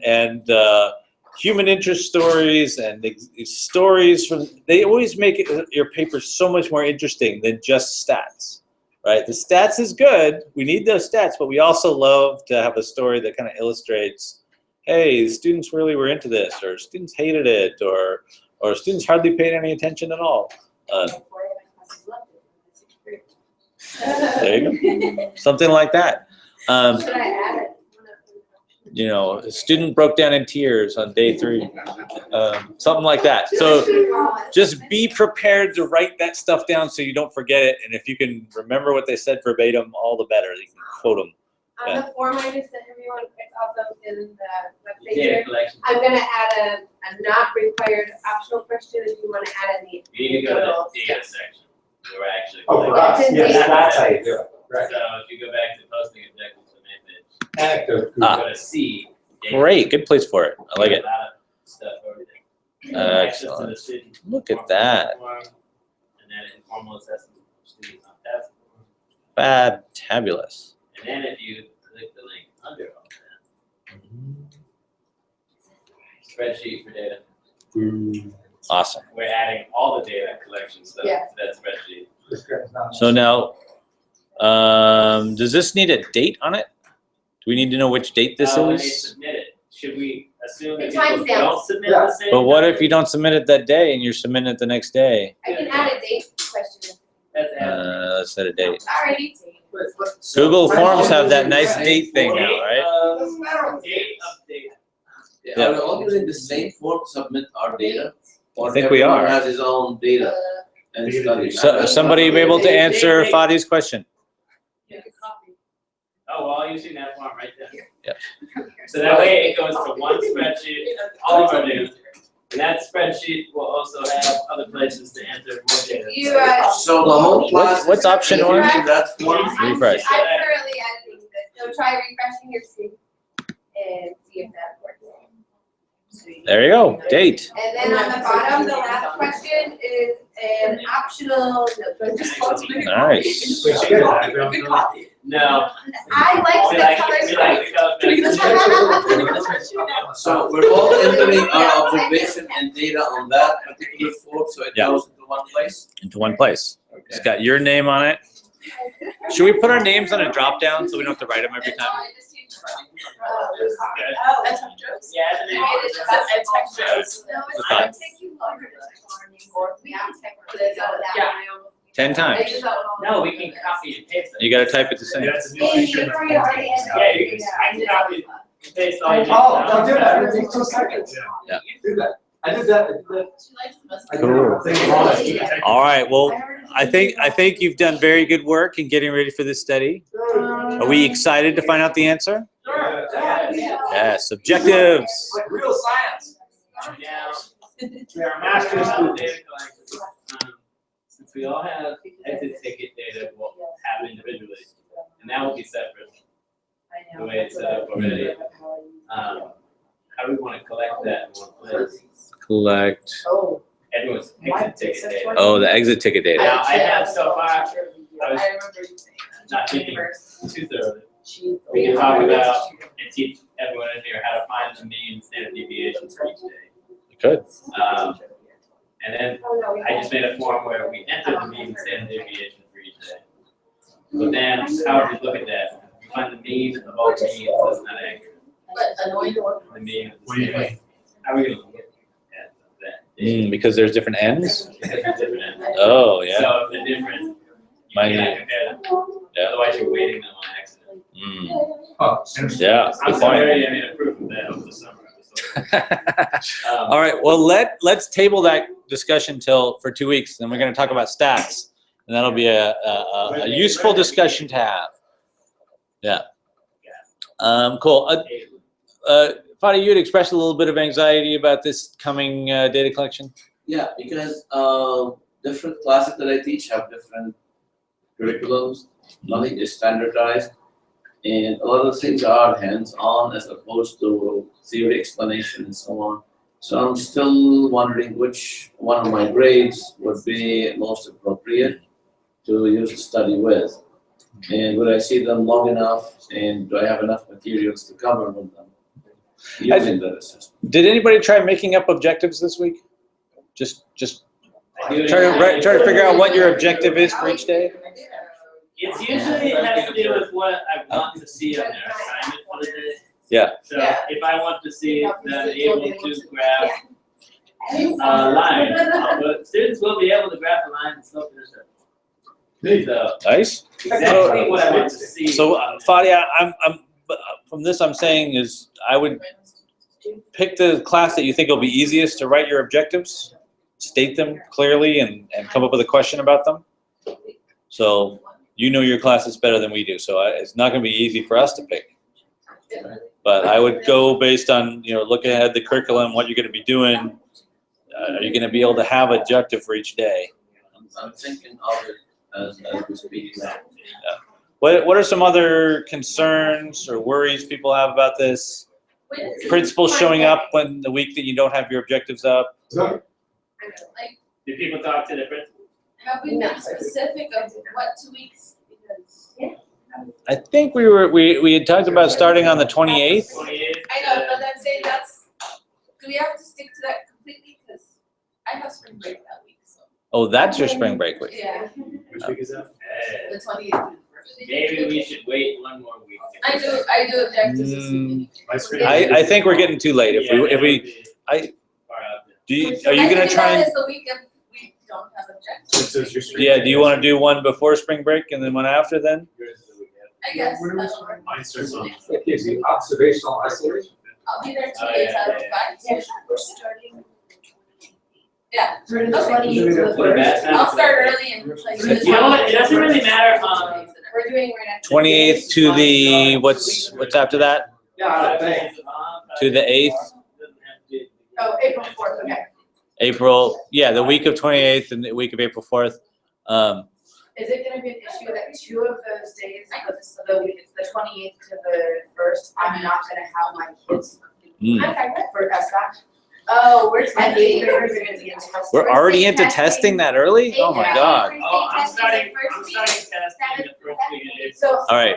human interest stories and stories they always make your paper so much more interesting than just stats, right? The stats is good. We need those stats, but we also love to have a story that kind of illustrates, hey, students really were into this, or students hated it, or students hardly paid any attention at all. There you go. Something like that. Should I add it? A student broke down in tears on day 3. Something like that. So just be prepared to write that stuff down so you don't forget it. And if you can remember what they said verbatim, all the better. You can quote them. On the form I just sent everyone, it's also in the website Data here. collection. I'm gonna add a not required optional question if you wanna add in the. You need to go to the data section. We're actually. Oh, for collecting. us, yes, Data. that's how you do it, right. So if you go back to posting objectives and methods, Anecdote. you go to C. data. Great, good place for it. I like it. A lot of stuff over there. Access to the Excellent. student Look at that. form, and then informal assessment for students on task form. Fabulous. And then if you click the link under all that, spreadsheet for data, Awesome. we're adding all the data collection stuff to Yeah. that spreadsheet. This guy's not- So now, does this need a date on it? Do we need to know which date this When they is? submit it, should we assume that The people timestamp. don't submit Yeah. the same? But what if time? you don't submit it that day and you're submitting it the next day? I can add a date question. That's added. Let's set a date. Alrighty. Google Forms have that nice date thing now, Date right? of- Date of data. Are we all using the same form to submit our data? Or I think we everyone are. has his own data and studies? So, somebody be able to answer Fadi's question? Oh, well, I'll using that form right there. Yeah. So that way it goes to one spreadsheet, all of our data. And that spreadsheet will also have other places to enter more data. You, So the whole class. What's option is one? using that form? Refresh. I'm currently editing this, so try refreshing your screen and see if that works. There you go, date. And then on the bottom, the last question is an optional, Nice. Wait, she got a background color? No. I like We the like, colors. we like the color. Can we just- So we're all entering our observation and data on that particular form, so it Yeah. goes into one place? Into one place. It's got your name on it. Should we put our names on a drop down so we don't have to write them every time? Oh, that's what jokes. Yeah, and then- That's text jokes. No, it's Okay. gonna take you longer to type on our name board. We have to type our names out of that. Yeah. 10 times. No, we can copy and paste it. You gotta type it the same. That's a new Yeah, feature. you've already already Yeah, edited. you can, I can copy and paste all your. Oh, I'll do that, it'll take 2 seconds. Yeah. Do that. I did that, I did that. I did Cool. that. All right, well, I think you've done very good work in getting ready for this study. Are we excited to find out the answer? Yes, objectives. It's like real science. Now, They're our masters. data collectors, since we all have exit ticket data, we'll have individually, and that will be separate, the way it's set up already. How do we want to collect that in one place? Collect, Oh. Everyone's exit ticket data. oh, the exit ticket data. Now, I have so far, I was remember you saying that. not thinking too thoroughly. We can talk about and teach everyone in here how to find the mean standard deviations for each day. Good. And then I just made a form where we enter the mean standard deviation for each day. But then, how do we look at that? We find the mean of all means, that's not accurate. The mean of the What do you same. mean? How are we gonna look at that? Because there's different ends? Because they're different ends. Oh, yeah. So if they're different, you Might cannot need- compare them. Yeah. Otherwise, you're weighting them on accident. Oh, Yeah, I'm good sorry, I made a proof of that over the summer. point. All right, well, let's table that discussion for 2 weeks, then we're gonna talk about stats. And that'll be a useful discussion to have. Yeah. Cool. Fadi, you had expressed a little bit of anxiety about this coming data collection. Yeah, because different classes that I teach have different curriculums, nothing is standardized. And a lot of things are hands-on as opposed to theory explanation and so on. So I'm still wondering which one of my grades would be most appropriate to use to study with. And would I see them long enough, and do I have enough materials to cover with them using that assessment? Did anybody try making up objectives this week? Just try to figure out what your objective is for each day? It's usually, it has to do with what I want to see on their assignment for the day. Yeah. So if I want to see them able to graph a line, but students will be able to graph a line and still finish it. So Nice. exactly what I want to see. So, Fadi, I'm from this, I'm saying is I would pick the class that you think will be easiest to write your objectives, state them clearly, and come up with a question about them. So, you know your classes better than we do, so it's not going to be easy for us to pick. But I would go based on, looking ahead the curriculum, what you're going to be doing. Are you going to be able to have an objective for each day? I'm thinking of it as we speak. What are some other concerns or worries people have about this? Principals showing up when the week that you don't have your objectives up? Like, Do people talk to the principal? have we been specific of what 2 weeks? Because I think we had talked about starting on the 28th. 28th? I know, but then say do we have to stick to that completely? Because I have spring break that week, so. Oh, that's your spring break week. Yeah, Which week is that? the 28th. Maybe we should wait one more week. I do objectives this week. My spring I think we're getting too late. If we Far out there. are you gonna try and? Is the week if we don't have objectives. So it's your spring Yeah, break. do you want to do one before spring break and then one after then? I guess, that'll work. Mine starts on. It gives you observational isolation. I'll be there 2 Oh, days yeah, out of yeah. 5. We're starting. Yeah. Through the Okay. 20th to the Well, that's 1st. not- I'll start early and like. You know what, it doesn't really matter, We're doing right after. 28th to the what's after that? Yeah, I think. To the 8th. Oh, April 4th, okay. April, yeah, the week of 28th and the week of April 4th. Is it gonna be an issue that 2 of those days, the week, the 28th to the 1st, I'm not gonna have my kids Hmm. for SBAC? Oh, we're testing. We're already into testing that early? Oh my God. Oh, I'm starting testing the first week of April. So All right,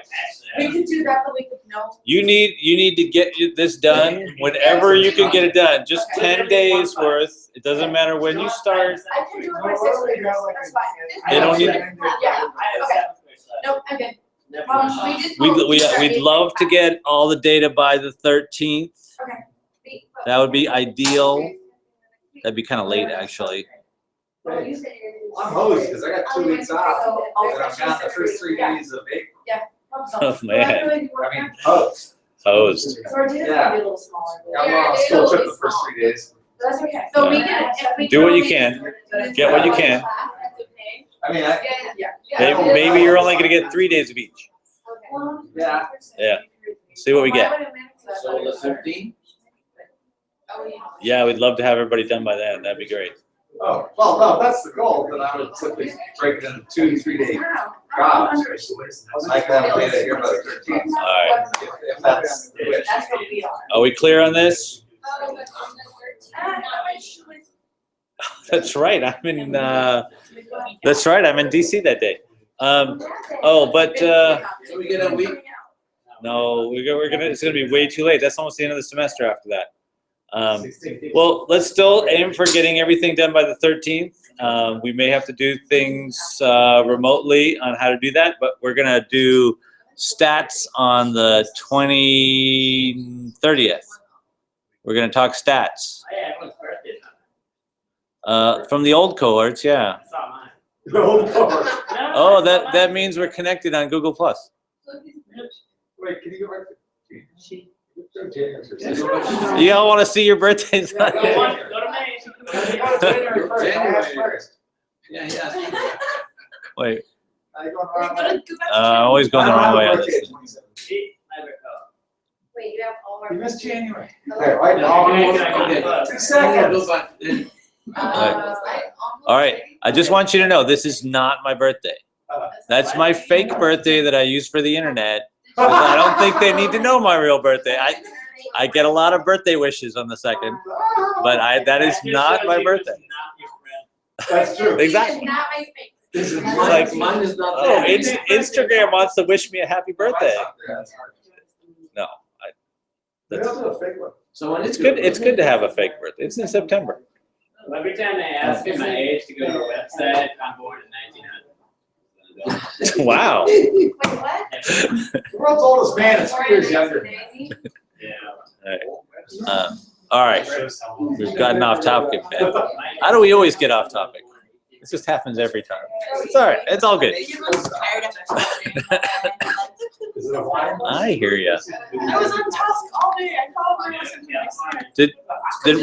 we could do that the week of no. you need to get this done whenever you can get it done. Just 10 days worth. It doesn't matter when you start. I can do it by 6 weeks, that's fine. They don't need- Yeah, okay. Nope, I'm good. We just. We'd love to get all the data by the 13th. That would be ideal. That'd be kind of late, actually. I'm hosed because I got 2 weeks off and I'm gone the first 3 days of April. Oh, man. I mean, hosed. Hosed. So our data's gonna be a little smaller. Yeah, well, I'll still trip the first 3 days. That's okay. So we can, if we. Do what you can. Get what you can. I mean, Maybe you're only gonna get 3 days of each. Yeah. Yeah. See what we get. So the 15th? Yeah, we'd love to have everybody done by then. That'd be great. Oh, well, no, if that's the goal, then I would simply break it into 2 to 3 day jobs. I can have data here by the 13th. All right. If that's the wish. That's what we are. Are we clear on this? That's right. I'm in DC that day. But So we get a week? no, it's gonna be way too late. That's almost the end of the semester after that. Well, let's still aim for getting everything done by the 13th. We may have to do things remotely on how to do that, but we're gonna do stats on the 30th. We're gonna talk stats. Oh, yeah, everyone's birthday. From the old cohorts, yeah. I saw mine. No, no. Oh, that means we're connected on Google+. Wait, can you go back to? You all want to see your birthdays? Go to May. Yeah, yeah. Wait, Are you going around like- always going the wrong way on this. See, I recall. Wait, you have all our. You missed January. Okay, right now, Okay. 2 seconds. All right, I just want you to know, this is not my birthday. That's my fake birthday that I use for the internet. 'Cause I don't think they need to know my real birthday. I get a lot of birthday wishes on the 2nd, but that is not my birthday. That's true. Exactly. Not my face. This is like- Mine is not Oh, there. Instagram wants to wish me a happy birthday. No, So when it's good. It's good to have a fake birthday. It's in September. Every time they ask me my age to go to a website, I'm born in 1900. Wow. Wait, what? The world's oldest man is 3 years younger. Yeah. All right, we've gotten off topic, man. How do we always get off topic? This just happens every time. It's all right. It's all good. I hear you. I was on task all day, I probably wasn't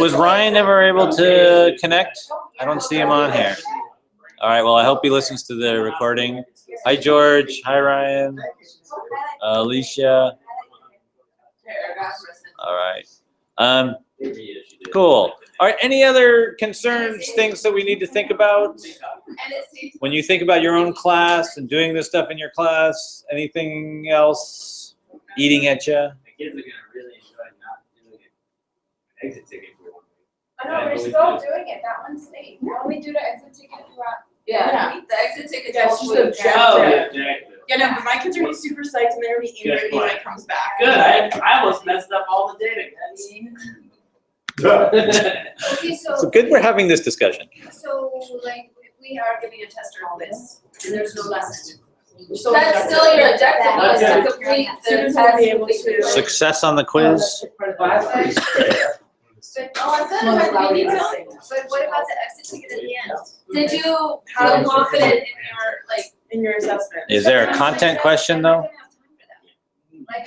Was Ryan ever able to connect? I don't see him on here. All right, well, I hope he listens to the recording. Hi, George. Hi, Ryan. Alicia. All right. Cool. All right. Any other concerns, things that we need to think about when you think about your own class and doing this stuff in your class? Anything else eating at you? The kids are gonna really enjoy not doing an exit ticket for 1 week. I know, we're still doing it, that one's state. Why don't we do the exit ticket throughout? Yeah, the exit ticket's Yeah, it's just hopefully objective. Oh, objective. yeah, objective. Yeah, no, but my kids are gonna be super psyched and they're gonna be eager when it comes back. Good, I almost messed up all the data, guys. Okay, So good we're having this discussion. So like, if we are giving a test or quiz, and there's no lesson. That's still your objective, was to complete the Students test. will be able to- Success on the quiz. But, oh, I said it might be detailed, but what about the exit ticket at the end? Did you feel confident in your, like, In your assessment. Is there a content question though? Like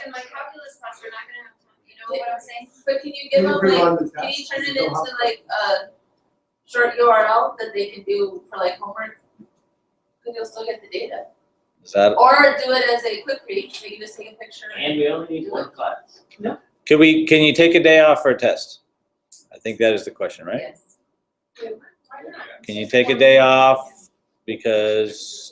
in my calculus class, we're not gonna have time, you know what I'm saying? but can you give them like, can you turn it into like a short URL that they can do for like homework? Cause you'll still get the data. Is that? Or do it as a quick read, so you just take a picture. And we only need 1 class. Can you take a day off for a test? I think that is the question, right? Yes. Can you take a day off because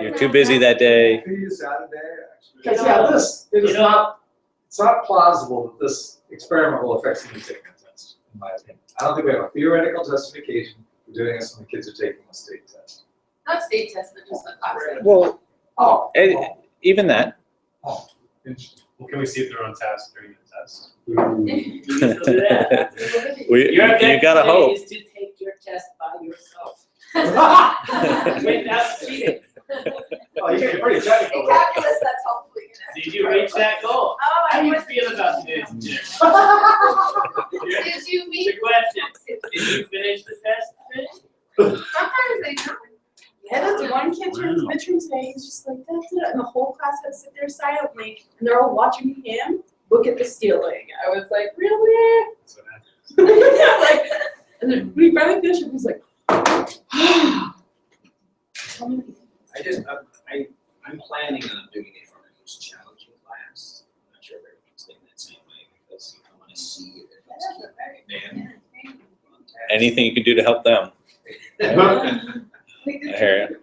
you're too busy that day? Can you use Saturday, actually? Because Yeah, this, it is You know- not, it's not plausible that this experiment will affect somebody taking a test, in my opinion. I don't think we have a theoretical justification for doing this when the kids are taking a state test. Not state test, but just a class. Well, Oh. even that. Oh, interesting. Well, can we see if they're on task during the test? You can still do that. You gotta hope. Is to take your test by yourself. Without cheating. Oh, you're getting pretty technical. In calculus, that's hopefully gonna. Did you reach that goal? Oh, How I do you was. feel about today's test? Did you The meet? question, did you finish the test today? Sometimes they don't. Yeah, that's one kid during his midterm today, he's just like, that's it, and the whole class had to sit there silently, and they're all watching him look at the ceiling. I was like, really? That's what happens. Like, and then we finally finished, and he's like, I just, I'm planning on doing it for my most challenging class. I'm not sure if everyone's thinking that same way, because I wanna see if it's keeping them. Anything you can do to help them. I hear you.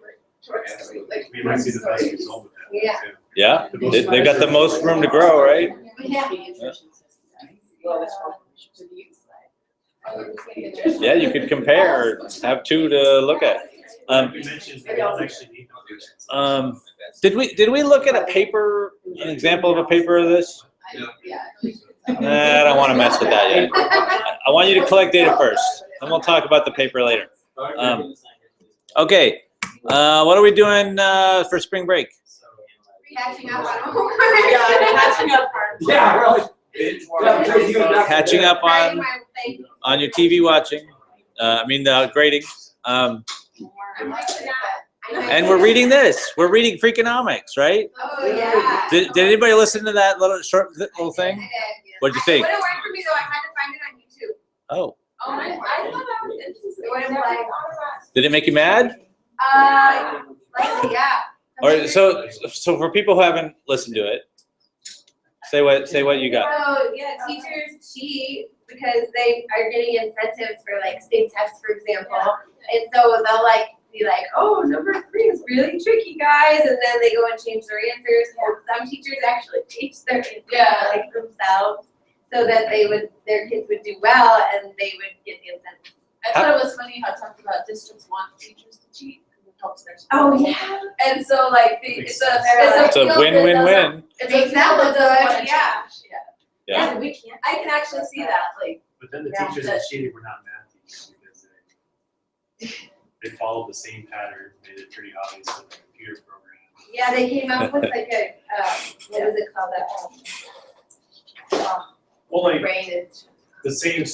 We might see the best result with that. Yeah. too. Yeah, they got the most room to grow, right? Yeah. Yeah, you could compare, have two to look at. We mentioned we don't actually need to do that. Did we look at a paper, an example of a paper of this? Yeah. Nah, I don't want to mess with that yet. I want you to collect data first, and we'll talk about the paper later. Okay, what are we doing for spring break? Catching up on homework. yeah, catching up part. Yeah, really. Catching up on your TV watching, grading. I'm like that. And we're reading this. We're reading Freakonomics, right? Oh, yeah. Did anybody listen to that little thing? What'd you think? It wouldn't work for me though, I had to find it on YouTube. Oh, Oh, I thought that was interesting. It wouldn't like. did it make you mad? Like, yeah. Or so for people who haven't listened to it, say what you got. So, yeah, teachers cheat because they are getting incentives for like state tests, for example. And so they'll like be like, oh, number 3 is really tricky, guys. And then they go and change their answers. Or some teachers actually teach their answers like themselves so that their kids would do well and they would get the incentive. I thought it was funny how it talked about districts want teachers to cheat because it helps their school. Oh, yeah. And so like, it's a It's a field that win-win-win. It's a field that doesn't want to change, Yeah. We can't. I can actually see that, like, But then the Yeah. teachers that cheated were not math teachers because they followed the same pattern, made it pretty obvious in the computer program. Yeah, they came up with like a, what is it called, Well, like, brain is. the same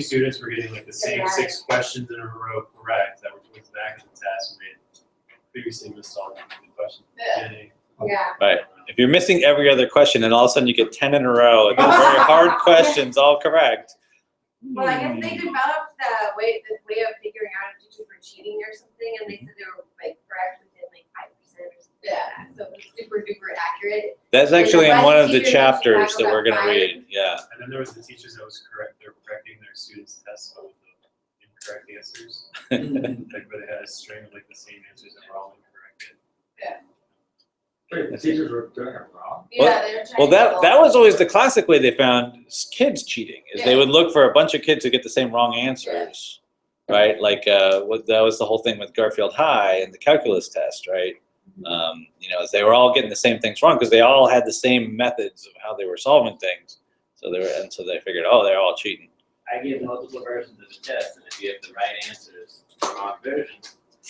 students were getting like the same 6 questions in a row correct that were towards the back of the test and made previously missed all the questions. Yeah. If you're missing every other question and all of a sudden you get 10 in a row and they're very hard questions, all correct. Well, I guess they developed the way of figuring out if teachers were cheating or something, and they said they were like correct within like That's actually in Why one the of the teachers in chapters Chicago that we're got gonna fired? read, yeah. And then there was the teachers that was they're correcting their students' tests with the incorrect answers. Like, where they had a string of like the same answers that were all incorrect. Wait, the teachers were doing it wrong? Yeah, they're trying Well, to that go- was always the classic way they found kids cheating, is they would look for a bunch of kids who get the same wrong answers, right? Like, that was the whole thing with Garfield High and the calculus test, right? You know, they were all getting the same things wrong because they all had the same methods of how they were solving things. So they figured, oh, they're all cheating. I give multiple versions of the test, and if you have the right answers, the wrong version.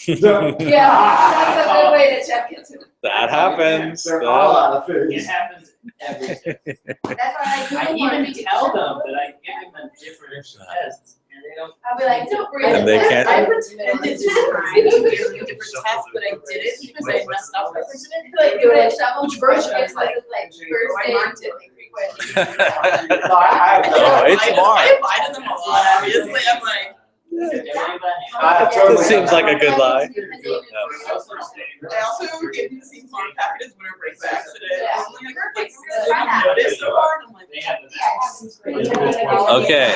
Yeah, that's a good way to check it too. That happens. They're all out of It phase. happens every test. That's why I do I want even to tell them that I give them different tests, and they don't. I'll be like, don't breathe. And they can't- I pretended to try to do different tests, but I didn't because I messed up. I pretended to Like, do it shovel. Which version? I was like, like, so first I day, marked it like 3 questions. Oh, it's smart. I lied to them a lot, obviously. I'm like. It seems like a good lie. I also gave you the same song packages when I break by accident. Yeah. Like, noticed so hard. I'm like, Okay.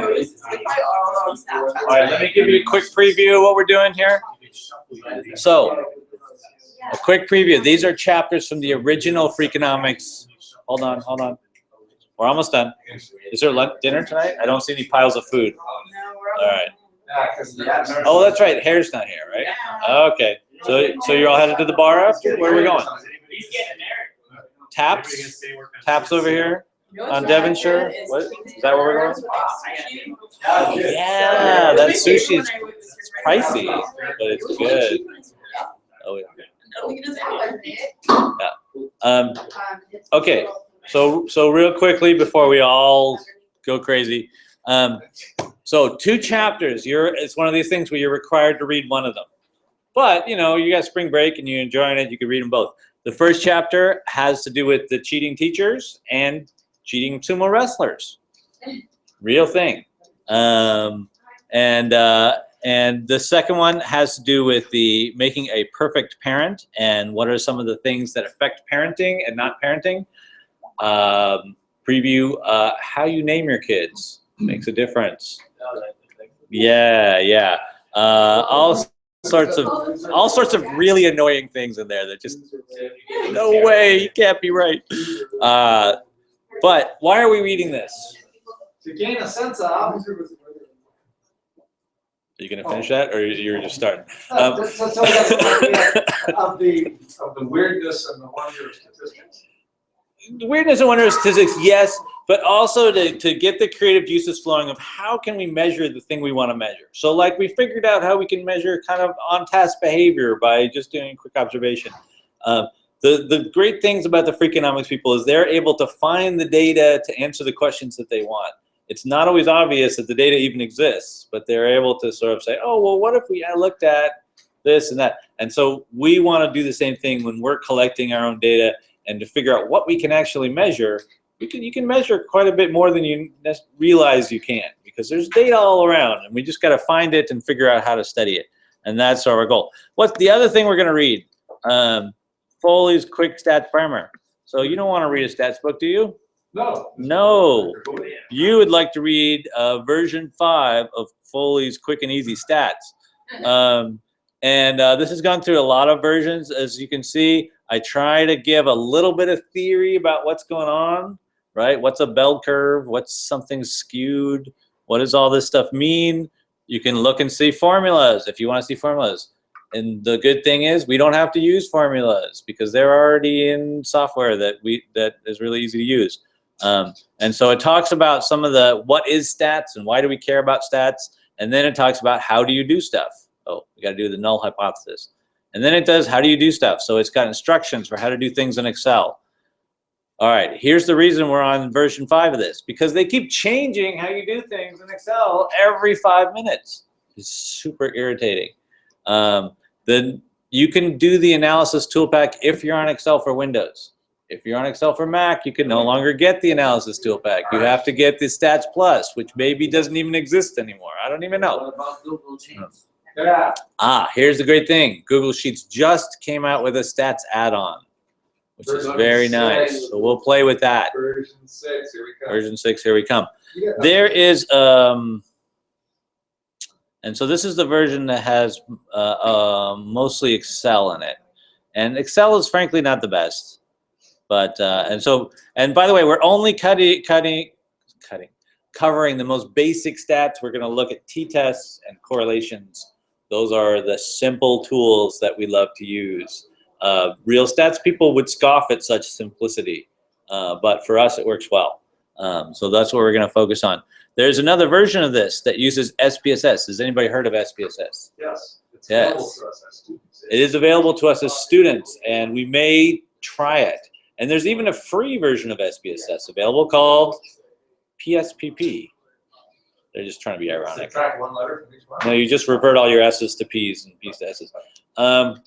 Noticed, it's like my all on Snapchat. All right, let me give you a quick preview of what we're doing here. So, a quick preview. These are chapters from the original Freakonomics. Hold on. We're almost done. Is there dinner tonight? I don't see any piles of food. All right. Yeah, 'cause the absence- Oh, that's right. Hair's not here, right? Okay. So you're all headed to the bar after? Where are we going? He's getting married. Taps over here on Devonshire. What? Is that where we're going? Yeah, that sushi is pricey, but it's good. Oh yeah. Okay. So real quickly before we all go crazy, so 2 chapters. It's one of these things where you're required to read one of them, but you know you got spring break and you're enjoying it. You can read them both. The first chapter has to do with the cheating teachers and cheating sumo wrestlers, real thing. And the second one has to do with the making a perfect parent and what are some of the things that affect parenting and not parenting. Preview how you name your kids makes a difference. Yeah. All sorts of really annoying things in there that just no way, you can't be right. But why are we reading this? To gain a sense of. Are you gonna finish that, or you're just starting? So we have an idea of the weirdness and the wonder of statistics. The weirdness and wonder of statistics, yes, but also to get the creative juices flowing of how can we measure the thing we want to measure. So like we figured out how we can measure kind of on-task behavior by just doing quick observation. The great things about the Freakonomics people is they're able to find the data to answer the questions that they want. It's not always obvious that the data even exists, but they're able to sort of say, oh, well, what if we looked at this and that? And so we want to do the same thing when we're collecting our own data and to figure out what we can actually measure. You can measure quite a bit more than you realize you can because there's data all around and we just got to find it and figure out how to study it. And that's our goal. What's the other thing we're going to read? Foley's Quick Stats Primer. So you don't want to read a stats book, do you? No. You would like to read version 5 of Foley's Quick and Easy Stats. This has gone through a lot of versions. As you can see, I try to give a little bit of theory about what's going on, right? What's a bell curve? What's something skewed? What does all this stuff mean? You can look and see formulas if you want to see formulas. And the good thing is we don't have to use formulas because they're already in software that is really easy to use. And so it talks about some of the what is stats and why do we care about stats, and then it talks about how do you do stuff. Oh, we got to do the null hypothesis. And then it does how do you do stuff. So it's got instructions for how to do things in Excel. All right, here's the reason we're on version 5 of this, because they keep changing how you do things in Excel every 5 minutes. It's super irritating. Then you can do the analysis tool pack if you're on Excel for Windows. If you're on Excel for Mac, you can no longer get the analysis tool pack. You have to get the Stats Plus, which maybe doesn't even exist anymore. I don't even know. What about Google Sheets? Yeah. Here's the great thing. Google Sheets just came out with a stats add-on, which is very nice. So we'll play with that. Version 6, here we come. Version 6, here we come. Yeah. There is, and so this is the version that has mostly Excel in it. And Excel is frankly not the best. But, and by the way, we're only covering the most basic stats. We're going to look at t-tests and correlations. Those are the simple tools that we love to use. Real stats people would scoff at such simplicity, but for us it works well. So that's what we're going to focus on. There's another version of this that uses SPSS. Has anybody heard of SPSS? Yes. It's Yes. available to us as students. It is available to us as students, and we may try it. And there's even a free version of SPSS available called PSPP. They're just trying to be ironic. Subtract one letter from each one. No, you just revert all your S's to P's and P's to S's. But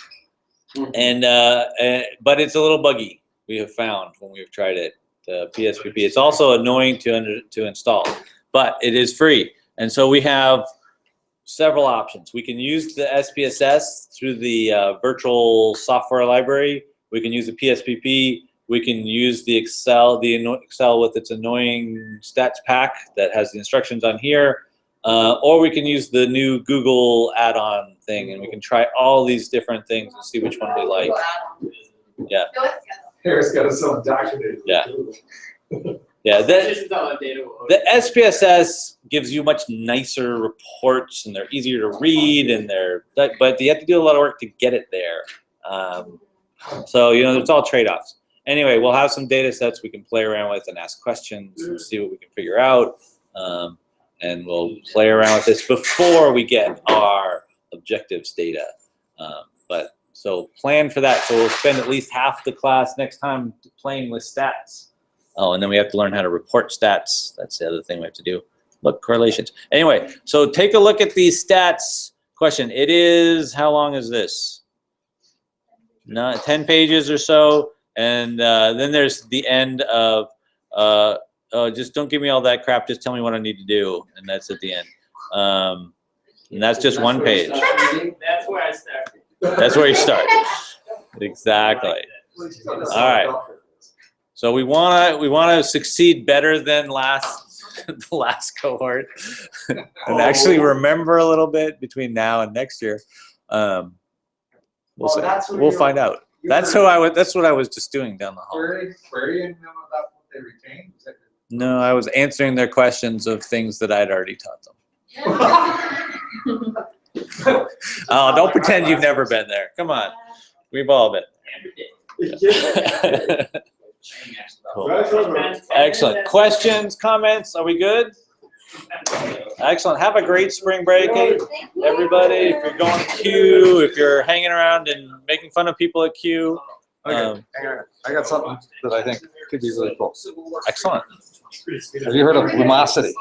it's a little buggy, we have found when we've tried it, the PSPP. It's also annoying to install, but it is free. And so we have several options. We can use the SPSS through the virtual software library. We can use the PSPP. We can use the Excel with its annoying stats pack that has the instructions on here. Or we can use the new Google add-on thing, and we can try all these different things and see which one we like. Yeah. Harris got us some documented. Yeah. Yeah, the SPSS gives you much nicer reports, and they're easier to read, and but you have to do a lot of work to get it there. So, it's all trade-offs. Anyway, we'll have some data sets we can play around with and ask questions and see what we can figure out. And we'll play around with this before we get our objectives data. So plan for that. So we'll spend at least half the class next time playing with stats. Oh, and then we have to learn how to report stats. That's the other thing we have to do. Look, correlations. Anyway, so take a look at these stats. Question, it is, how long is this? 10 pages or so. And then there's the end of, just don't give me all that crap, just tell me what I need to do. And that's at the end. And that's just one page. That's where I started. That's where you start. Exactly. All right. So we wanna succeed better than the last cohort, and actually remember a little bit between now and next year. We'll see. We'll find out. That's what I was just doing down the hall. Querying them about what they retained? No, I was answering their questions of things that I'd already taught them. Oh, don't pretend you've never been there. Come on, we've all been there. Cool. Excellent. Questions, comments? Are we good? Excellent. Have a great spring break, everybody. If you're going to Q, if you're hanging around and making fun of people at Q. Okay, I got something that I think could be really cool. Excellent. Have you heard of Lumosity?